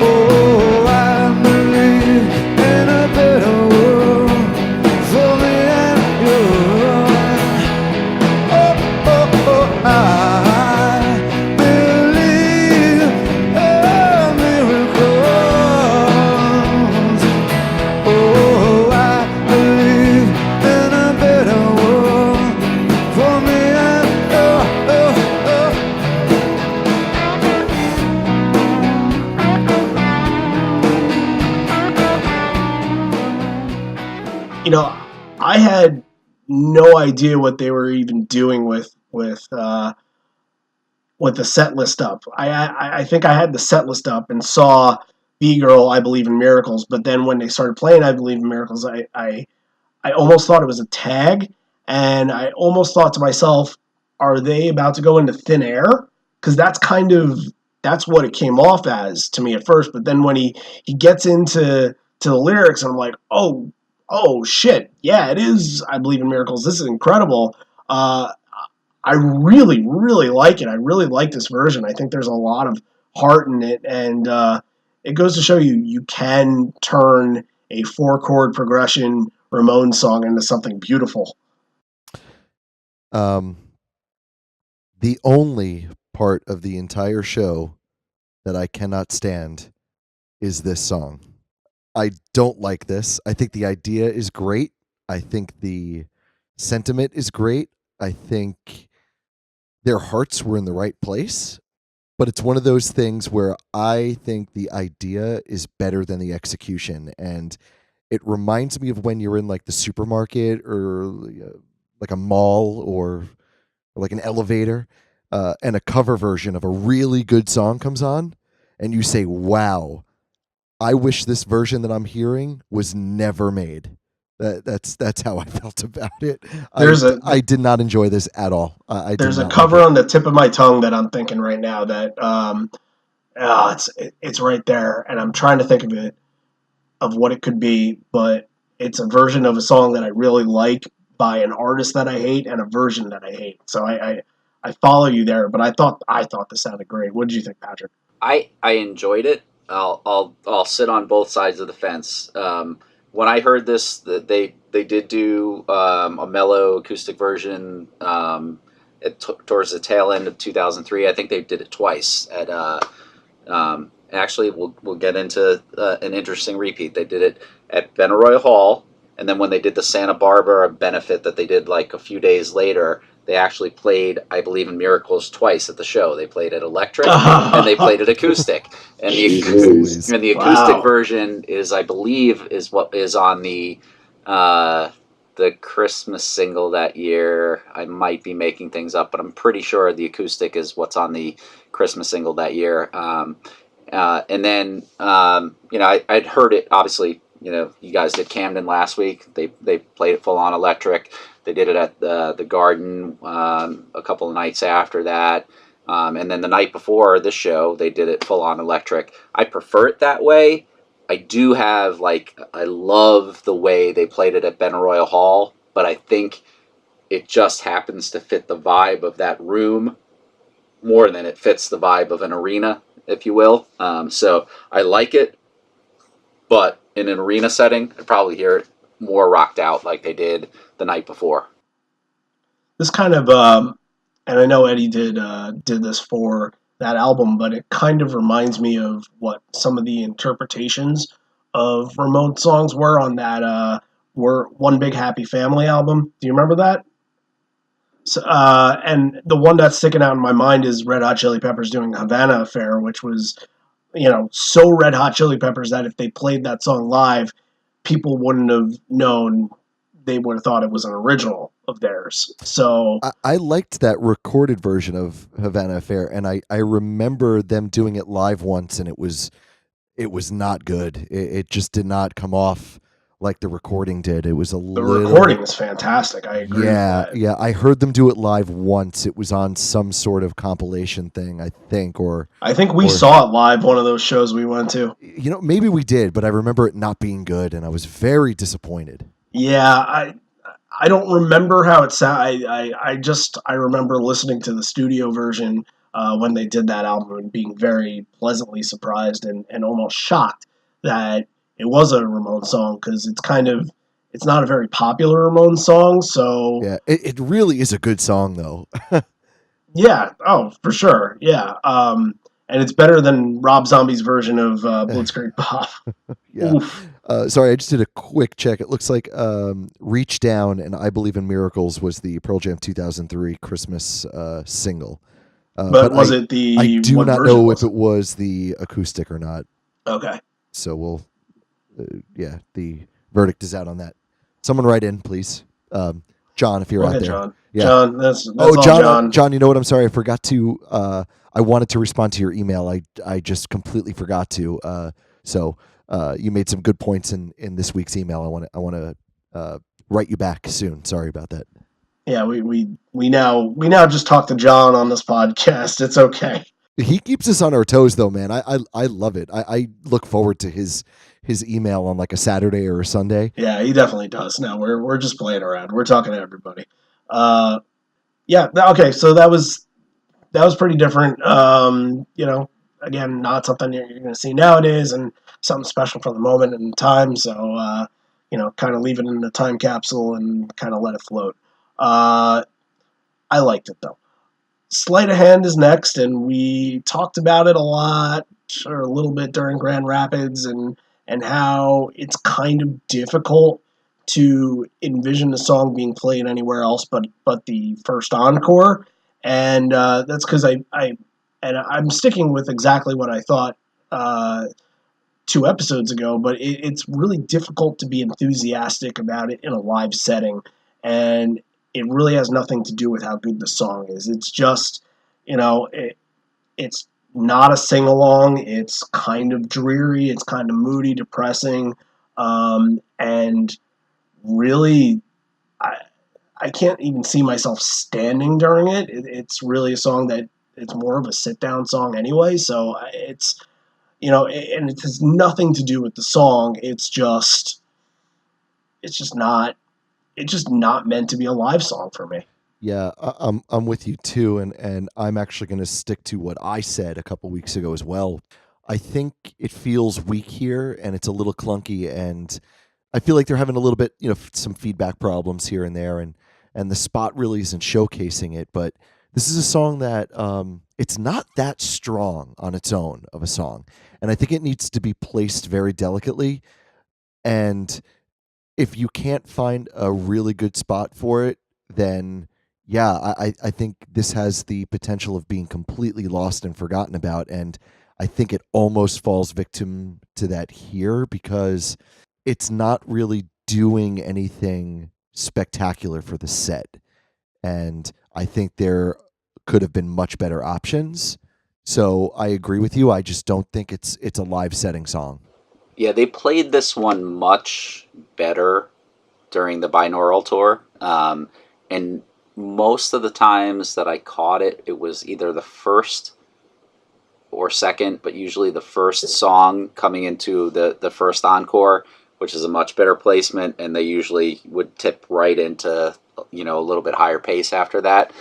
[SPEAKER 1] Oh, I believe in a better world for me and you. Oh, oh, oh, I believe in miracles. Oh, I believe in a better world for me and
[SPEAKER 2] I had no idea what they were even doing with the set list up. I think I had the set list up and saw B Girl, I Believe in Miracles, but then when they started playing I Believe in Miracles, I almost thought it was a tag, and I almost thought to myself, are they about to go into thin air? Because that's what it came off as to me at first, but then when he gets into the lyrics, I'm like, oh shit, yeah, it is I Believe in Miracles. This is incredible. I really, really like it. I really like this version. I think there's a lot of heart in it, and it goes to show you can turn a 4-chord progression Ramones song into something beautiful.
[SPEAKER 3] The only part of the entire show that I cannot stand is this song. I don't like this. I think the idea is great. I think the sentiment is great. I think their hearts were in the right place. But it's one of those things where I think the idea is better than the execution. And it reminds me of when you're in like the supermarket or like a mall or like an elevator, and a cover version of a really good song comes on, and you say, wow, I wish this version that I'm hearing was never made. That's how I felt about it. I did not enjoy this at all.
[SPEAKER 2] There's a cover on the tip of my tongue that I'm thinking right now that it's right there, and I'm trying to think of what it could be, but it's a version of a song that I really like by an artist that I hate and a version that I hate. So I follow you there, but I thought this sounded great. What did you think, Patrick?
[SPEAKER 4] I enjoyed it. I'll sit on both sides of the fence. When I heard this, they did do a mellow acoustic version towards the tail end of 2003. I think they did it twice at. Actually, we'll get into an interesting repeat. They did it at Benaroya Hall, and then when they did the Santa Barbara benefit that they did like a few days later, they actually played, I believe, in Miracles twice at the show. They played it electric and they played it acoustic. And
[SPEAKER 3] Jeez.
[SPEAKER 4] the acoustic version is, I believe, is what is on the Christmas single that year. I might be making things up, but I'm pretty sure the acoustic is what's on the Christmas single that year. And then, I'd heard it, obviously, you guys did Camden last week. They played it full on electric. They did it at the Garden a couple of nights after that. And then the night before this show, they did it full on electric. I prefer it that way. I do have, I love the way they played it at Benaroya Hall, but I think it just happens to fit the vibe of that room more than it fits the vibe of an arena, if you will. So I like it, but in an arena setting, I'd probably hear it more rocked out like they did the night before.
[SPEAKER 2] This kind of, and I know Eddie did this for that album, but it kind of reminds me of what some of the interpretations of Ramones songs were on that were One Big Happy Family album. Do you remember that? So, and the one that's sticking out in my mind is Red Hot Chili Peppers doing Havana Affair, which was, so Red Hot Chili Peppers that if they played that song live, people wouldn't have known. They would have thought it was an original of theirs. So
[SPEAKER 3] I liked that recorded version of Havana Affair, and I remember them doing it live once, and it was not good. It just did not come off like the recording did. It was
[SPEAKER 2] the recording is fantastic. I agree.
[SPEAKER 3] Yeah,
[SPEAKER 2] with that.
[SPEAKER 3] yeah. I heard them do it live once. It was on some sort of compilation thing, I think,
[SPEAKER 2] I think we saw it live one of those shows we went to.
[SPEAKER 3] Maybe we did, but I remember it not being good, and I was very disappointed.
[SPEAKER 2] Yeah, I don't remember how it sounded. I remember listening to the studio version when they did that album and being very pleasantly surprised and almost shocked that it was a Ramones song, because it's not a very popular Ramones song. So
[SPEAKER 3] yeah, it really is a good song though.
[SPEAKER 2] Yeah, oh for sure, yeah. And it's better than Rob Zombie's version of Blitzkrieg Bob.
[SPEAKER 3] Yeah. Sorry, I just did a quick check. It looks like Reach Down and I Believe in Miracles was the Pearl Jam 2003 Christmas single.
[SPEAKER 2] But was it the...
[SPEAKER 3] I do not know if
[SPEAKER 2] it
[SPEAKER 3] it was the acoustic or not.
[SPEAKER 2] Okay.
[SPEAKER 3] So we'll... the verdict is out on that. Someone write in, please. John, if you're out there.
[SPEAKER 2] John.
[SPEAKER 3] Yeah.
[SPEAKER 2] John, that's
[SPEAKER 3] all
[SPEAKER 2] John, John.
[SPEAKER 3] John, you know what? I'm sorry. I forgot to... I wanted to respond to your email. I just completely forgot to. So you made some good points in this week's email. I want to write you back soon. Sorry about that.
[SPEAKER 2] Yeah, we now just talk to John on this podcast. It's okay.
[SPEAKER 3] He keeps us on our toes, though, man. I love it. I look forward to his email on like a Saturday or a Sunday.
[SPEAKER 2] Yeah, he definitely does. No, we're just playing around. We're talking to everybody. Yeah. Okay. So that was pretty different. Again, not something you're going to see nowadays, and something special for the moment and time. So, kind of leave it in the time capsule and kind of let it float. I liked it though. Sleight of Hand is next, and we talked about it a lot or a little bit during Grand Rapids, and how it's kind of difficult to envision the song being played anywhere else but the first encore. And that's because I'm sticking with exactly what I thought 2 episodes ago, but it's really difficult to be enthusiastic about it in a live setting, and it really has nothing to do with how good the song is. It's just, it's not a sing-along. It's kind of dreary. It's kind of moody, depressing, and really, I can't even see myself standing during it. It's really a song that it's more of a sit-down song anyway, so it's, and it has nothing to do with the song. It's just, it's just not meant to be a live song for me.
[SPEAKER 3] Yeah, I'm with you too, and I'm actually going to stick to what I said a couple weeks ago as well. I think it feels weak here, and it's a little clunky, and I feel like they're having a little bit, some feedback problems here and there, and the spot really isn't showcasing it. But this is a song that it's not that strong on its own of a song, and I think it needs to be placed very delicately. And if you can't find a really good spot for it, then yeah, I think this has the potential of being completely lost and forgotten about. And I think it almost falls victim to that here because it's not really doing anything spectacular for the set. And I think there could have been much better options. So I agree with you. I just don't think it's a live setting song.
[SPEAKER 4] Yeah, they played this one much better during the binaural tour. And most of the times that I caught it, it was either the first or second, but usually the first song coming into the first encore, which is a much better placement, and they usually would tip right into a little bit higher pace after that.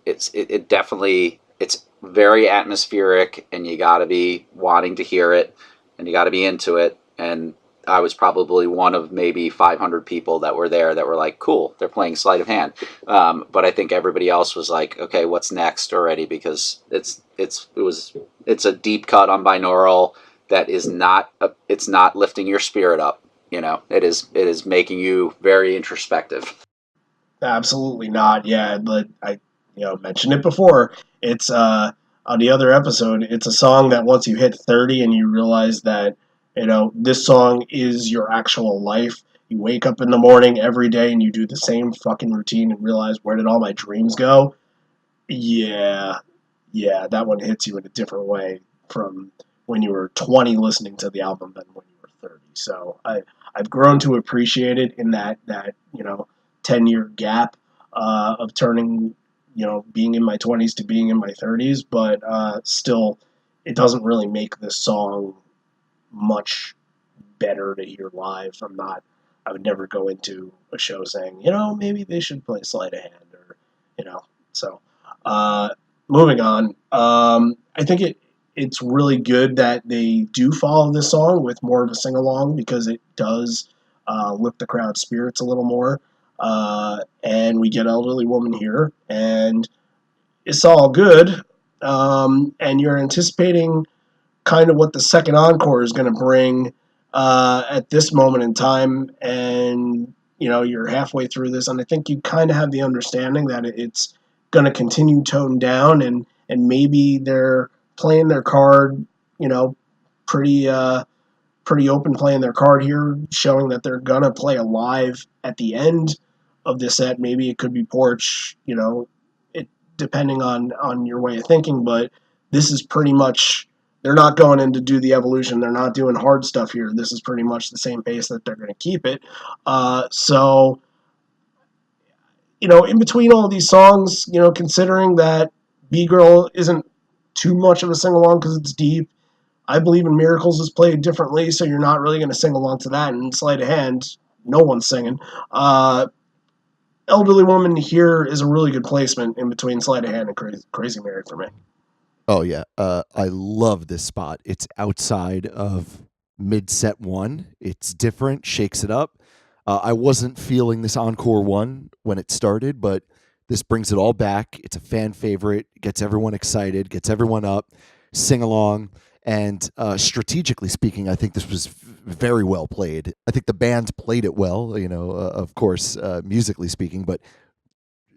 [SPEAKER 4] It definitely it's very atmospheric, and you got to be wanting to hear it, and you got to be into it. And I was probably one of maybe 500 people that were there that were like, cool, they're playing sleight of hand. But I think everybody else was like, okay, what's next already? Because it's a deep cut on binaural that is not it's not lifting your spirit up. It is making you very introspective.
[SPEAKER 2] Absolutely not. Yeah, but I mentioned it before. It's on the other episode. It's a song that once you hit 30 and you realize that this song is your actual life. You wake up in the morning every day and you do the same fucking routine and realize, where did all my dreams go? Yeah, yeah, that one hits you in a different way from when you were 20 listening to the album than when you were 30. So I've grown to appreciate it in that 10-year gap of turning being in my 20s to being in my 30s, but still it doesn't really make this song much better to hear live. I would never go into a show saying, maybe they should play sleight of hand so uh, moving on. I think it's really good that they do follow this song with more of a sing along because it does lift the crowd spirits a little more. And we get Elderly Woman here, and it's all good. And you're anticipating kind of what the second encore is going to bring at this moment in time, and you're halfway through this, and I think you kind of have the understanding that it's going to continue toned down, and maybe they're playing their card, pretty pretty open, playing their card here, showing that they're going to play a live at the end of this set. Maybe it could be Porch, it depending on your way of thinking, but this is pretty much, they're not going in to do the evolution. They're not doing hard stuff here. This is pretty much the same pace that they're going to keep it. So, in between all these songs, considering that B-Girl isn't too much of a sing-along because it's deep, I Believe in Miracles is played differently, so you're not really going to sing along to that. And Sleight of Hand, no one's singing. Elderly Woman here is a really good placement in between Sleight of Hand and Crazy Mary for me.
[SPEAKER 3] Oh yeah, I love this spot. It's outside of mid set one. It's different, shakes it up. I wasn't feeling this encore one when it started, but this brings it all back. It's a fan favorite, gets everyone excited, gets everyone up, sing along. And strategically speaking, I think this was very well played. I think the band played it well, of course, musically speaking, but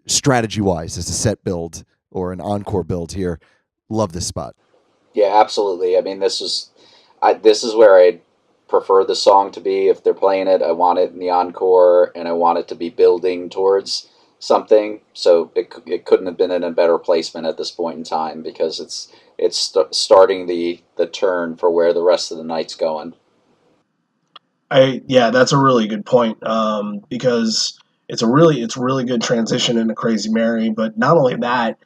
[SPEAKER 3] strategy-wise, as a set build or an encore build here, love this spot.
[SPEAKER 4] Yeah, absolutely. I mean, this is where I prefer the song to be. If they're playing it, I want it in the encore, and I want it to be building towards something. So it couldn't have been in a better placement at this point in time because it's starting the turn for where the rest of the night's going.
[SPEAKER 2] Yeah, that's a really good point because it's really good transition into Crazy Mary. But not only that,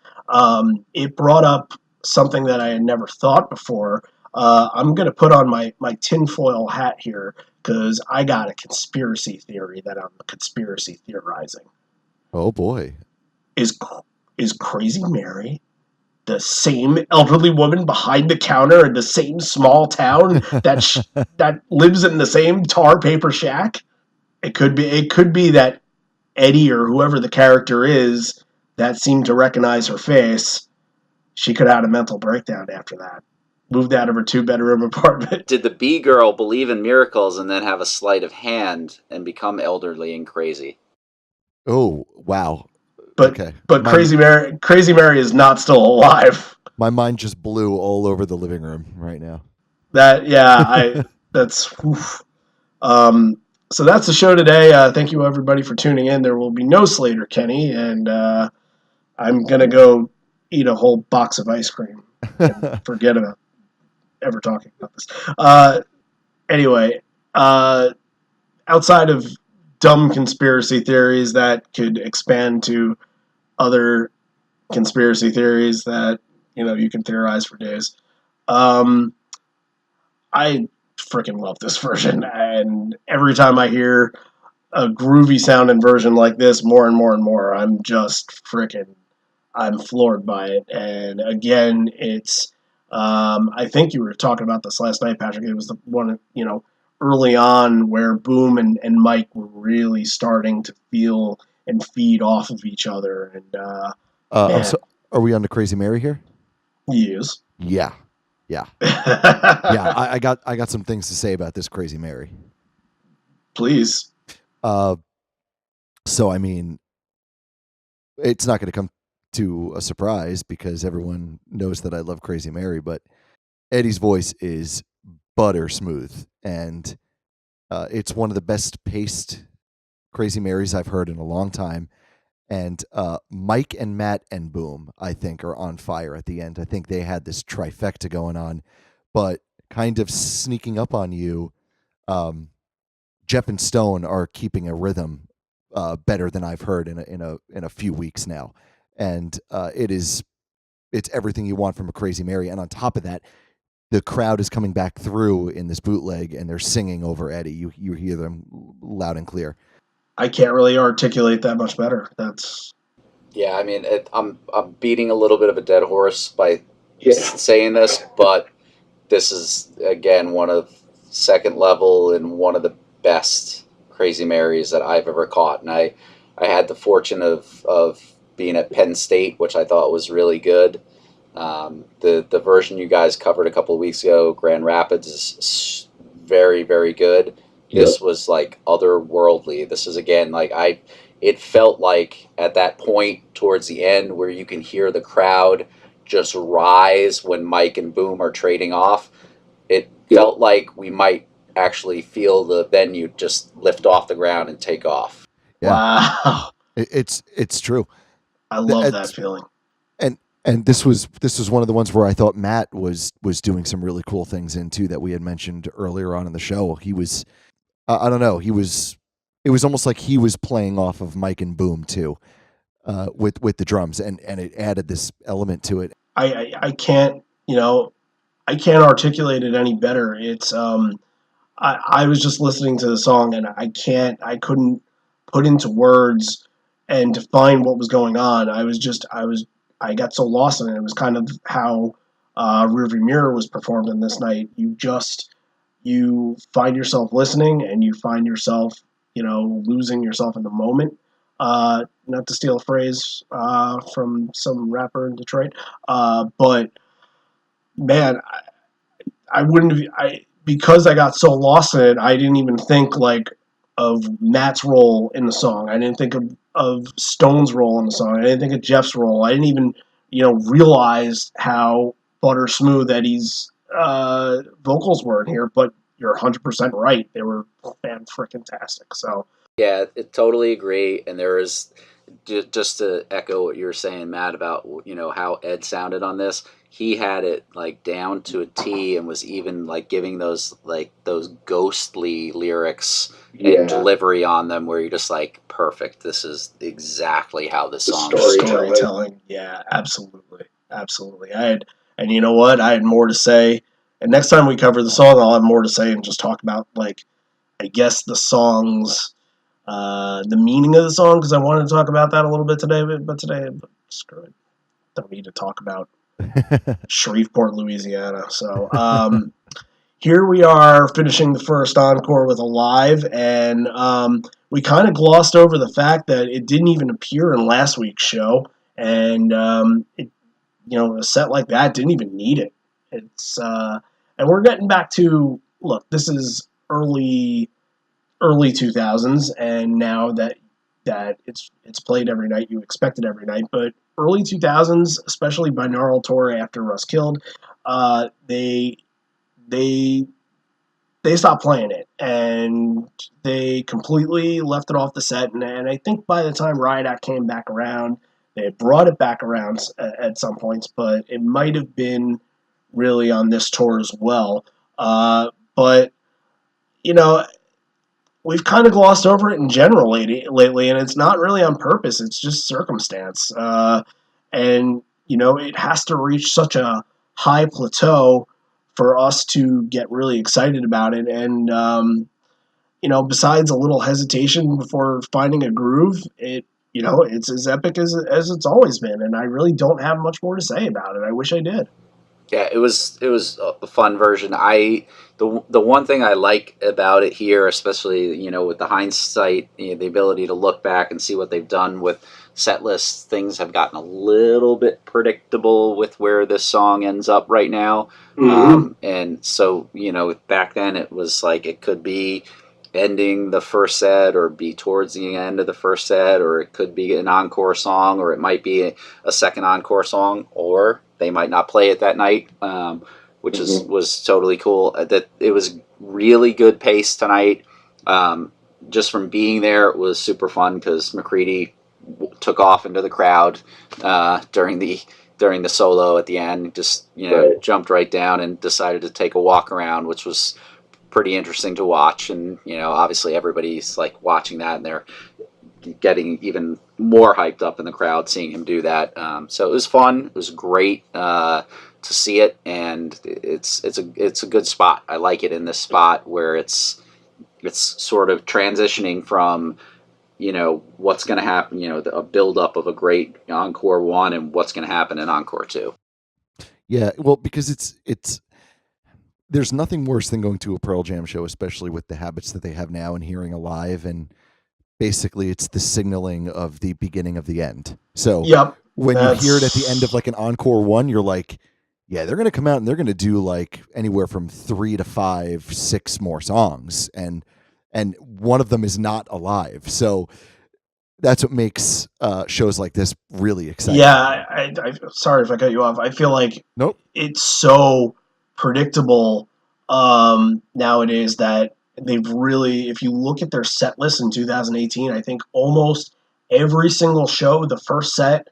[SPEAKER 2] it brought up something that I had never thought before. I'm going to put on my tinfoil hat here because I got a conspiracy theory that I'm conspiracy theorizing.
[SPEAKER 3] Oh boy.
[SPEAKER 2] Is Crazy Mary the same elderly woman behind the counter in the same small town that lives in the same tar paper shack? It could be that Eddie or whoever the character is that seemed to recognize her face. She could have had a mental breakdown after that. Moved out of her 2-bedroom apartment.
[SPEAKER 4] Did the B girl believe in miracles and then have a sleight of hand and become elderly and crazy?
[SPEAKER 3] Oh, wow.
[SPEAKER 2] But
[SPEAKER 3] Okay.
[SPEAKER 2] Crazy Mary is not still alive.
[SPEAKER 3] My mind just blew all over the living room right now.
[SPEAKER 2] That's oof. So that's the show today. Thank you everybody for tuning in. There will be no Sleater-Kinney, and I'm gonna go eat a whole box of ice cream and forget about ever talking about this. Anyway, outside of dumb conspiracy theories that could expand to other conspiracy theories that you can theorize for days, I freaking love this version, and every time I hear a groovy sounding version like this more and more and more, I'm floored by it. And again, it's I think you were talking about this last night, Patrick. It was the one early on where Boom and Mike were really starting to feel and feed off of each other. And
[SPEAKER 3] so are we on to Crazy Mary here?
[SPEAKER 2] yes.
[SPEAKER 3] Yeah. Yeah. Yeah. I got some things to say about this Crazy Mary.
[SPEAKER 2] Please.
[SPEAKER 3] So I mean, it's not going to come to a surprise because everyone knows that I love Crazy Mary, but Eddie's voice is butter smooth, and it's one of the best paced Crazy Marys I've heard in a long time. And Mike and Matt and Boom, I think, are on fire at the end. I think they had this trifecta going on, but kind of sneaking up on you. Jeff and Stone are keeping a rhythm better than I've heard in a few weeks now, and it's everything you want from a Crazy Mary. And on top of that, the crowd is coming back through in this bootleg, and they're singing over Eddie. You hear them loud and clear.
[SPEAKER 2] I can't really articulate that much better.
[SPEAKER 4] Yeah, I mean, I'm beating a little bit of a dead horse by saying this, but this is again one of second level and one of the best Crazy Marys that I've ever caught. And I had the fortune of being at Penn State, which I thought was really good. The version you guys covered a couple of weeks ago, Grand Rapids, is very, very good. This was like otherworldly. This is again it felt like at that point towards the end where you can hear the crowd just rise when Mike and Boom are trading off. It felt like we might actually feel the venue just lift off the ground and take off.
[SPEAKER 3] Yeah.
[SPEAKER 2] Wow.
[SPEAKER 3] It's true.
[SPEAKER 2] I love that feeling.
[SPEAKER 3] And this was one of the ones where I thought Matt was doing some really cool things in too that we had mentioned earlier on in the show. He was, I don't know, it was almost like he was playing off of Mike and Boom too, with the drums, and it added this element to it.
[SPEAKER 2] I can't articulate it any better. It's I was just listening to the song and I couldn't put into words and define what was going on. I got so lost in it. It was kind of how Rearview Mirror was performed in this night. You find yourself listening and you find yourself, losing yourself in the moment. Not to steal a phrase from some rapper in Detroit, but man, I wouldn't have, because I got so lost in it, I didn't even think of Matt's role in the song. I didn't think of Stone's role in the song. I didn't think of Jeff's role. I didn't even, realize how butter smooth Eddie's vocals were in here, but you're 100% right. They were fan-frickin-tastic. So
[SPEAKER 4] yeah, I totally agree. And there is, just to echo what you were saying, Matt, about how Ed sounded on this. He had it down to a T, and was even giving those ghostly lyrics and delivery on them, where you're just perfect. This is exactly how this song is.
[SPEAKER 2] Storytelling. Yeah, absolutely. And you know what? I had more to say And next time we cover the song, I'll have more to say and just talk about, like, I guess the song's, the meaning of the song, because I wanted to talk about that a little bit today, but screw it. Don't need to talk about Shreveport, Louisiana. So, here we are finishing the first encore with Alive, and we kind of glossed over the fact that it didn't even appear in last week's show, and a set like that didn't even need it. It's and we're getting back to, look, this is early 2000s, and now that it's played every night, you expect it every night, but early 2000s, especially Binaural Tour after Russ Killed, they stopped playing it, and they completely left it off the set. And I think by the time Riot Act came back around, they had brought it back around at some points, but it might have been really on this tour as well. But, we've kind of glossed over it in general lately, and it's not really on purpose. It's just circumstance. And, it has to reach such a high plateau for us to get really excited about it. And, besides a little hesitation before finding a groove, it's as epic as it's always been. And I really don't have much more to say about it. I wish I did.
[SPEAKER 4] Yeah, it was a fun version. The one thing I like about it here, especially with the hindsight, the ability to look back and see what they've done with set lists, things have gotten a little bit predictable with where this song ends up right now.
[SPEAKER 2] Mm-hmm.
[SPEAKER 4] And so back then it was like it could be ending the first set or be towards the end of the first set, or it could be an encore song, or it might be a second encore song, or they might not play it that night, which was totally cool. That it was really good pace tonight. Just from being there, it was super fun because McCready took off into the crowd during the solo at the end. Just
[SPEAKER 2] Right.
[SPEAKER 4] jumped right down and decided to take a walk around, which was pretty interesting to watch. And obviously everybody's like watching that, and they're getting even more hyped up in the crowd seeing him do that. So it was fun. It was great to see it, and it's a good spot. I like it in this spot where it's sort of transitioning from what's going to happen, a build up of a great encore 1 and what's going to happen in encore 2.
[SPEAKER 3] Yeah, well, because it's there's nothing worse than going to a Pearl Jam show, especially with the habits that they have now and hearing Alive, and basically it's the signaling of the beginning of the end. So
[SPEAKER 2] Yep.
[SPEAKER 3] when you hear it at the end of like an encore 1, you're like, yeah, they're going to come out and they're going to do like anywhere from 3 to 5, 6 more songs, and one of them is not Alive. So that's what makes shows like this really exciting.
[SPEAKER 2] Yeah, I sorry if I cut you off. I feel like
[SPEAKER 3] Nope.
[SPEAKER 2] it's so predictable nowadays that they've really, if you look at their set list in 2018, I think almost every single show, the first set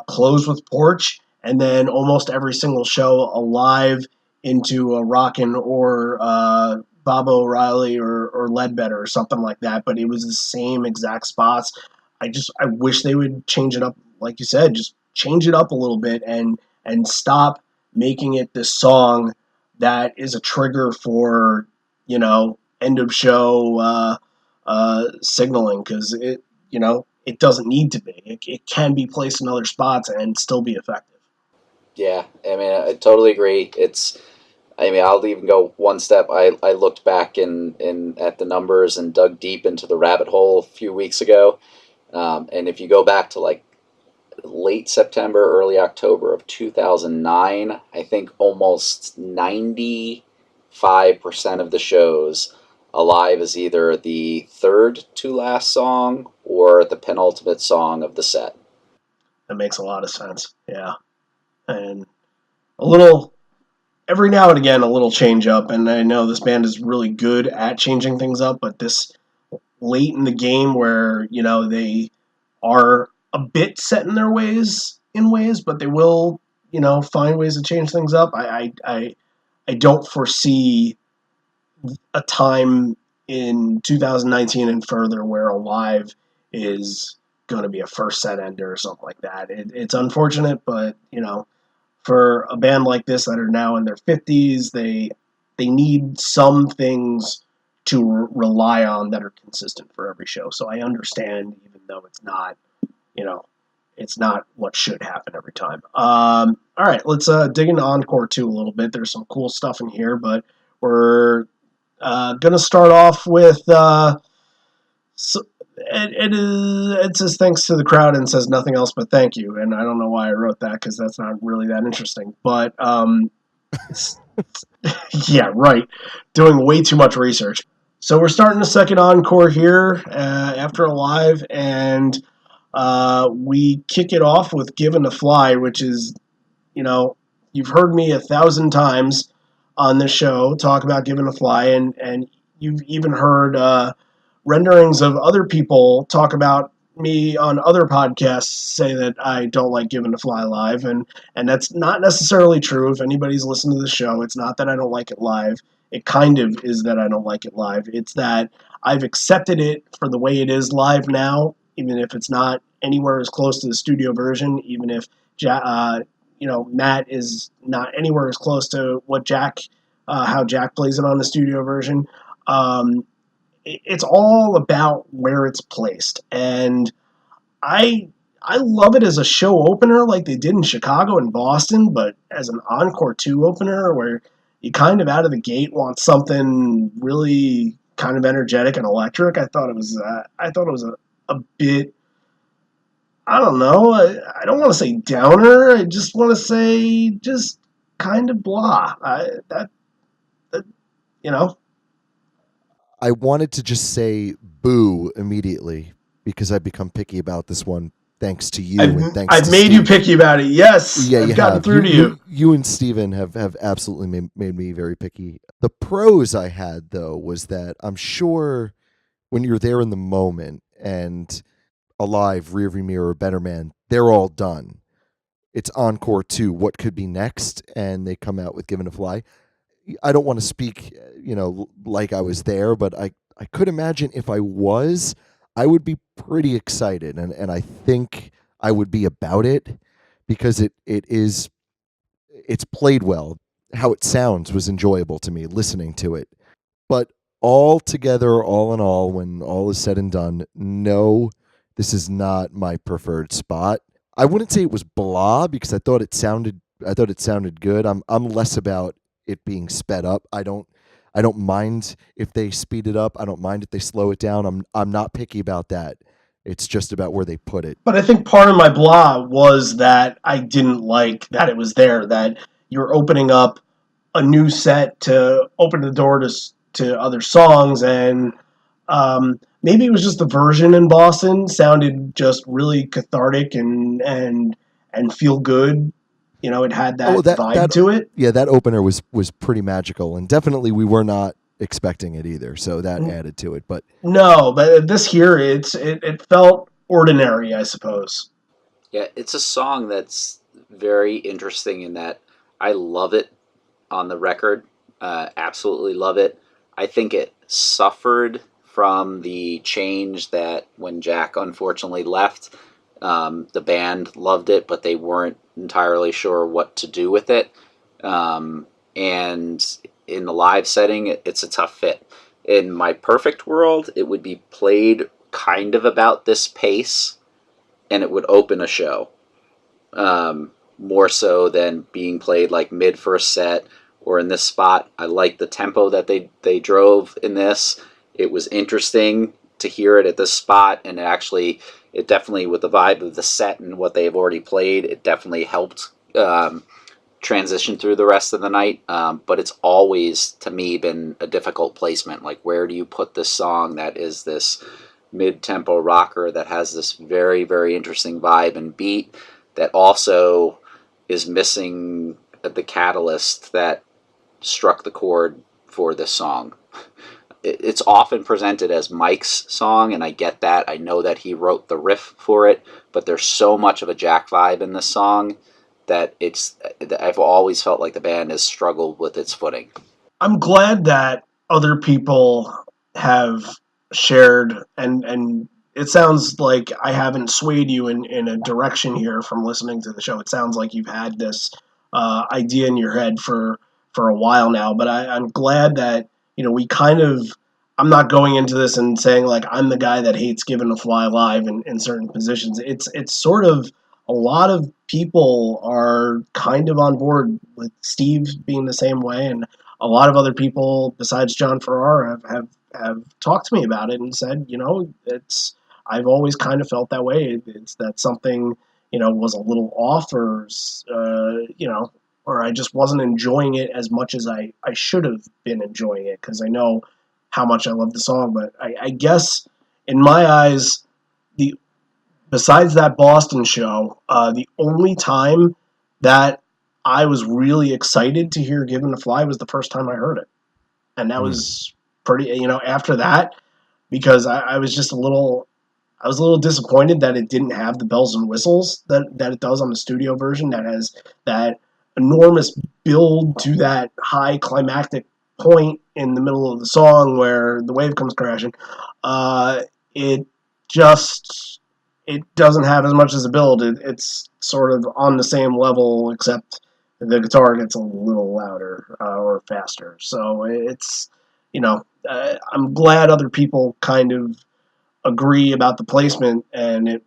[SPEAKER 2] closed with Porch, and then almost every single show Alive into a Rockin' or Bob O'Reilly or Ledbetter or something like that. But it was the same exact spots. I wish they would change it up, like you said, just change it up a little bit and stop making it this song that is a trigger for, end of show signaling, because it doesn't need to be. It can be placed in other spots and still be effective.
[SPEAKER 4] Yeah, I mean, I totally agree. I'll even go one step. I looked back in at the numbers and dug deep into the rabbit hole a few weeks ago. And if you go back to like late September, early October of 2009, I think almost 95% of the shows, Alive is either the third to last song or the penultimate song of the set.
[SPEAKER 2] That makes a lot of sense. Yeah. And every now and again, a little change up. And I know this band is really good at changing things up, but this late in the game where, they are a bit set in their ways, but they will, find ways to change things up. I don't foresee a time in 2019 and further where Alive is going to be a first set ender or something like that. It's unfortunate, but, for a band like this that are now in their 50s, they need some things to rely on that are consistent for every show. So I understand, even though it's not, it's not what should happen every time. All right, let's dig into Encore 2 a little bit. There's some cool stuff in here, but we're going to start off with it says thanks to the crowd and says nothing else but thank you. And I don't know why I wrote that because that's not really that interesting. But yeah, right. Doing way too much research. So we're starting a second encore here after a live, and we kick it off with Given to Fly, which is, you've heard me 1,000 times on this show talk about Given to Fly, and you've even heard renderings of other people talk about me on other podcasts say that I don't like Given to Fly live, and that's not necessarily true. If anybody's listened to the show, it's not that I don't like it live. It kind of is that I don't like it live. It's that I've accepted it for the way it is live now, even if it's not anywhere as close to the studio version, even if Matt is not anywhere as close to what how Jack plays it on the studio version. It's all about where it's placed, and I love it as a show opener like they did in Chicago and Boston, but as an Encore 2 opener where you kind of out of the gate want something really kind of energetic and electric, I thought it was a bit, I don't know, I don't want to say downer, I just want to say just kind of blah.
[SPEAKER 3] I wanted to just say boo immediately because I've become picky about this one thanks to you and thanks
[SPEAKER 2] I've
[SPEAKER 3] to
[SPEAKER 2] made
[SPEAKER 3] Steve.
[SPEAKER 2] you picky about it. Yes,
[SPEAKER 3] yeah,
[SPEAKER 2] I've
[SPEAKER 3] you
[SPEAKER 2] gotten
[SPEAKER 3] have.
[SPEAKER 2] through to you.
[SPEAKER 3] You and Steven have absolutely made me very picky. The pros I had, though, was that I'm sure when you're there in the moment and Alive, Rearview Mirror, Better Man, they're all done. It's Encore 2, what could be next? And they come out with Given to Fly. I don't want to speak, like I was there, but I could imagine if I was, I would be pretty excited, and I think I would be about it because it's played well. How it sounds was enjoyable to me listening to it. But all together, all in all, when all is said and done, no, this is not my preferred spot. I wouldn't say it was blah because I thought it sounded good. I'm less about it being sped up. I don't mind if they speed it up. I don't mind if they slow it down. I'm not picky about that. It's just about where they put it.
[SPEAKER 2] But I think part of my blah was that I didn't like that it was there, that you're opening up a new set to open the door to other songs, and maybe it was just the version in Boston sounded just really cathartic and feel good. It had that vibe to it.
[SPEAKER 3] Yeah, that opener was pretty magical, and definitely we were not expecting it either, so that added to it. But
[SPEAKER 2] no, but this here, it felt ordinary, I suppose.
[SPEAKER 4] Yeah, it's a song that's very interesting in that I love it on the record. Absolutely love it. I think it suffered from the change that when Jack unfortunately left, the band loved it, but they weren't entirely sure what to do with it. And in the live setting, it's a tough fit. In my perfect world, it would be played kind of about this pace, and it would open a show. More so than being played like mid first set or in this spot. I like the tempo that they drove in this. It was interesting to hear it at this spot, and it definitely, with the vibe of the set and what they have already played, it definitely helped transition through the rest of the night. But it's always, to me, been a difficult placement. Like, where do you put this song that is this mid-tempo rocker that has this very, very interesting vibe and beat that also is missing the catalyst that struck the chord for this song? It's often presented as Mike's song, and I get that. I know that he wrote the riff for it, but there's so much of a Jack vibe in this song that I've always felt like the band has struggled with its footing.
[SPEAKER 2] I'm glad that other people have shared, and it sounds like I haven't swayed you in a direction here from listening to the show. It sounds like you've had this idea in your head for a while now. But I'm glad that we kind of. I'm not going into this and saying like I'm the guy that hates Given to Fly live in certain positions. It's sort of a lot of people are kind of on board with Steve being the same way, and a lot of other people besides John Ferrara have talked to me about it and said, it's I've always kind of felt that way. It's that something was a little off, or I just wasn't enjoying it as much as I should have been enjoying it, because I know how much I love the song. But I guess in my eyes, besides that Boston show, the only time that I was really excited to hear Given to Fly was the first time I heard it. And that was pretty, after that, because I was just a little disappointed that it didn't have the bells and whistles that it does on the studio version, that has that enormous build to that high climactic point in the middle of the song where the wave comes crashing. It doesn't have as much as a build. It's sort of on the same level, except the guitar gets a little louder or faster. So it's, I'm glad other people kind of agree about the placement, and it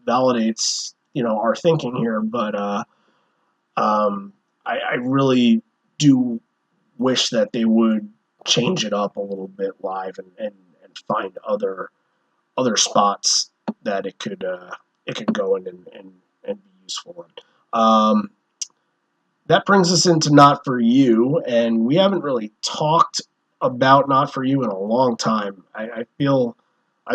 [SPEAKER 2] validates, our thinking here. But I really do wish that they would change it up a little bit live and find other spots that it could go in and be useful in. That brings us into Not For You, and we haven't really talked about Not For You in a long time. I feel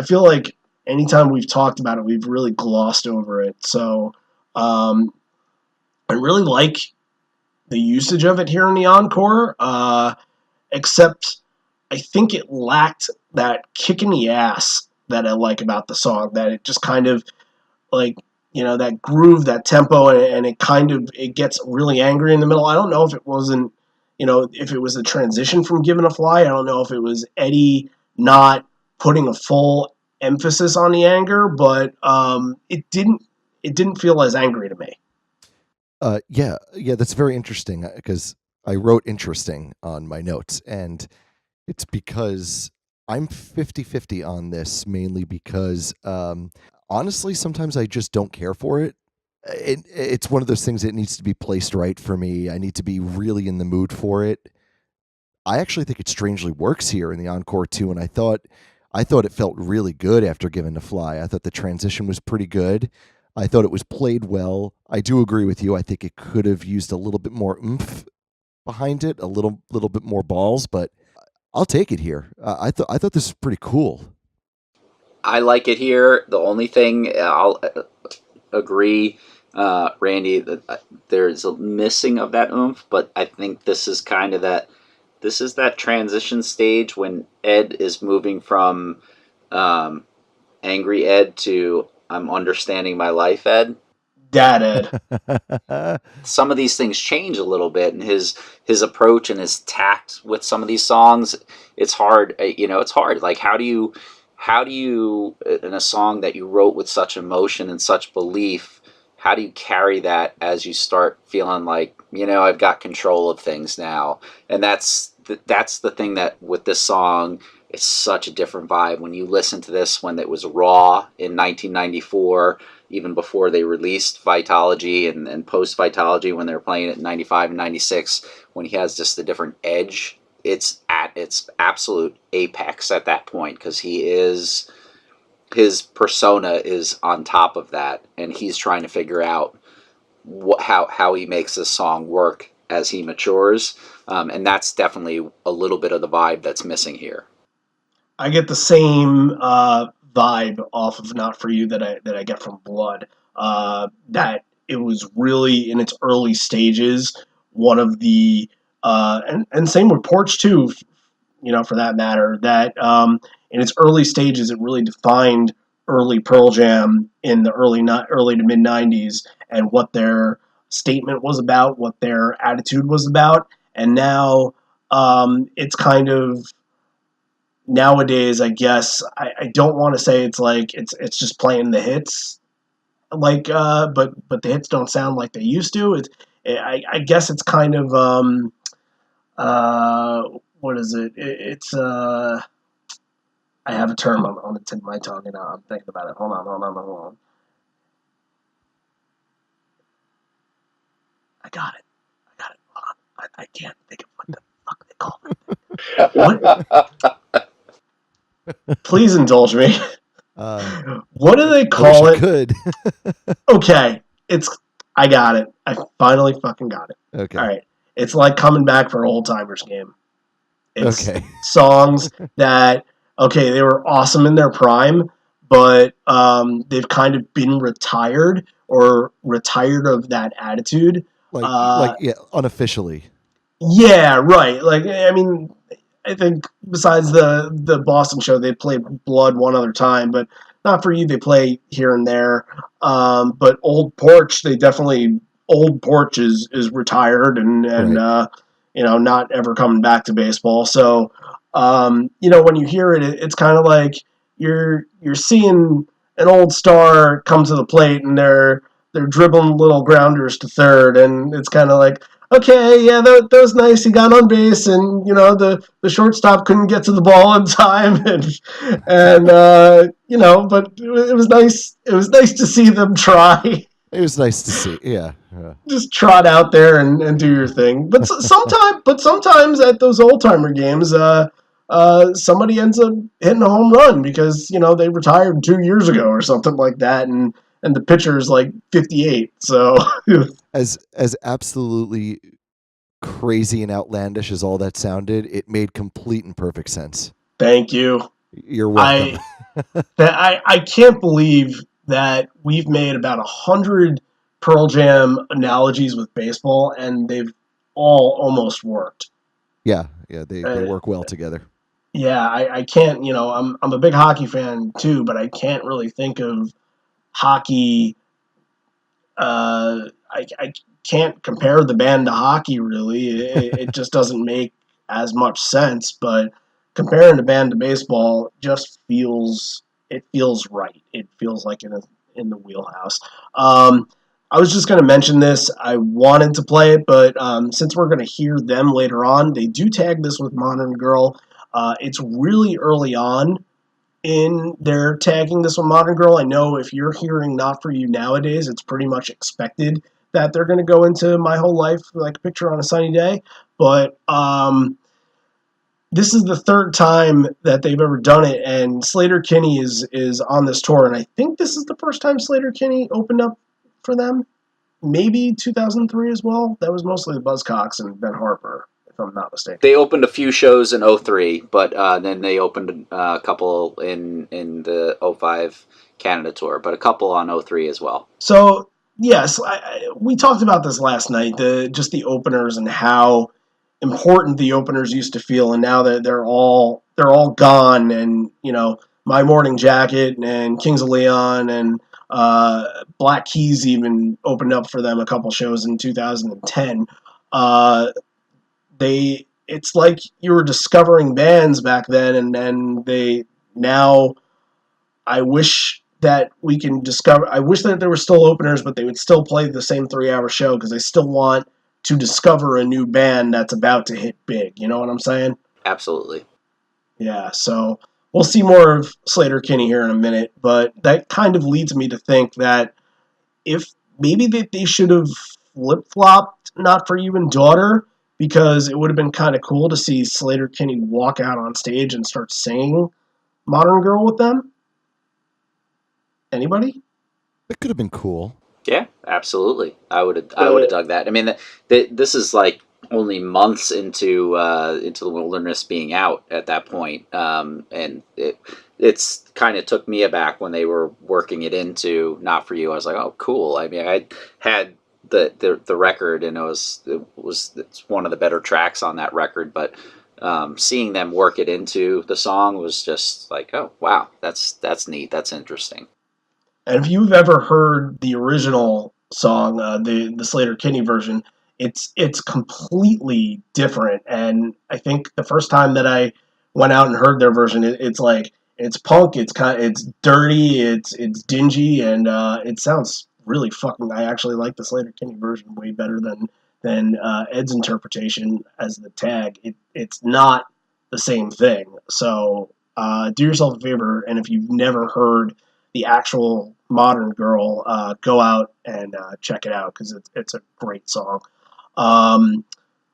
[SPEAKER 2] like anytime we've talked about it, we've really glossed over it. So I really like the usage of it here in the encore, except I think it lacked that kick in the ass that I like about the song, that it just kind of like, that groove, that tempo, and it gets really angry in the middle. I don't know if it wasn't, if it was a transition from Given to Fly. I don't know if it was Eddie not putting a full emphasis on the anger, but it didn't feel as angry to me.
[SPEAKER 3] Yeah, that's very interesting, because I wrote interesting on my notes, and it's because I'm 50-50 on this, mainly because honestly, sometimes I just don't care for it. It's one of those things that needs to be placed right for me. I need to be really in the mood for it. I actually think it strangely works here in the encore too, and I thought it felt really good after Given to Fly. I thought the transition was pretty good. I thought it was played well. I do agree with you. I think it could have used a little bit more oomph behind it, a little bit more balls, but I'll take it here. I thought this was pretty cool.
[SPEAKER 4] I like it here. The only thing I'll agree, Randy, that there's a missing of that oomph, but I think this is kind of that. This is that transition stage when Ed is moving from angry Ed to I'm understanding my life Ed.
[SPEAKER 2] Dad Ed.
[SPEAKER 4] Some of these things change a little bit, and his approach and his tact with some of these songs, it's hard. It's hard. Like how do you in a song that you wrote with such emotion and such belief, how do you carry that as you start feeling like, I've got control of things now? And that's the thing that with this song, it's such a different vibe. When you listen to this when it was raw in 1994, even before they released Vitology and post Vitology, when they were playing it in 95 and 96, when he has just a different edge, it's at its absolute apex at that point, because his persona is on top of that, and he's trying to figure out how he makes this song work as he matures, and that's definitely a little bit of the vibe that's missing here.
[SPEAKER 2] I get the same vibe off of Not For You that I get from Blood. That it was really in its early stages one of the and same with Porch too, for that matter. That in its early stages, it really defined early Pearl Jam in the early to mid '90s, and what their statement was about, what their attitude was about. And now it's kind of nowadays, I guess. I don't want to say it's like it's just playing the hits, like but the hits don't sound like they used to. I guess it's kind of what is it? It's I have a term on the tip of my tongue, and I'm thinking about it. Hold on. I got it. Hold on. I can't think of what the fuck they call it. What? Please indulge me. What do they call it?
[SPEAKER 3] Could.
[SPEAKER 2] Okay, I got it. I finally fucking got it.
[SPEAKER 3] Okay.
[SPEAKER 2] All right. It's like coming back for an old timers game. It's
[SPEAKER 3] Okay.
[SPEAKER 2] songs that, okay, they were awesome in their prime, but they've kind of been retired or retired of that attitude.
[SPEAKER 3] Unofficially.
[SPEAKER 2] Yeah, right. Like, I mean, I think besides the Boston show, they played Blood one other time, but not for you. They play here and there. But Old Porch, Old Porch is retired and
[SPEAKER 3] Right.
[SPEAKER 2] not ever coming back to baseball. So, when you hear it, it's kind of like you're seeing an old star come to the plate and they're dribbling little grounders to third, and it's kind of like, okay, yeah, that was nice. He got on base, and the shortstop couldn't get to the ball in time, and but it was nice. It was nice to see them try.
[SPEAKER 3] It was nice to see. Yeah.
[SPEAKER 2] Just trot out there and do your thing. But sometimes at those old timer games, somebody ends up hitting a home run because they retired 2 years ago or something like that, and the pitcher's like 58. So
[SPEAKER 3] as absolutely crazy and outlandish as all that sounded, it made complete and perfect sense.
[SPEAKER 2] Thank you.
[SPEAKER 3] You're welcome.
[SPEAKER 2] I can't believe that we've made about 100 Pearl Jam analogies with baseball, and they've all almost worked.
[SPEAKER 3] Yeah, they work well together.
[SPEAKER 2] Yeah, I can't, I'm a big hockey fan too, but I can't really think of hockey. I can't compare the band to hockey, really. It just doesn't make as much sense, but comparing the band to baseball just feels right. It feels like in the wheelhouse. I was just going to mention this. I wanted to play it, but since we're going to hear them later on, they do tag this with Modern Girl. It's really early on in their tagging this with Modern Girl. I know if you're hearing Not For You nowadays, it's pretty much expected that they're going to go into My Whole Life, like a Picture on a Sunny Day. But this is the third time that they've ever done it, and Sleater-Kinney is on this tour, and I think this is the first time Sleater-Kinney opened up for them. Maybe 2003 as well. That was mostly the Buzzcocks and Ben Harper, if I'm not mistaken.
[SPEAKER 4] They opened a few shows in 03, but then they opened a couple in the 05 Canada tour, but a couple on 03 as well.
[SPEAKER 2] So, yes, we talked about this last night, just the openers and how important the openers used to feel, and now that they're all gone, and My Morning Jacket and Kings of Leon and Black Keys even opened up for them a couple shows in 2010. It's like you were discovering bands back then, and then I wish that there were still openers, but they would still play the same 3-hour show, because I still want to discover a new band that's about to hit big. You know what I'm saying?
[SPEAKER 4] Absolutely.
[SPEAKER 2] Yeah, so we'll see more of Sleater-Kinney here in a minute, but that kind of leads me to think that if maybe they should have flip-flopped Not For You and Daughter, because it would have been kind of cool to see Sleater-Kinney walk out on stage and start singing Modern Girl with them. Anybody?
[SPEAKER 3] It could have been cool.
[SPEAKER 4] Yeah, absolutely. I would have dug that. I mean, this is like only months into the Wilderness being out at that point, and it's kind of took me aback when they were working it into Not For You. I was like, oh, cool. I mean, I had the record, and it's one of the better tracks on that record, but seeing them work it into the song was just like, oh wow, that's neat, that's interesting.
[SPEAKER 2] And if you've ever heard the original song, the Sleater-Kinney version, it's completely different. And I think the first time that I went out and heard their version, it's like, it's punk, it's dirty, it's dingy, and it sounds really fucking. I actually like the Sleater-Kinney version way better than Ed's interpretation as the tag. It's not the same thing. So do yourself a favor, and if you've never heard the actual Modern Girl, go out and check it out because it's a great song.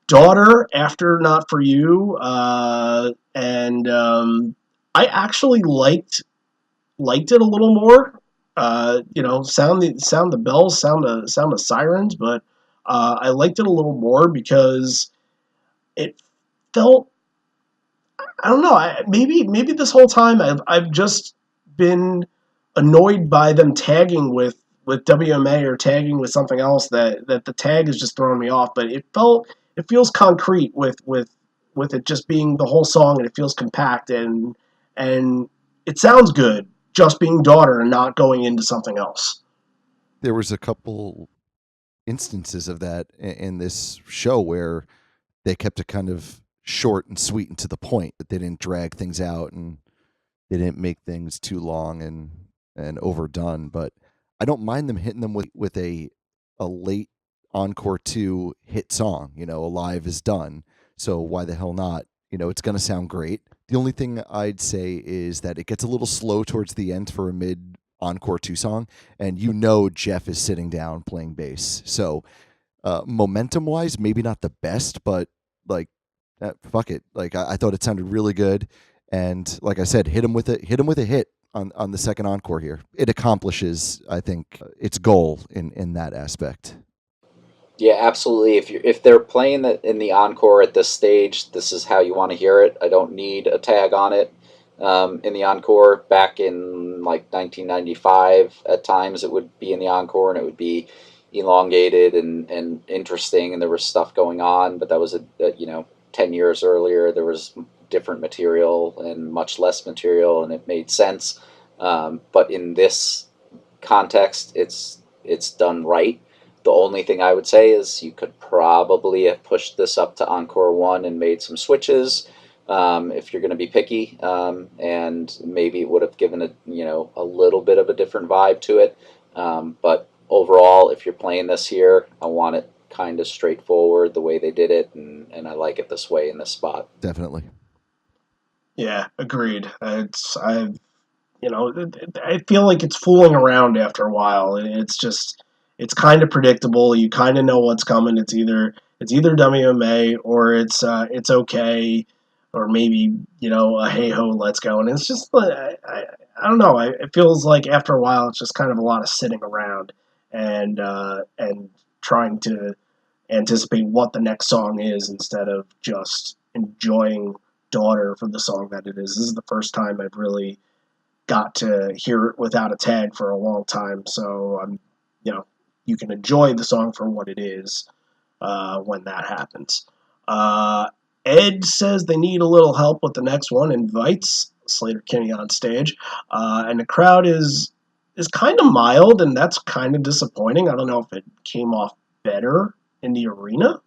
[SPEAKER 2] Daughter, After Not For You, and I actually liked it a little more. Sound the bells, sound the sirens, but I liked it a little more because it felt, I don't know. Maybe this whole time I've just been annoyed by them tagging with WMA or tagging with something else that the tag is just throwing me off. But it feels concrete with it just being the whole song, and it feels compact and it sounds good just being Daughter and not going into something else.
[SPEAKER 3] There was a couple instances of that in this show where they kept it kind of short and sweet and to the point, that they didn't drag things out and they didn't make things too long and overdone. But I don't mind them hitting them with a late encore 2 hit song. Alive is done, so why the hell not? It's going to sound great. The only thing I'd say is that it gets a little slow towards the end for a mid encore 2 song, and Jeff is sitting down playing bass. So momentum wise, maybe not the best, but like, fuck it. Like I thought it sounded really good, and like I said, hit him with a hit on the second encore here. It accomplishes, I think, its goal in that aspect.
[SPEAKER 4] Yeah, absolutely. If they're playing that in the encore at this stage, this is how you want to hear it. I don't need a tag on it. In the encore, back in like 1995, at times it would be in the encore and it would be elongated and interesting, and there was stuff going on. But that was 10 years earlier. There was different material and much less material, and it made sense. But in this context, it's done right. The only thing I would say is you could probably have pushed this up to Encore 1 and made some switches if you're going to be picky, and maybe it would have given a little bit of a different vibe to it. But overall, if you're playing this here, I want it kind of straightforward the way they did it, and I like it this way in this spot.
[SPEAKER 3] Definitely.
[SPEAKER 2] Yeah, agreed. I feel like it's fooling around after a while. It's kind of predictable. You kind of know what's coming. It's either WMA or it's okay, or maybe a hey ho, let's go. And it's just I don't know. It feels like after a while it's just kind of a lot of sitting around and trying to anticipate what the next song is instead of just enjoying Daughter for the song that it is. This is the first time I've really got to hear it without a tag for a long time. So you can enjoy the song for what it is when that happens. Ed says they need a little help with the next one, invites Sleater-Kinney on stage, and the crowd is kind of mild, and that's kind of disappointing. I don't know if it came off better in the arena.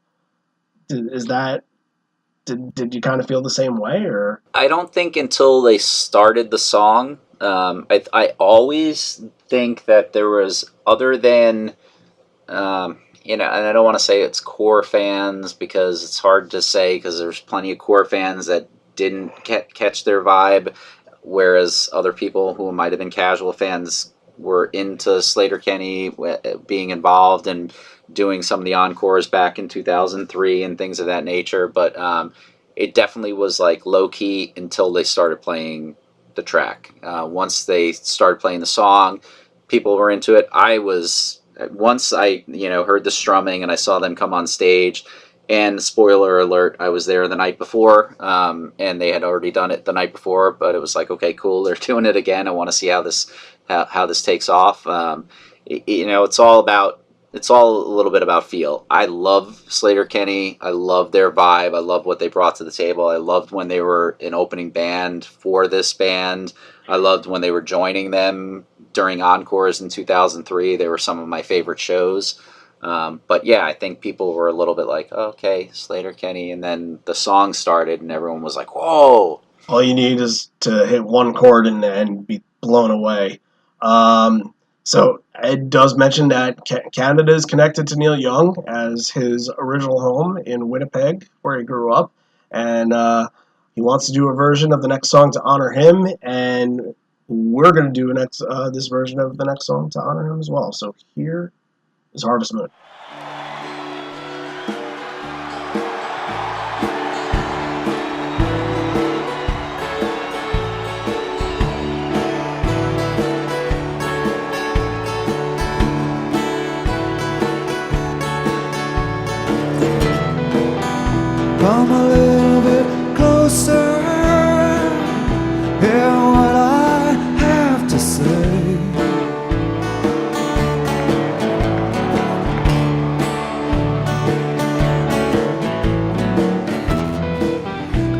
[SPEAKER 2] Did you kind of feel the same way, or?
[SPEAKER 4] I don't think until they started the song. I always think that there was, other than and I don't want to say it's core fans because it's hard to say, because there's plenty of core fans that didn't catch their vibe, whereas other people who might have been casual fans were into Sleater-Kinney being involved and doing some of the encores back in 2003 and things of that nature. But it definitely was like low key until they started playing the track. Once they started playing the song, people were into it. Once I heard the strumming and I saw them come on stage, and spoiler alert, I was there the night before, and they had already done it the night before, but it was like, okay, cool, they're doing it again. I want to see how this takes off. It's all a little bit about feel. I love Sleater-Kinney. I love their vibe. I love what they brought to the table. I loved when they were an opening band for this band. I loved when they were joining them during encores in 2003. They were some of my favorite shows. But yeah, I think people were a little bit like, oh, okay, Sleater-Kinney, and then the song started and everyone was like, whoa.
[SPEAKER 2] All you need is to hit one chord and be blown away. So Ed does mention that Canada is connected to Neil Young as his original home in Winnipeg, where he grew up, and he wants to do a version of the next song to honor him, and we're going to do this version of the next song to honor him as well. So here is Harvest Moon.
[SPEAKER 1] Come a little bit closer, hear what I have to say.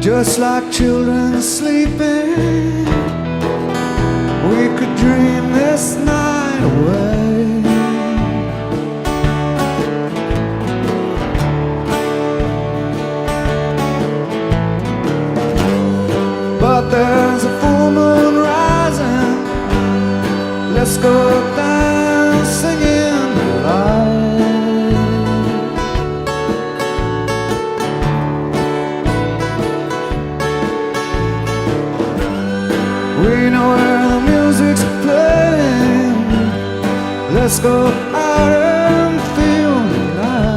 [SPEAKER 1] Just like children sleeping, we could dream this night away. But there's a full moon rising, let's go dancing in the light. We know where the music's playing, let's go out and feel the night.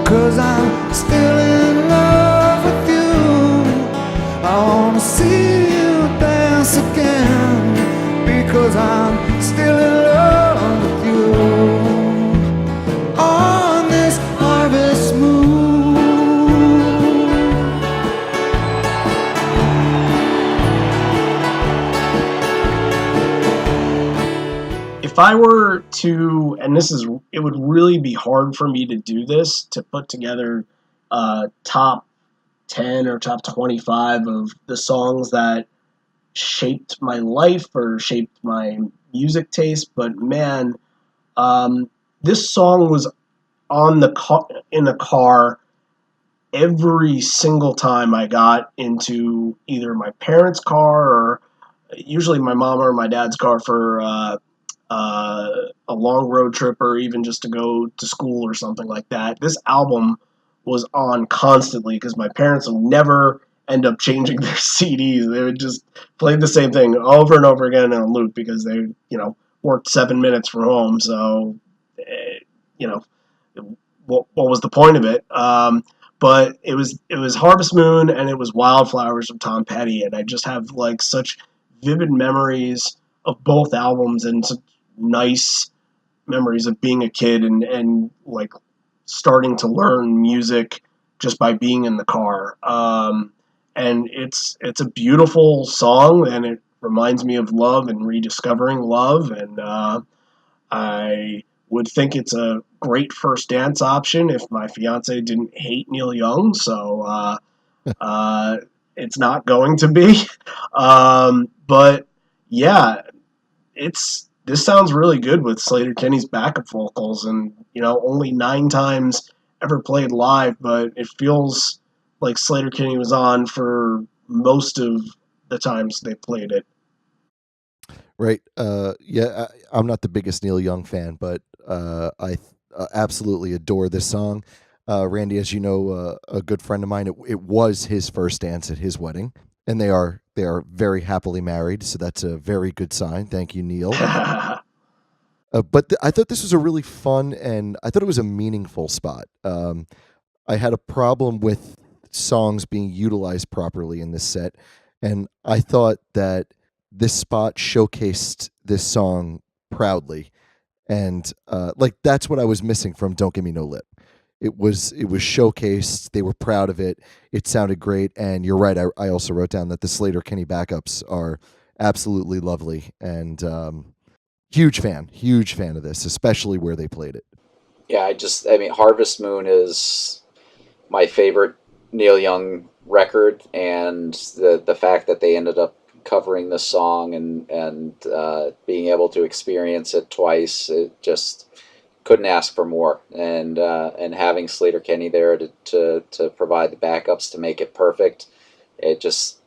[SPEAKER 1] 'Cause I'm still in love with you, I wanna see you dance again, because I'm still in love with you on this harvest moon.
[SPEAKER 2] If I were to, and it would really be hard for me to do this, to put together top 10 or top 25 of the songs that shaped my life or shaped my music taste, but man, this song was in the car every single time I got into either my parents' car or usually my mom or my dad's car for a long road trip or even just to go to school or something like that. This album was on constantly because my parents would never end up changing their CDs. They would just play the same thing over and over again in a loop because they, worked 7 minutes from home. So, what was the point of it? But it was Harvest Moon and it was Wildflowers of Tom Petty, and I just have like such vivid memories of both albums and such nice memories of being a kid and like starting to learn music just by being in the car. And it's a beautiful song, and it reminds me of love and rediscovering love. And I would think it's a great first dance option if my fiance didn't hate Neil Young. So it's not going to be. But yeah, this sounds really good with Sleater-Kinney's backup vocals, and only 9 times ever played live, but it feels like Sleater-Kinney was on for most of the times they played it.
[SPEAKER 3] Right. Yeah, I'm not the biggest Neil Young fan, but I absolutely adore this song. Randy, as you know, a good friend of mine, it was his first dance at his wedding, and they are very happily married, so that's a very good sign. Thank you, Neil. But I thought this was a really fun, and I thought it was a meaningful spot. I had a problem with songs being utilized properly in this set, and I thought that this spot showcased this song proudly, and that's what I was missing from Don't Gimme No Lip. It was showcased. They were proud of it. It sounded great, and you're right. I also wrote down that the Sleater-Kinney backups are absolutely lovely, and huge fan of this, especially where they played it.
[SPEAKER 4] Yeah, Harvest Moon is my favorite Neil Young record, and the fact that they ended up covering this song and being able to experience it twice, it just couldn't ask for more. And having Sleater-Kinney there to provide the backups to make it perfect, it was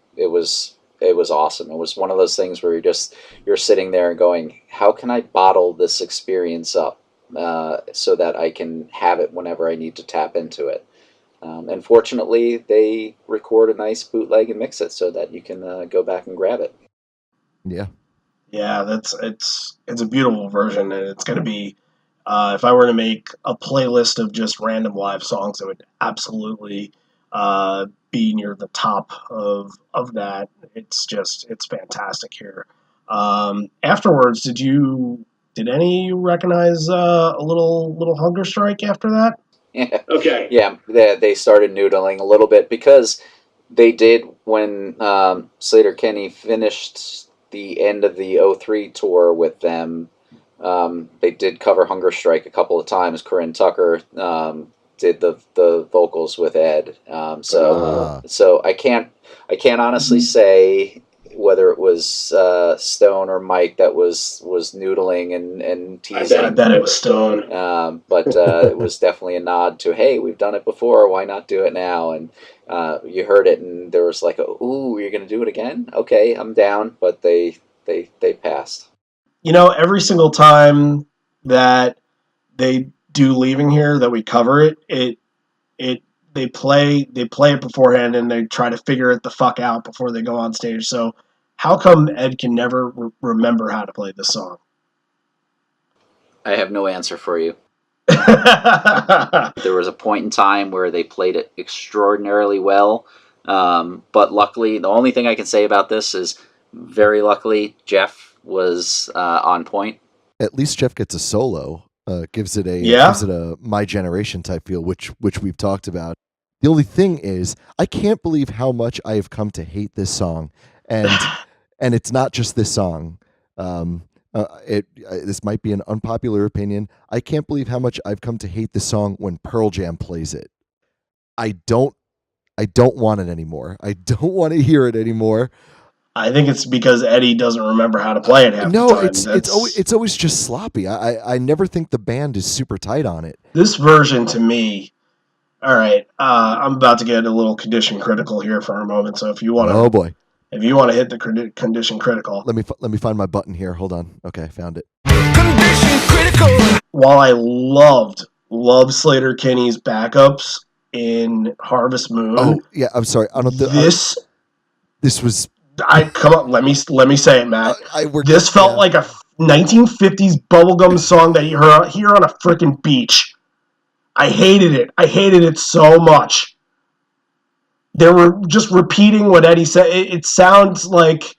[SPEAKER 4] awesome. It was one of those things where you're sitting there and going, how can I bottle this experience up so that I can have it whenever I need to tap into it. And fortunately, they record a nice bootleg and mix it so that you can go back and grab it.
[SPEAKER 3] Yeah.
[SPEAKER 2] Yeah, it's a beautiful version, and it's going to be. If I were to make a playlist of just random live songs, it would absolutely be near the top of that. It's fantastic here. Afterwards, did any of you recognize a little hunger strike after that?
[SPEAKER 4] Yeah.
[SPEAKER 2] Okay.
[SPEAKER 4] Yeah, they started noodling a little bit because they did when Sleater-Kinney finished the end of the 03 tour with them. They did cover Hunger Strike a couple of times. Corinne Tucker did the vocals with Ed. So I can't honestly say whether it was Stone or Mike that was noodling and teasing.
[SPEAKER 2] I bet it was Stone.
[SPEAKER 4] But it was definitely a nod to, hey, we've done it before, why not do it now? And you heard it, and there was like, ooh, you're going to do it again? Okay, I'm down. But they passed.
[SPEAKER 2] Every single time that they do Leaving Here, that we cover it, they play it beforehand, and they try to figure it the fuck out before they go on stage. So how come Ed can never remember how to play this song?
[SPEAKER 4] I have no answer for you. There was a point in time where they played it extraordinarily well, but luckily, the only thing I can say about this is, very luckily, Jeff was on point.
[SPEAKER 3] At least Jeff gets a solo. Gives it a My Generation type feel, which we've talked about. The only thing is, I can't believe how much I have come to hate this song, and it's not just this song. This might be an unpopular opinion. I can't believe how much I've come to hate this song when Pearl Jam plays it. I don't want it anymore. I don't want to hear it anymore.
[SPEAKER 2] I think it's because Eddie doesn't remember how to play it half the time.
[SPEAKER 3] It's always just sloppy. I never think the band is super tight on it.
[SPEAKER 2] This version, to me, all right. I'm about to get a little condition critical here for a moment. So if you want to,
[SPEAKER 3] oh boy,
[SPEAKER 2] if you want to hit the condition critical,
[SPEAKER 3] let me find my button here. Hold on. Okay, found it.
[SPEAKER 2] Condition critical. While I loved Sleater-Kinney's backups in Harvest Moon.
[SPEAKER 3] Oh yeah, I'm sorry. This was.
[SPEAKER 2] Come on, let me say it, Matt. This felt like a 1950s bubblegum song that you hear on a freaking beach. I hated it. I hated it so much. They were just repeating what Eddie said. It sounds like,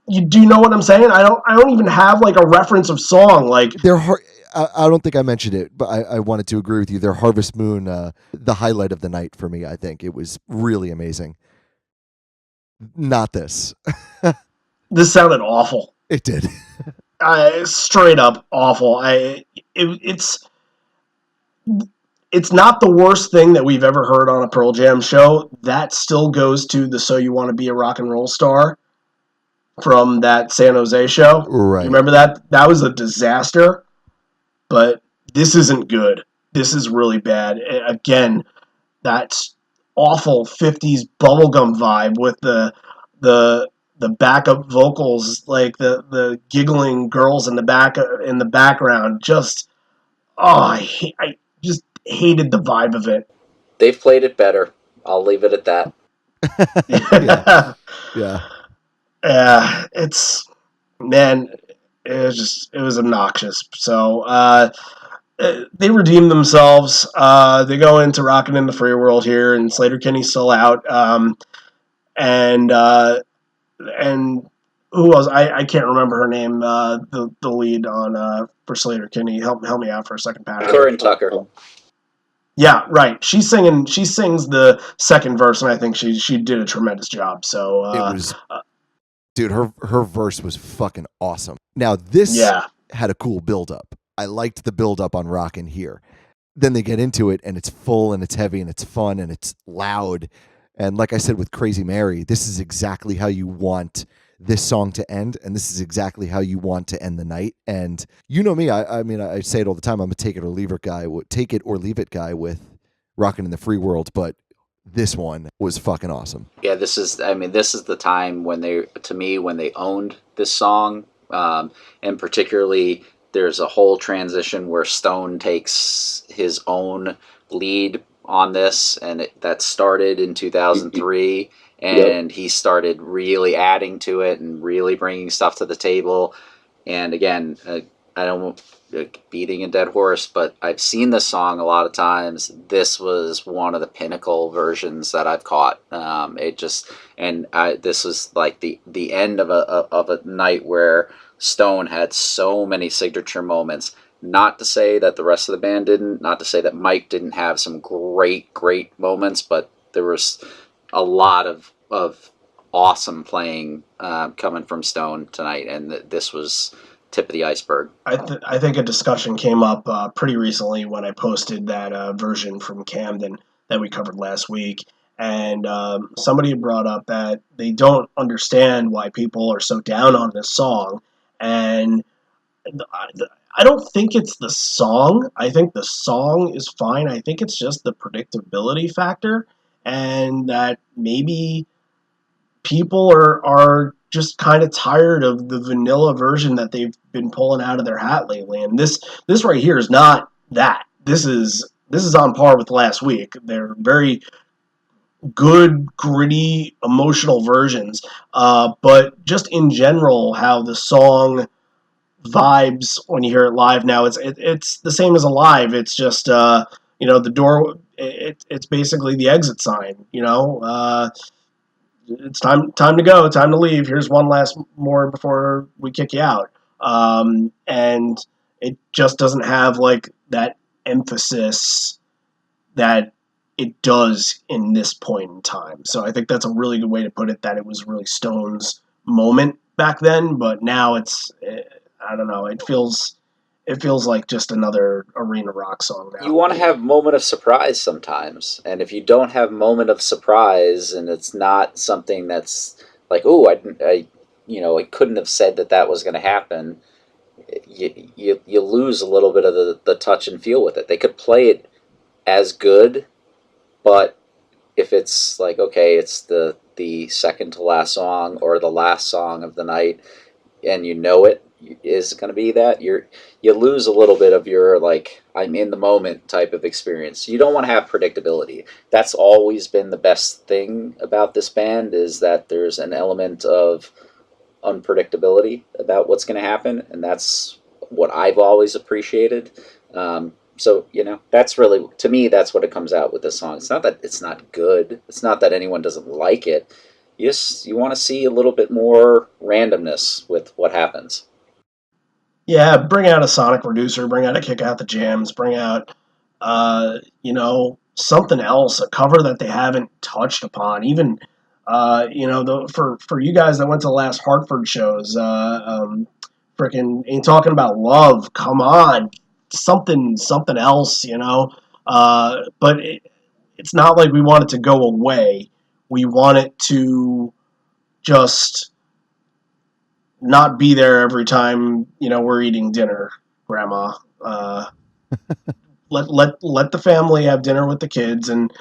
[SPEAKER 2] you do know what I'm saying? I don't even have like a reference of song. Like
[SPEAKER 3] I don't think I mentioned it, but I wanted to agree with you. Their Harvest Moon, the highlight of the night for me. I think it was really amazing. Not this.
[SPEAKER 2] This sounded awful.
[SPEAKER 3] It did.
[SPEAKER 2] Straight up awful. It's not the worst thing that we've ever heard on a Pearl Jam show. That still goes to the So You Want to Be a Rock and Roll Star from that San Jose show.
[SPEAKER 3] Right.
[SPEAKER 2] You remember that? That was a disaster. But this isn't good. This is really bad. Again, that's awful 50s bubblegum vibe with the backup vocals, like the giggling girls in the background. Just I just hated the vibe of it.
[SPEAKER 4] They've played it better. I'll leave it at that.
[SPEAKER 3] Yeah.
[SPEAKER 2] It was obnoxious. So they redeem themselves. They go into Rockin' in the Free World here, and Sleater-Kinney's still out. And who else? I can't remember her name. The lead on for Sleater-Kinney. Help me out for a second, Pat.
[SPEAKER 4] Corinne Tucker.
[SPEAKER 2] Yeah, right. She sings the second verse, and I think she did a tremendous job. So
[SPEAKER 3] it was, dude. Her verse was fucking awesome. Now this had a cool build up. I liked the build up on Rockin' here. Then they get into it, and it's full, and it's heavy, and it's fun, and it's loud. And like I said with Crazy Mary, this is exactly how you want this song to end, and this is exactly how you want to end the night. And you know me, I mean, I say it all the time. I'm a take it or leave it guy with Rockin' in the Free World, but this one was fucking awesome.
[SPEAKER 4] Yeah, this is the time when they owned this song, and particularly there's a whole transition where Stone takes his own lead on this, and that started in 2003, and he started really adding to it and really bringing stuff to the table. And again, I don't beating a dead horse, but I've seen this song a lot of times. This was one of the pinnacle versions that I've caught. This was like the end of a night where Stone had so many signature moments. Not to say that the rest of the band didn't, not to say that Mike didn't have some great moments, but there was a lot of awesome playing coming from Stone tonight, and this was tip of the iceberg.
[SPEAKER 2] I think a discussion came up pretty recently when I posted that version from Camden that we covered last week, and somebody brought up that they don't understand why people are so down on this song, and I don't think it's the song. I think the song is fine. I think it's just the predictability factor, and that maybe people are just kind of tired of the vanilla version that they've been pulling out of their hat lately. And this right here is not that. This is on par with last week. They're very good, gritty, emotional versions. But just in general, how the song vibes when you hear it live now, it's the same as a live. It's just the door. It's basically the exit sign. It's time to go, time to leave. Here's one last more before we kick you out. And it just doesn't have like that emphasis that it does in this point in time. So I think that's a really good way to put it, that it was really Stone's moment back then, but now I don't know, it feels like just another arena rock song now.
[SPEAKER 4] You want to have moment of surprise sometimes, and if you don't have moment of surprise, and it's not something that's like, oh, I couldn't have said that was going to happen, you lose a little bit of the touch and feel with it. They could play it as good, but if it's like, okay, it's the second to last song or the last song of the night, and it is going to be that, you lose a little bit of your like, I'm in the moment type of experience. You don't want to have predictability. That's always been the best thing about this band, is that there's an element of unpredictability about what's going to happen, and that's what I've always appreciated. So that's really, to me, that's what it comes out with this song. It's not that it's not good. It's not that anyone doesn't like it. You want to see a little bit more randomness with what happens.
[SPEAKER 2] Yeah, bring out a sonic reducer, bring out a kick out the jams, bring out, something else, a cover that they haven't touched upon. Even, for you guys that went to the last Hartford shows, freaking ain't talking about love. Come on, something else, But it's not like we want it to go away. We want it to just not be there every time we're eating dinner, Grandma. Let the family have dinner with the kids, and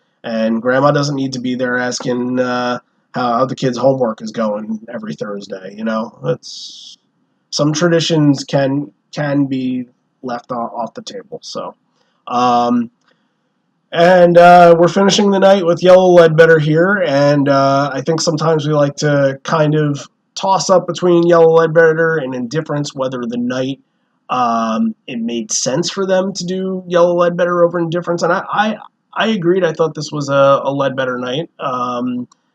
[SPEAKER 2] Grandma doesn't need to be there asking how the kids' homework is going every Thursday. It's, some traditions can be left off the table. So, and we're finishing the night with Yellow Ledbetter here, and I think sometimes we like to kind of toss up between Yellow Ledbetter and Indifference, whether the night it made sense for them to do Yellow Ledbetter over Indifference, and I agreed. I thought this was a Ledbetter night.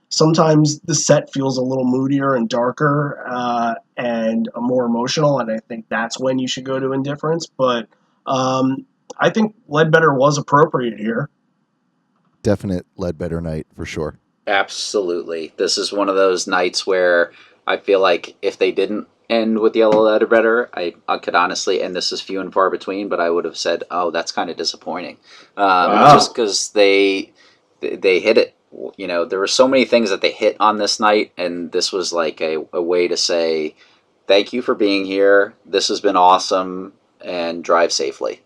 [SPEAKER 2] Sometimes the set feels a little moodier and darker and more emotional, and I think that's when you should go to Indifference, but I think Ledbetter was appropriate here.
[SPEAKER 3] Definite Ledbetter night for sure.
[SPEAKER 4] Absolutely. This is one of those nights where I feel like if they didn't end with Yellow Ledbetter, I could honestly, and this is few and far between, but I would have said, oh, that's kind of disappointing.
[SPEAKER 2] Wow.
[SPEAKER 4] Just because they hit it there were so many things that they hit on this night, and this was like a way to say thank you for being here. This has been awesome, and drive safely.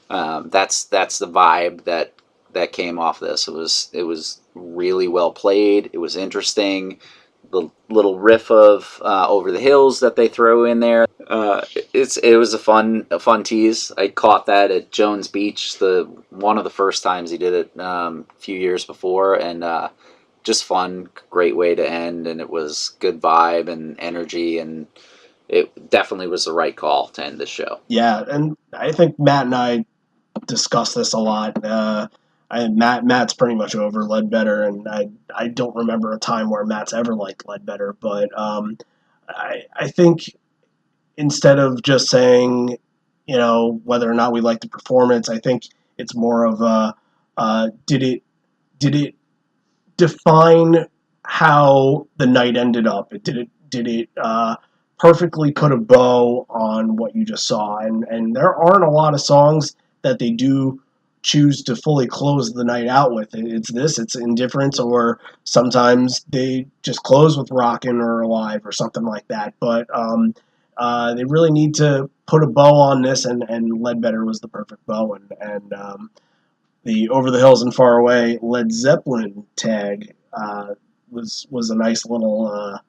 [SPEAKER 4] That's the vibe that came off this. It was really well played. It was interesting. The little riff of "Over the Hills" that they throw in there. It was a fun tease. I caught that at Jones Beach, the one of the first times he did it a few years before, and just fun, great way to end, and it was good vibe and energy, and it definitely was the right call to end this show.
[SPEAKER 2] Yeah, and I think Matt and I discussed this a lot. Matt's pretty much over Ledbetter, and I don't remember a time where Matt's ever liked Ledbetter. But I think instead of just saying, whether or not we like the performance, I think it's more of a did it define how the night ended up? Did it perfectly put a bow on what you just saw? And there aren't a lot of songs that they do choose to fully close the night out with. It's Indifference, or sometimes they just close with Rockin' or Alive or something like that. But they really need to put a bow on this, and Ledbetter was the perfect bow. And the Over the Hills and Far Away Led Zeppelin tag was a nice little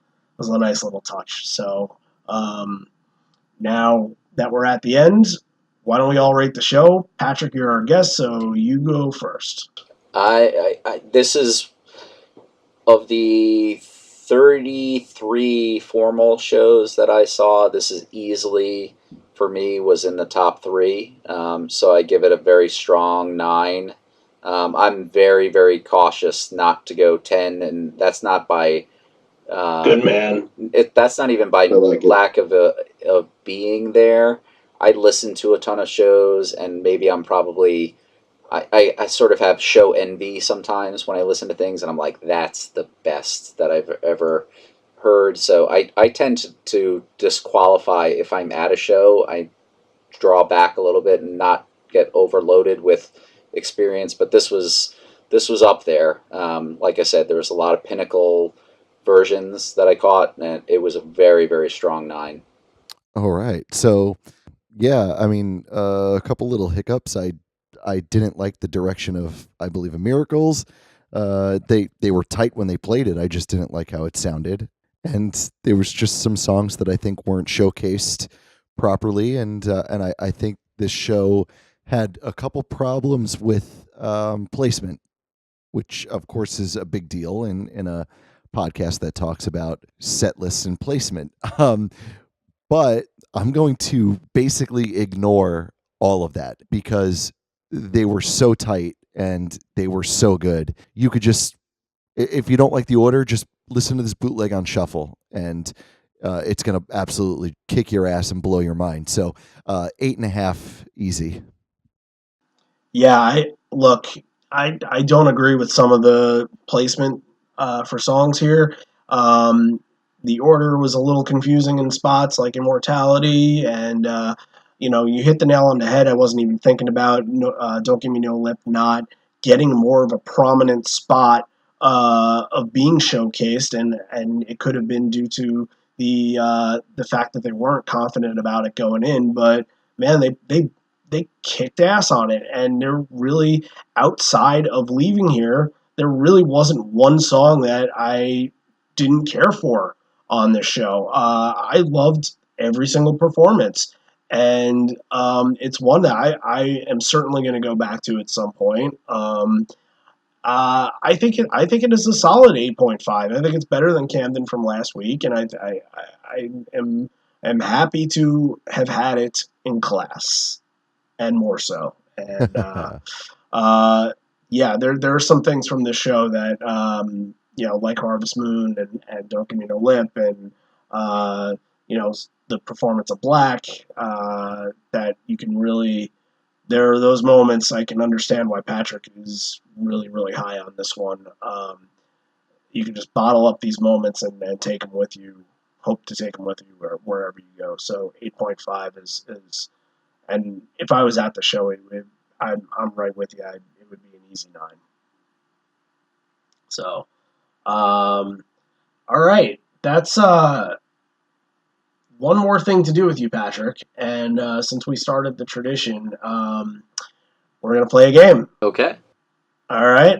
[SPEAKER 2] touch. So now that we're at the end, why don't we all rate the show? Patrick, you're our guest, so you go first.
[SPEAKER 4] This is, of the 33 formal shows that I saw, this is easily, for me, was in the top three. So I give it a very strong 9. I'm very, very cautious not to go 10, and that's not by
[SPEAKER 2] Good man.
[SPEAKER 4] that's not even by lack of being there. I listen to a ton of shows, and maybe I'm probably I sort of have show envy sometimes when I listen to things, and I'm like, that's the best that I've ever heard. So I tend to disqualify if I'm at a show. I draw back a little bit and not get overloaded with experience. But this was up there. Like I said, there was a lot of pinnacle versions that I caught, and it was a very, very strong 9.
[SPEAKER 3] All right. So, yeah, I mean, a couple little hiccups. I didn't like the direction of I Believe in Miracles. They were tight when they played it. I just didn't like how it sounded. And there was just some songs that I think weren't showcased properly. And I think this show had a couple problems with placement, which of course is a big deal in a podcast that talks about set lists and placement. But I'm going to basically ignore all of that because they were so tight and they were so good. You could just, if you don't like the order, just listen to this bootleg on shuffle, and it's going to absolutely kick your ass and blow your mind. So 8.5 easy.
[SPEAKER 2] Yeah, I don't agree with some of the placement for songs here. The order was a little confusing in spots like Immortality, and you hit the nail on the head. I wasn't even thinking about Don't Gimme No Lip not getting more of a prominent spot of being showcased, and it could have been due to the fact that they weren't confident about it going in. But man, they kicked ass on it, and they're really, outside of Leaving Here, there really wasn't one song that I didn't care for on this show. I loved every single performance, and it's one that I am certainly going to go back to at some point. I think it is a solid 8.5. I think it's better than Camden from last week, and I am happy to have had it in class, and more so. And yeah, there are some things from this show that like Harvest Moon and Don't Give Me No Lip, and the performance of Black, that you can really. There are those moments I can understand why Patrick is really, really high on this one. You can just bottle up these moments and take them with you. Hope to take them with you wherever you go. So 8.5 is. And if I was at the show, I'm right with you. It would be an easy 9. So, all right, that's one more thing to do with you, Patrick. And since we started the tradition, we're gonna play a game.
[SPEAKER 4] Okay.
[SPEAKER 2] All right.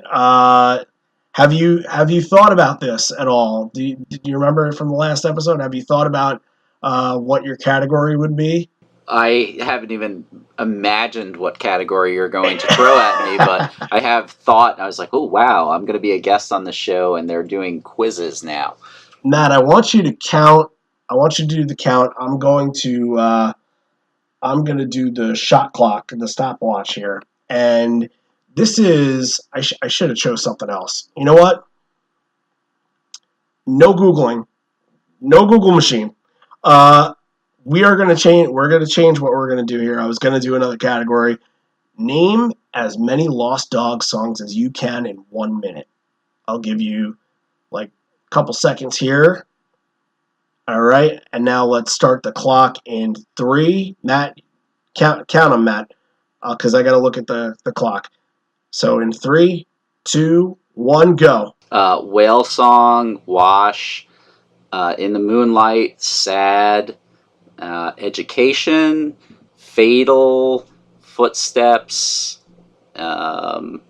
[SPEAKER 2] Have you thought about this at all? Do you remember from the last episode? Have you thought about what your category would be?
[SPEAKER 4] I haven't even imagined what category you're going to throw at me, but I have thought. I was like, "Oh wow, I'm going to be a guest on the show, and they're doing quizzes now."
[SPEAKER 2] Matt, I want you to count. I want you to do the count. I'm going to do the shot clock, the stopwatch here, and this is. I should have chose something else. You know what? No googling, no Google machine. We are going to change. We're going to change what we're going to do here. I was going to do another category. Name as many Lost Dog songs as you can in 1 minute. I'll give you like a couple seconds here. All right, and now let's start the clock in 3. Matt, count them, Matt, because I got to look at the clock. So in 3, 2, 1, go.
[SPEAKER 4] Whale Song, Wash, In the Moonlight, Sad, Education, Fatal, Footsteps. Oh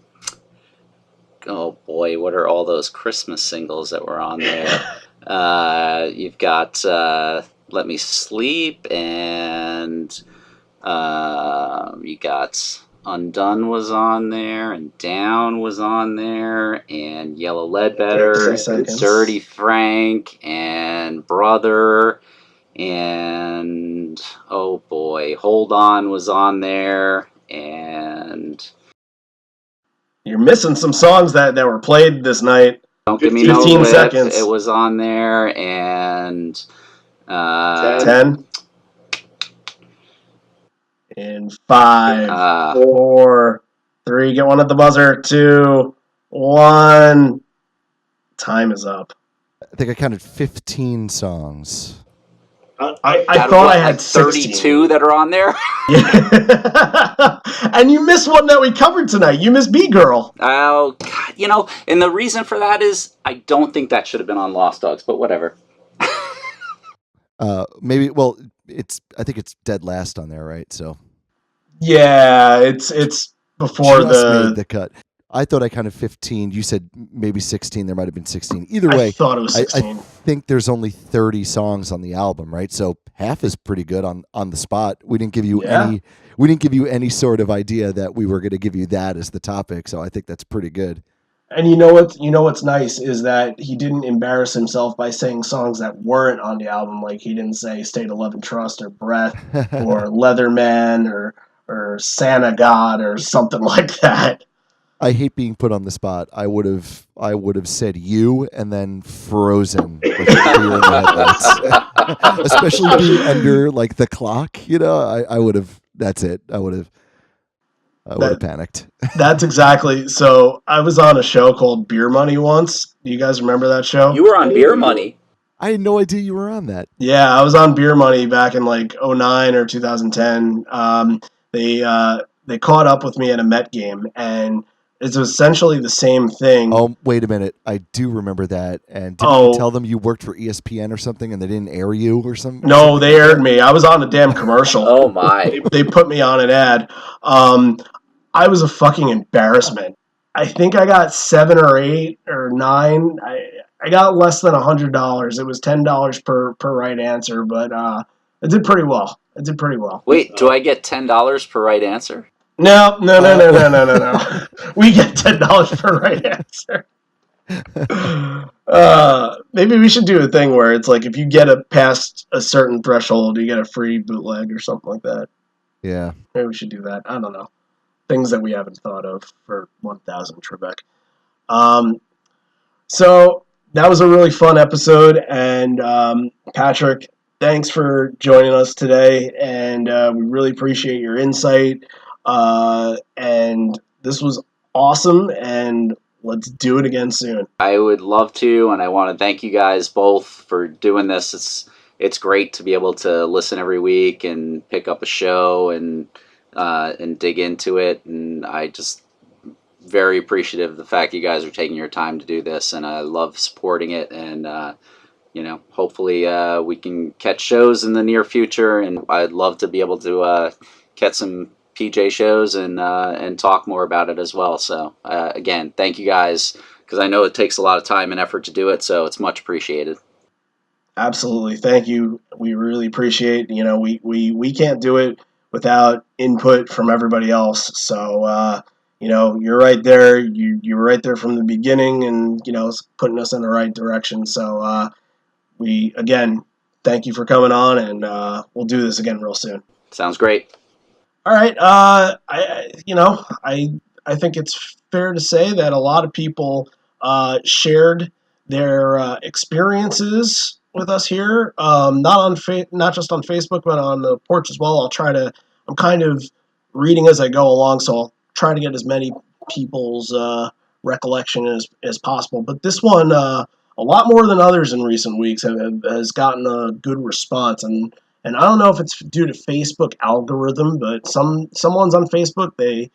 [SPEAKER 4] boy, what are all those Christmas singles that were on there? You've got Let Me Sleep, and you got Undone was on there, and Down was on there, and Yellow Ledbetter,
[SPEAKER 2] 30 seconds.
[SPEAKER 4] Dirty Frank, and Brother, and oh boy, Hold On was on there, and
[SPEAKER 2] You're missing some songs that were played this night.
[SPEAKER 4] Don't Give Me No
[SPEAKER 2] 15
[SPEAKER 4] Lip,
[SPEAKER 2] seconds.
[SPEAKER 4] it was on there, and
[SPEAKER 2] 10. In 5, 4, 3. Get one at the buzzer. 2, 1. Time is up.
[SPEAKER 3] I think I counted 15 songs.
[SPEAKER 2] I
[SPEAKER 4] out of
[SPEAKER 2] thought
[SPEAKER 4] what,
[SPEAKER 2] I had
[SPEAKER 4] like 32
[SPEAKER 2] 16.
[SPEAKER 4] that are on there.
[SPEAKER 2] And you missed one that we covered tonight. You missed B-Girl.
[SPEAKER 4] Oh, God, and the reason for that is I don't think that should have been on Lost Dogs, but whatever.
[SPEAKER 3] Maybe. Well, I think it's dead last on there, right? So
[SPEAKER 2] Yeah, it's before
[SPEAKER 3] just made
[SPEAKER 2] the
[SPEAKER 3] the cut. I thought I counted 15. You said maybe 16. There might have been 16. Either way,
[SPEAKER 2] I thought it was 16.
[SPEAKER 3] I think there's only 30 songs on the album, right? So half is pretty good on the spot. We didn't give you any sort of idea that we were going to give you that as the topic. So I think that's pretty good.
[SPEAKER 2] And you know what's nice is that he didn't embarrass himself by saying songs that weren't on the album. Like he didn't say State of Love and Trust or Breath or Leatherman or Santa God or something like that.
[SPEAKER 3] I hate being put on the spot. I would have said you and then Frozen with the deer in the headlights. Especially being under like the clock, I would have. That's it. I would have panicked.
[SPEAKER 2] That's exactly. So I was on a show called Beer Money once. Do you guys remember that show?
[SPEAKER 4] You were on Beer Money.
[SPEAKER 3] I had no idea you were on that.
[SPEAKER 2] Yeah, I was on Beer Money back in like 2009 or 2010. They caught up with me at a Met game, and it's essentially the same thing.
[SPEAKER 3] Oh, wait a minute. I do remember that. And didn't you tell them you worked for ESPN or something and they didn't air you or something?
[SPEAKER 2] No, they aired me. I was on a damn commercial.
[SPEAKER 4] Oh, my.
[SPEAKER 2] They put me on an ad. I was a fucking embarrassment. I think I got 7 or 8 or 9. I got less than $100. It was $10 per right answer, but it did pretty well.
[SPEAKER 4] Wait, do I get $10 per right answer?
[SPEAKER 2] No. We get $10 per right answer. Maybe we should do a thing where it's like if you get past a certain threshold, you get a free bootleg or something like that.
[SPEAKER 3] Yeah.
[SPEAKER 2] Maybe we should do that. I don't know. Things that we haven't thought of for 1000 Trebek. So that was a really fun episode, and Patrick, thanks for joining us today, and we really appreciate your insight. And this was awesome, and let's do it again soon.
[SPEAKER 4] I would love to, and I want to thank you guys both for doing this. It's great to be able to listen every week and pick up a show and dig into it, and I just very appreciative of the fact you guys are taking your time to do this, and I love supporting it. And hopefully we can catch shows in the near future, and I'd love to be able to catch some PJ shows and talk more about it as well. So again, thank you guys, because I know it takes a lot of time and effort to do it, so it's much appreciated.
[SPEAKER 2] Absolutely. Thank you. We really appreciate, we can't do it without input from everybody else. So, you're right there. You were right there from the beginning and, putting us in the right direction. So, we, again, thank you for coming on, and we'll do this again real soon.
[SPEAKER 4] Sounds great.
[SPEAKER 2] All right. I think it's fair to say that a lot of people shared their experiences with us here, not just on Facebook, but on the porch as well. I'm kind of reading as I go along, so I'll try to get as many people's recollection as possible. But this one, a lot more than others in recent weeks, has gotten a good response, and I don't know if it's due to Facebook algorithm, but some ones on Facebook, the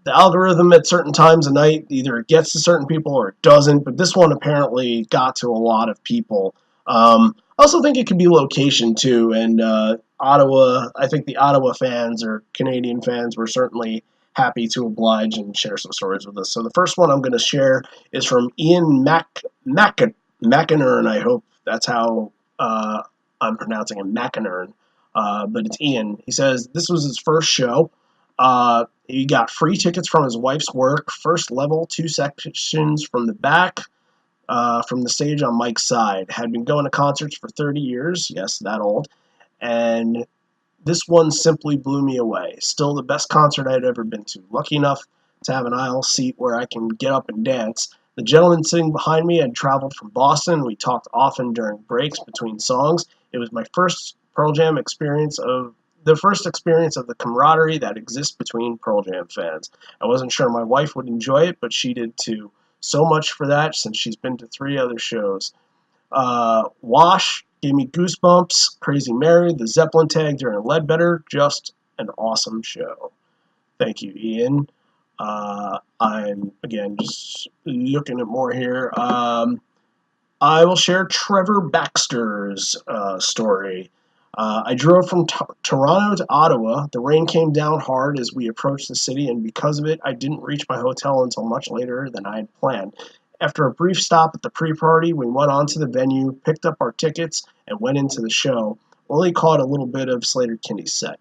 [SPEAKER 2] algorithm at certain times of night, either it gets to certain people or it doesn't, but this one apparently got to a lot of people. I also think it could be location too, and Ottawa, I think the Ottawa fans or Canadian fans were certainly happy to oblige and share some stories with us. So the first one I'm going to share is from Ian McInerney. I hope that's how I'm pronouncing it, McInerney, but it's Ian. He says this was his first show. He got free tickets from his wife's work, first level, 2 sections from the back, from the stage on Mike's side. Had been going to concerts for 30 years, yes, that old, and this one simply blew me away. Still the best concert I'd ever been to. Lucky enough to have an aisle seat where I can get up and dance. The gentleman sitting behind me had traveled from Boston. We talked often during breaks between songs. It was my first Pearl Jam experience of the camaraderie that exists between Pearl Jam fans. I wasn't sure my wife would enjoy it, but she did too. So much for that, since she's been to 3 other shows. Wash gave me goosebumps. Crazy Mary, the Zeppelin tag during Ledbetter, just an awesome show. Thank you, Ian. I'm, again, just looking at more here. I will share Trevor Baxter's story. I drove from Toronto to Ottawa. The rain came down hard as we approached the city, and because of it, I didn't reach my hotel until much later than I had planned. After a brief stop at the pre-party, we went on to the venue, picked up our tickets, and went into the show. Only caught a little bit of Sleater-Kinney's set.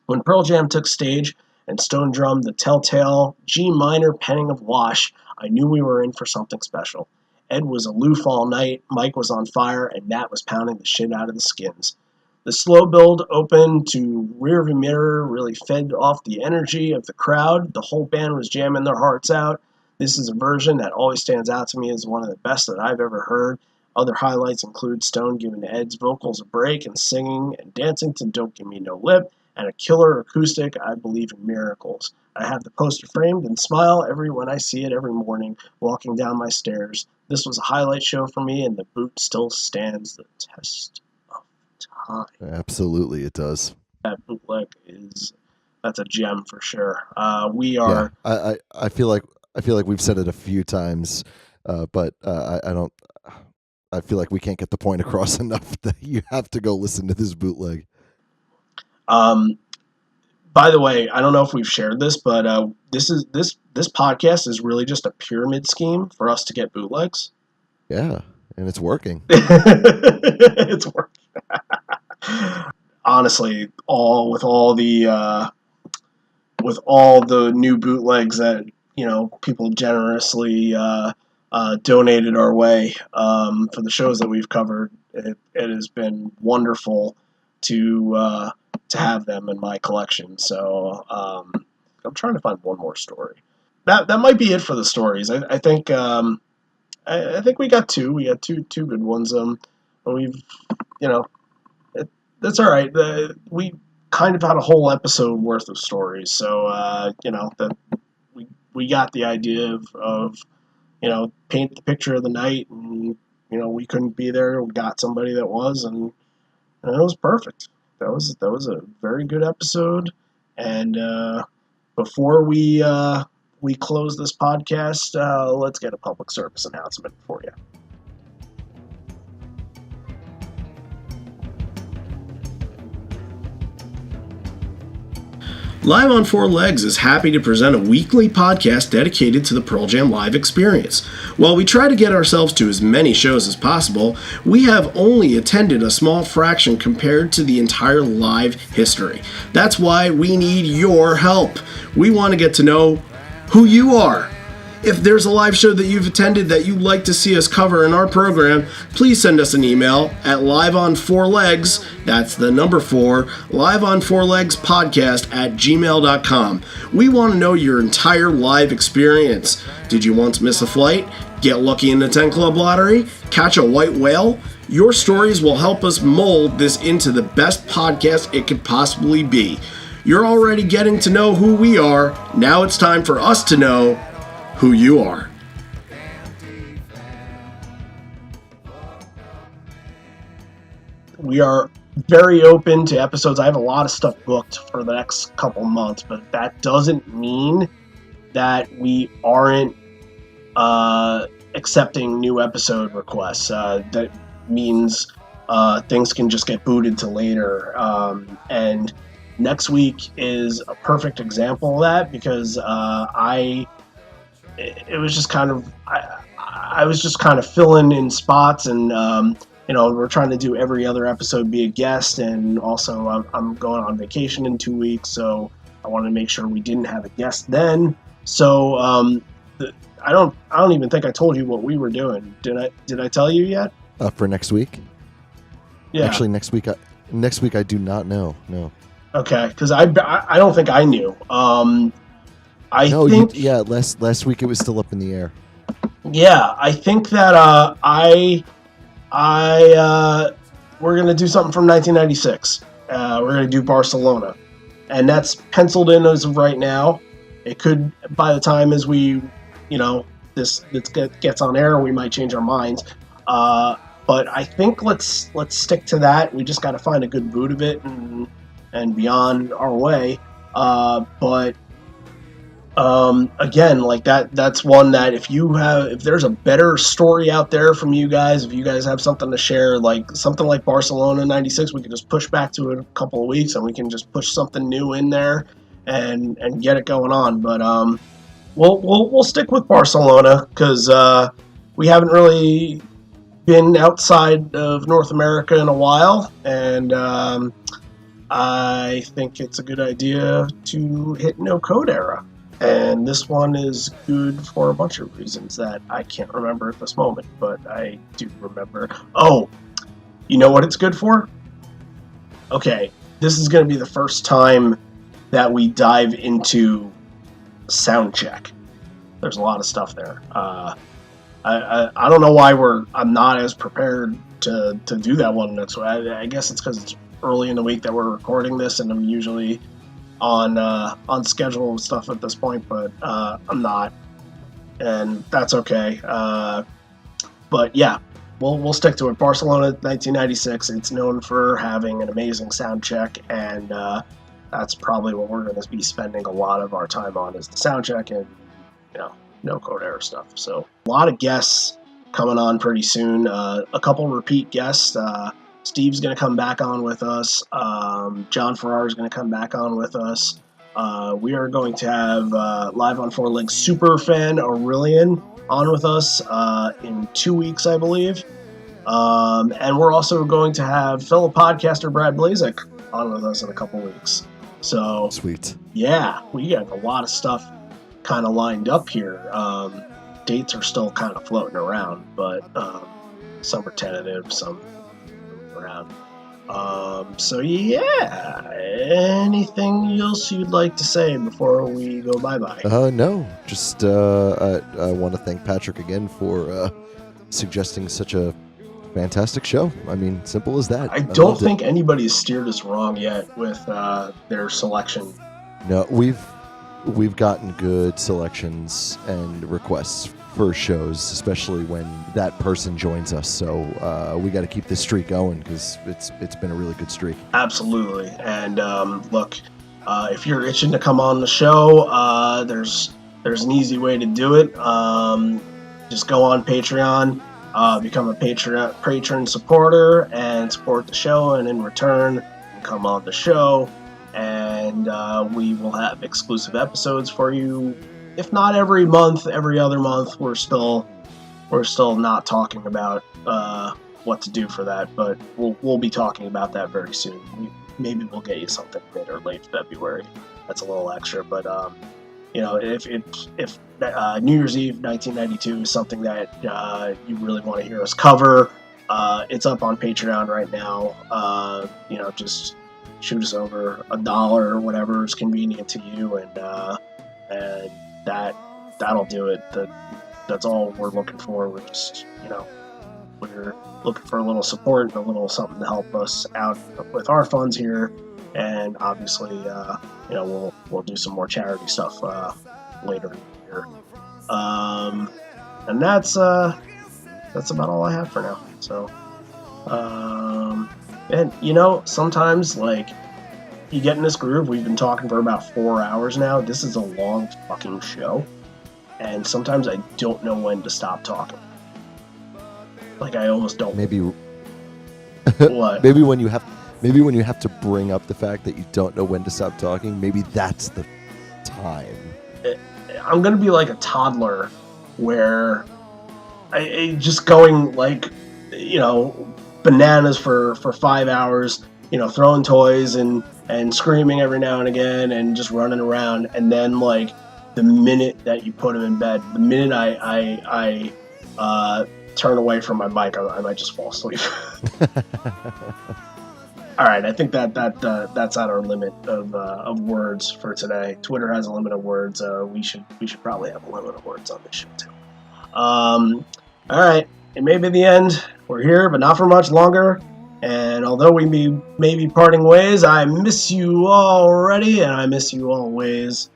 [SPEAKER 2] When Pearl Jam took stage and Stone drummed the telltale G minor penning of Wash, I knew we were in for something special. Ed was aloof all night, Mike was on fire, and Nat was pounding the shit out of the Skins. The slow build open to Rearview Mirror really fed off the energy of the crowd. The whole band was jamming their hearts out. This is a version that always stands out to me as one of the best that I've ever heard. Other highlights include Stone giving Ed's vocals a break and singing and dancing to Don't Gimme No Lip, and a killer acoustic, I Believe in Miracles. I have the poster framed and smile when I see it every morning walking down my stairs. This was a highlight show for me, and the boot still stands the test of time.
[SPEAKER 3] Absolutely, it does.
[SPEAKER 2] That bootleg that's a gem for sure. We are.
[SPEAKER 3] Yeah, I feel like we've said it a few times, but I don't. I feel like we can't get the point across enough that you have to go listen to this bootleg.
[SPEAKER 2] By the way, I don't know if we've shared this, but this podcast is really just a pyramid scheme for us to get bootlegs.
[SPEAKER 3] Yeah, and it's working.
[SPEAKER 2] It's working. Honestly, with all the new bootlegs that people generously donated our way for the shows that we've covered, it has been wonderful to have them in my collection. So I'm trying to find one more story. That might be it for the stories. I think I think we got two. We got two good ones. We've that's all right. We kind of had a whole episode worth of stories, so that we got the idea of paint the picture of the night, and we couldn't be there. We got somebody that was, and it was perfect. That was a very good episode. And before we we close this podcast, let's get a public service announcement for you. Live on Four Legs is happy to present a weekly podcast dedicated to the Pearl Jam live experience. While we try to get ourselves to as many shows as possible, we have only attended a small fraction compared to the entire live history. That's why we need your help. We want to get to know who you are. If there's a live show that you've attended that you'd like to see us cover in our program, please send us an email at liveonfourlegs, that's the number 4, liveonfourlegspodcast@gmail.com. We want to know your entire live experience. Did you once miss a flight? Get lucky in the 10 Club lottery? Catch a white whale? Your stories will help us mold this into the best podcast it could possibly be. You're already getting to know who we are. Now it's time for us to know who you are. We are very open to episodes. I have a lot of stuff booked for the next couple months, but that doesn't mean that we aren't accepting new episode requests. That means things can just get booted to later. And next week is a perfect example of that because it was just kind of I was just kind of filling in spots, and we're trying to do every other episode be a guest, and also I'm going on vacation in 2 weeks, so I wanted to make sure we didn't have a guest then. So I don't even think I told you what we were doing. Did I tell you yet?
[SPEAKER 3] For next week?
[SPEAKER 2] Yeah.
[SPEAKER 3] Actually, next week I do not know. No.
[SPEAKER 2] Okay, because I don't think I knew.
[SPEAKER 3] Last week it was still up in the air.
[SPEAKER 2] Yeah, I think that we're gonna do something from 1996. We're gonna do Barcelona, and that's penciled in as of right now. It could, by the time as we, this gets on air, we might change our minds. But I think let's stick to that. We just got to find a good boot of it and beyond our way. But again, like that's one that if there's a better story out there from you guys, if you guys have something to share, like something like Barcelona 96, we can just push back to it a couple of weeks and we can just push something new in there and get it going on. But we'll stick with Barcelona because we haven't really been outside of North America in a while, and I think it's a good idea to hit no code era. And this one is good for a bunch of reasons that I can't remember at this moment, but I do remember. Oh, you know what it's good for? Okay, this is going to be the first time that we dive into sound check. There's a lot of stuff there. I don't know why I'm not as prepared to do that one next week. I guess it's because it's early in the week that we're recording this, and I'm usually on schedule and stuff at this point, but I'm not, and that's okay. But yeah, we'll stick to it. Barcelona 1996. It's known for having an amazing sound check, and that's probably what we're going to be spending a lot of our time on is the sound check and no code error stuff. So a lot of guests coming on pretty soon. A couple repeat guests. Steve's going to come back on with us. John Farrar is going to come back on with us. We are going to have Live on Four Legs superfan Aurelian on with us in 2 weeks, I believe. And we're also going to have fellow podcaster Brad Blazek on with us in a couple weeks. So
[SPEAKER 3] sweet. Yeah,
[SPEAKER 2] we got a lot of stuff kind of lined up here. Dates are still kind of floating around, but some are tentative, some around. So yeah, anything else you'd like to say before we go bye-bye?
[SPEAKER 3] No, just I want to thank Patrick again for suggesting such a fantastic show. I mean, simple as that.
[SPEAKER 2] I don't think anybody has steered us wrong yet with their selection.
[SPEAKER 3] No, we've gotten good selections and requests for shows, especially when that person joins us. So we got to keep this streak going because it's been a really good streak. Absolutely. And look, if you're itching to come on the show, there's
[SPEAKER 2] there's an easy way to do it. Just go on Patreon, become a patron supporter, and support the show. And in return, come on the show, and we will have exclusive episodes for you. If not every month, every other month. We're still not talking about what to do for that, but we'll be talking about that very soon. Maybe we'll get you something mid or late February. That's a little extra, but if New Year's Eve 1992 is something that you really want to hear us cover, it's up on Patreon right now. Just shoot us over $1 or whatever is convenient to you, and that'll do it. That's all we're looking for. We're just we're looking for a little support and a little something to help us out with our funds here, and obviously we'll do some more charity stuff later in the year. And that's about all I have for now. So and sometimes like you get in this groove. We've been talking for about 4 hours now. This is a long fucking show, and sometimes I don't know when to stop talking. Like I almost don't.
[SPEAKER 3] Maybe
[SPEAKER 2] what?
[SPEAKER 3] Maybe when you have to bring up the fact that you don't know when to stop talking, maybe that's the time.
[SPEAKER 2] I'm gonna be like a toddler, where I just going like bananas for 5 hours, throwing toys and screaming every now and again and just running around, and then like the minute that you put him in bed, the minute I turn away from my mic, I might just fall asleep. All right, I think that's at our limit of words for today. Twitter has a limit of words. We should probably have a limit of words on this show too. All right, it may be the end. We're here, but not for much longer. And although we may be parting ways, I miss you already, and I miss you always.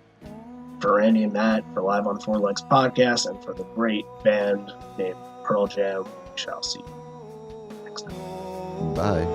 [SPEAKER 2] For Randy and Matt, for Live on Four Legs podcast, and for the great band named Pearl Jam, we shall see you next time.
[SPEAKER 3] Bye.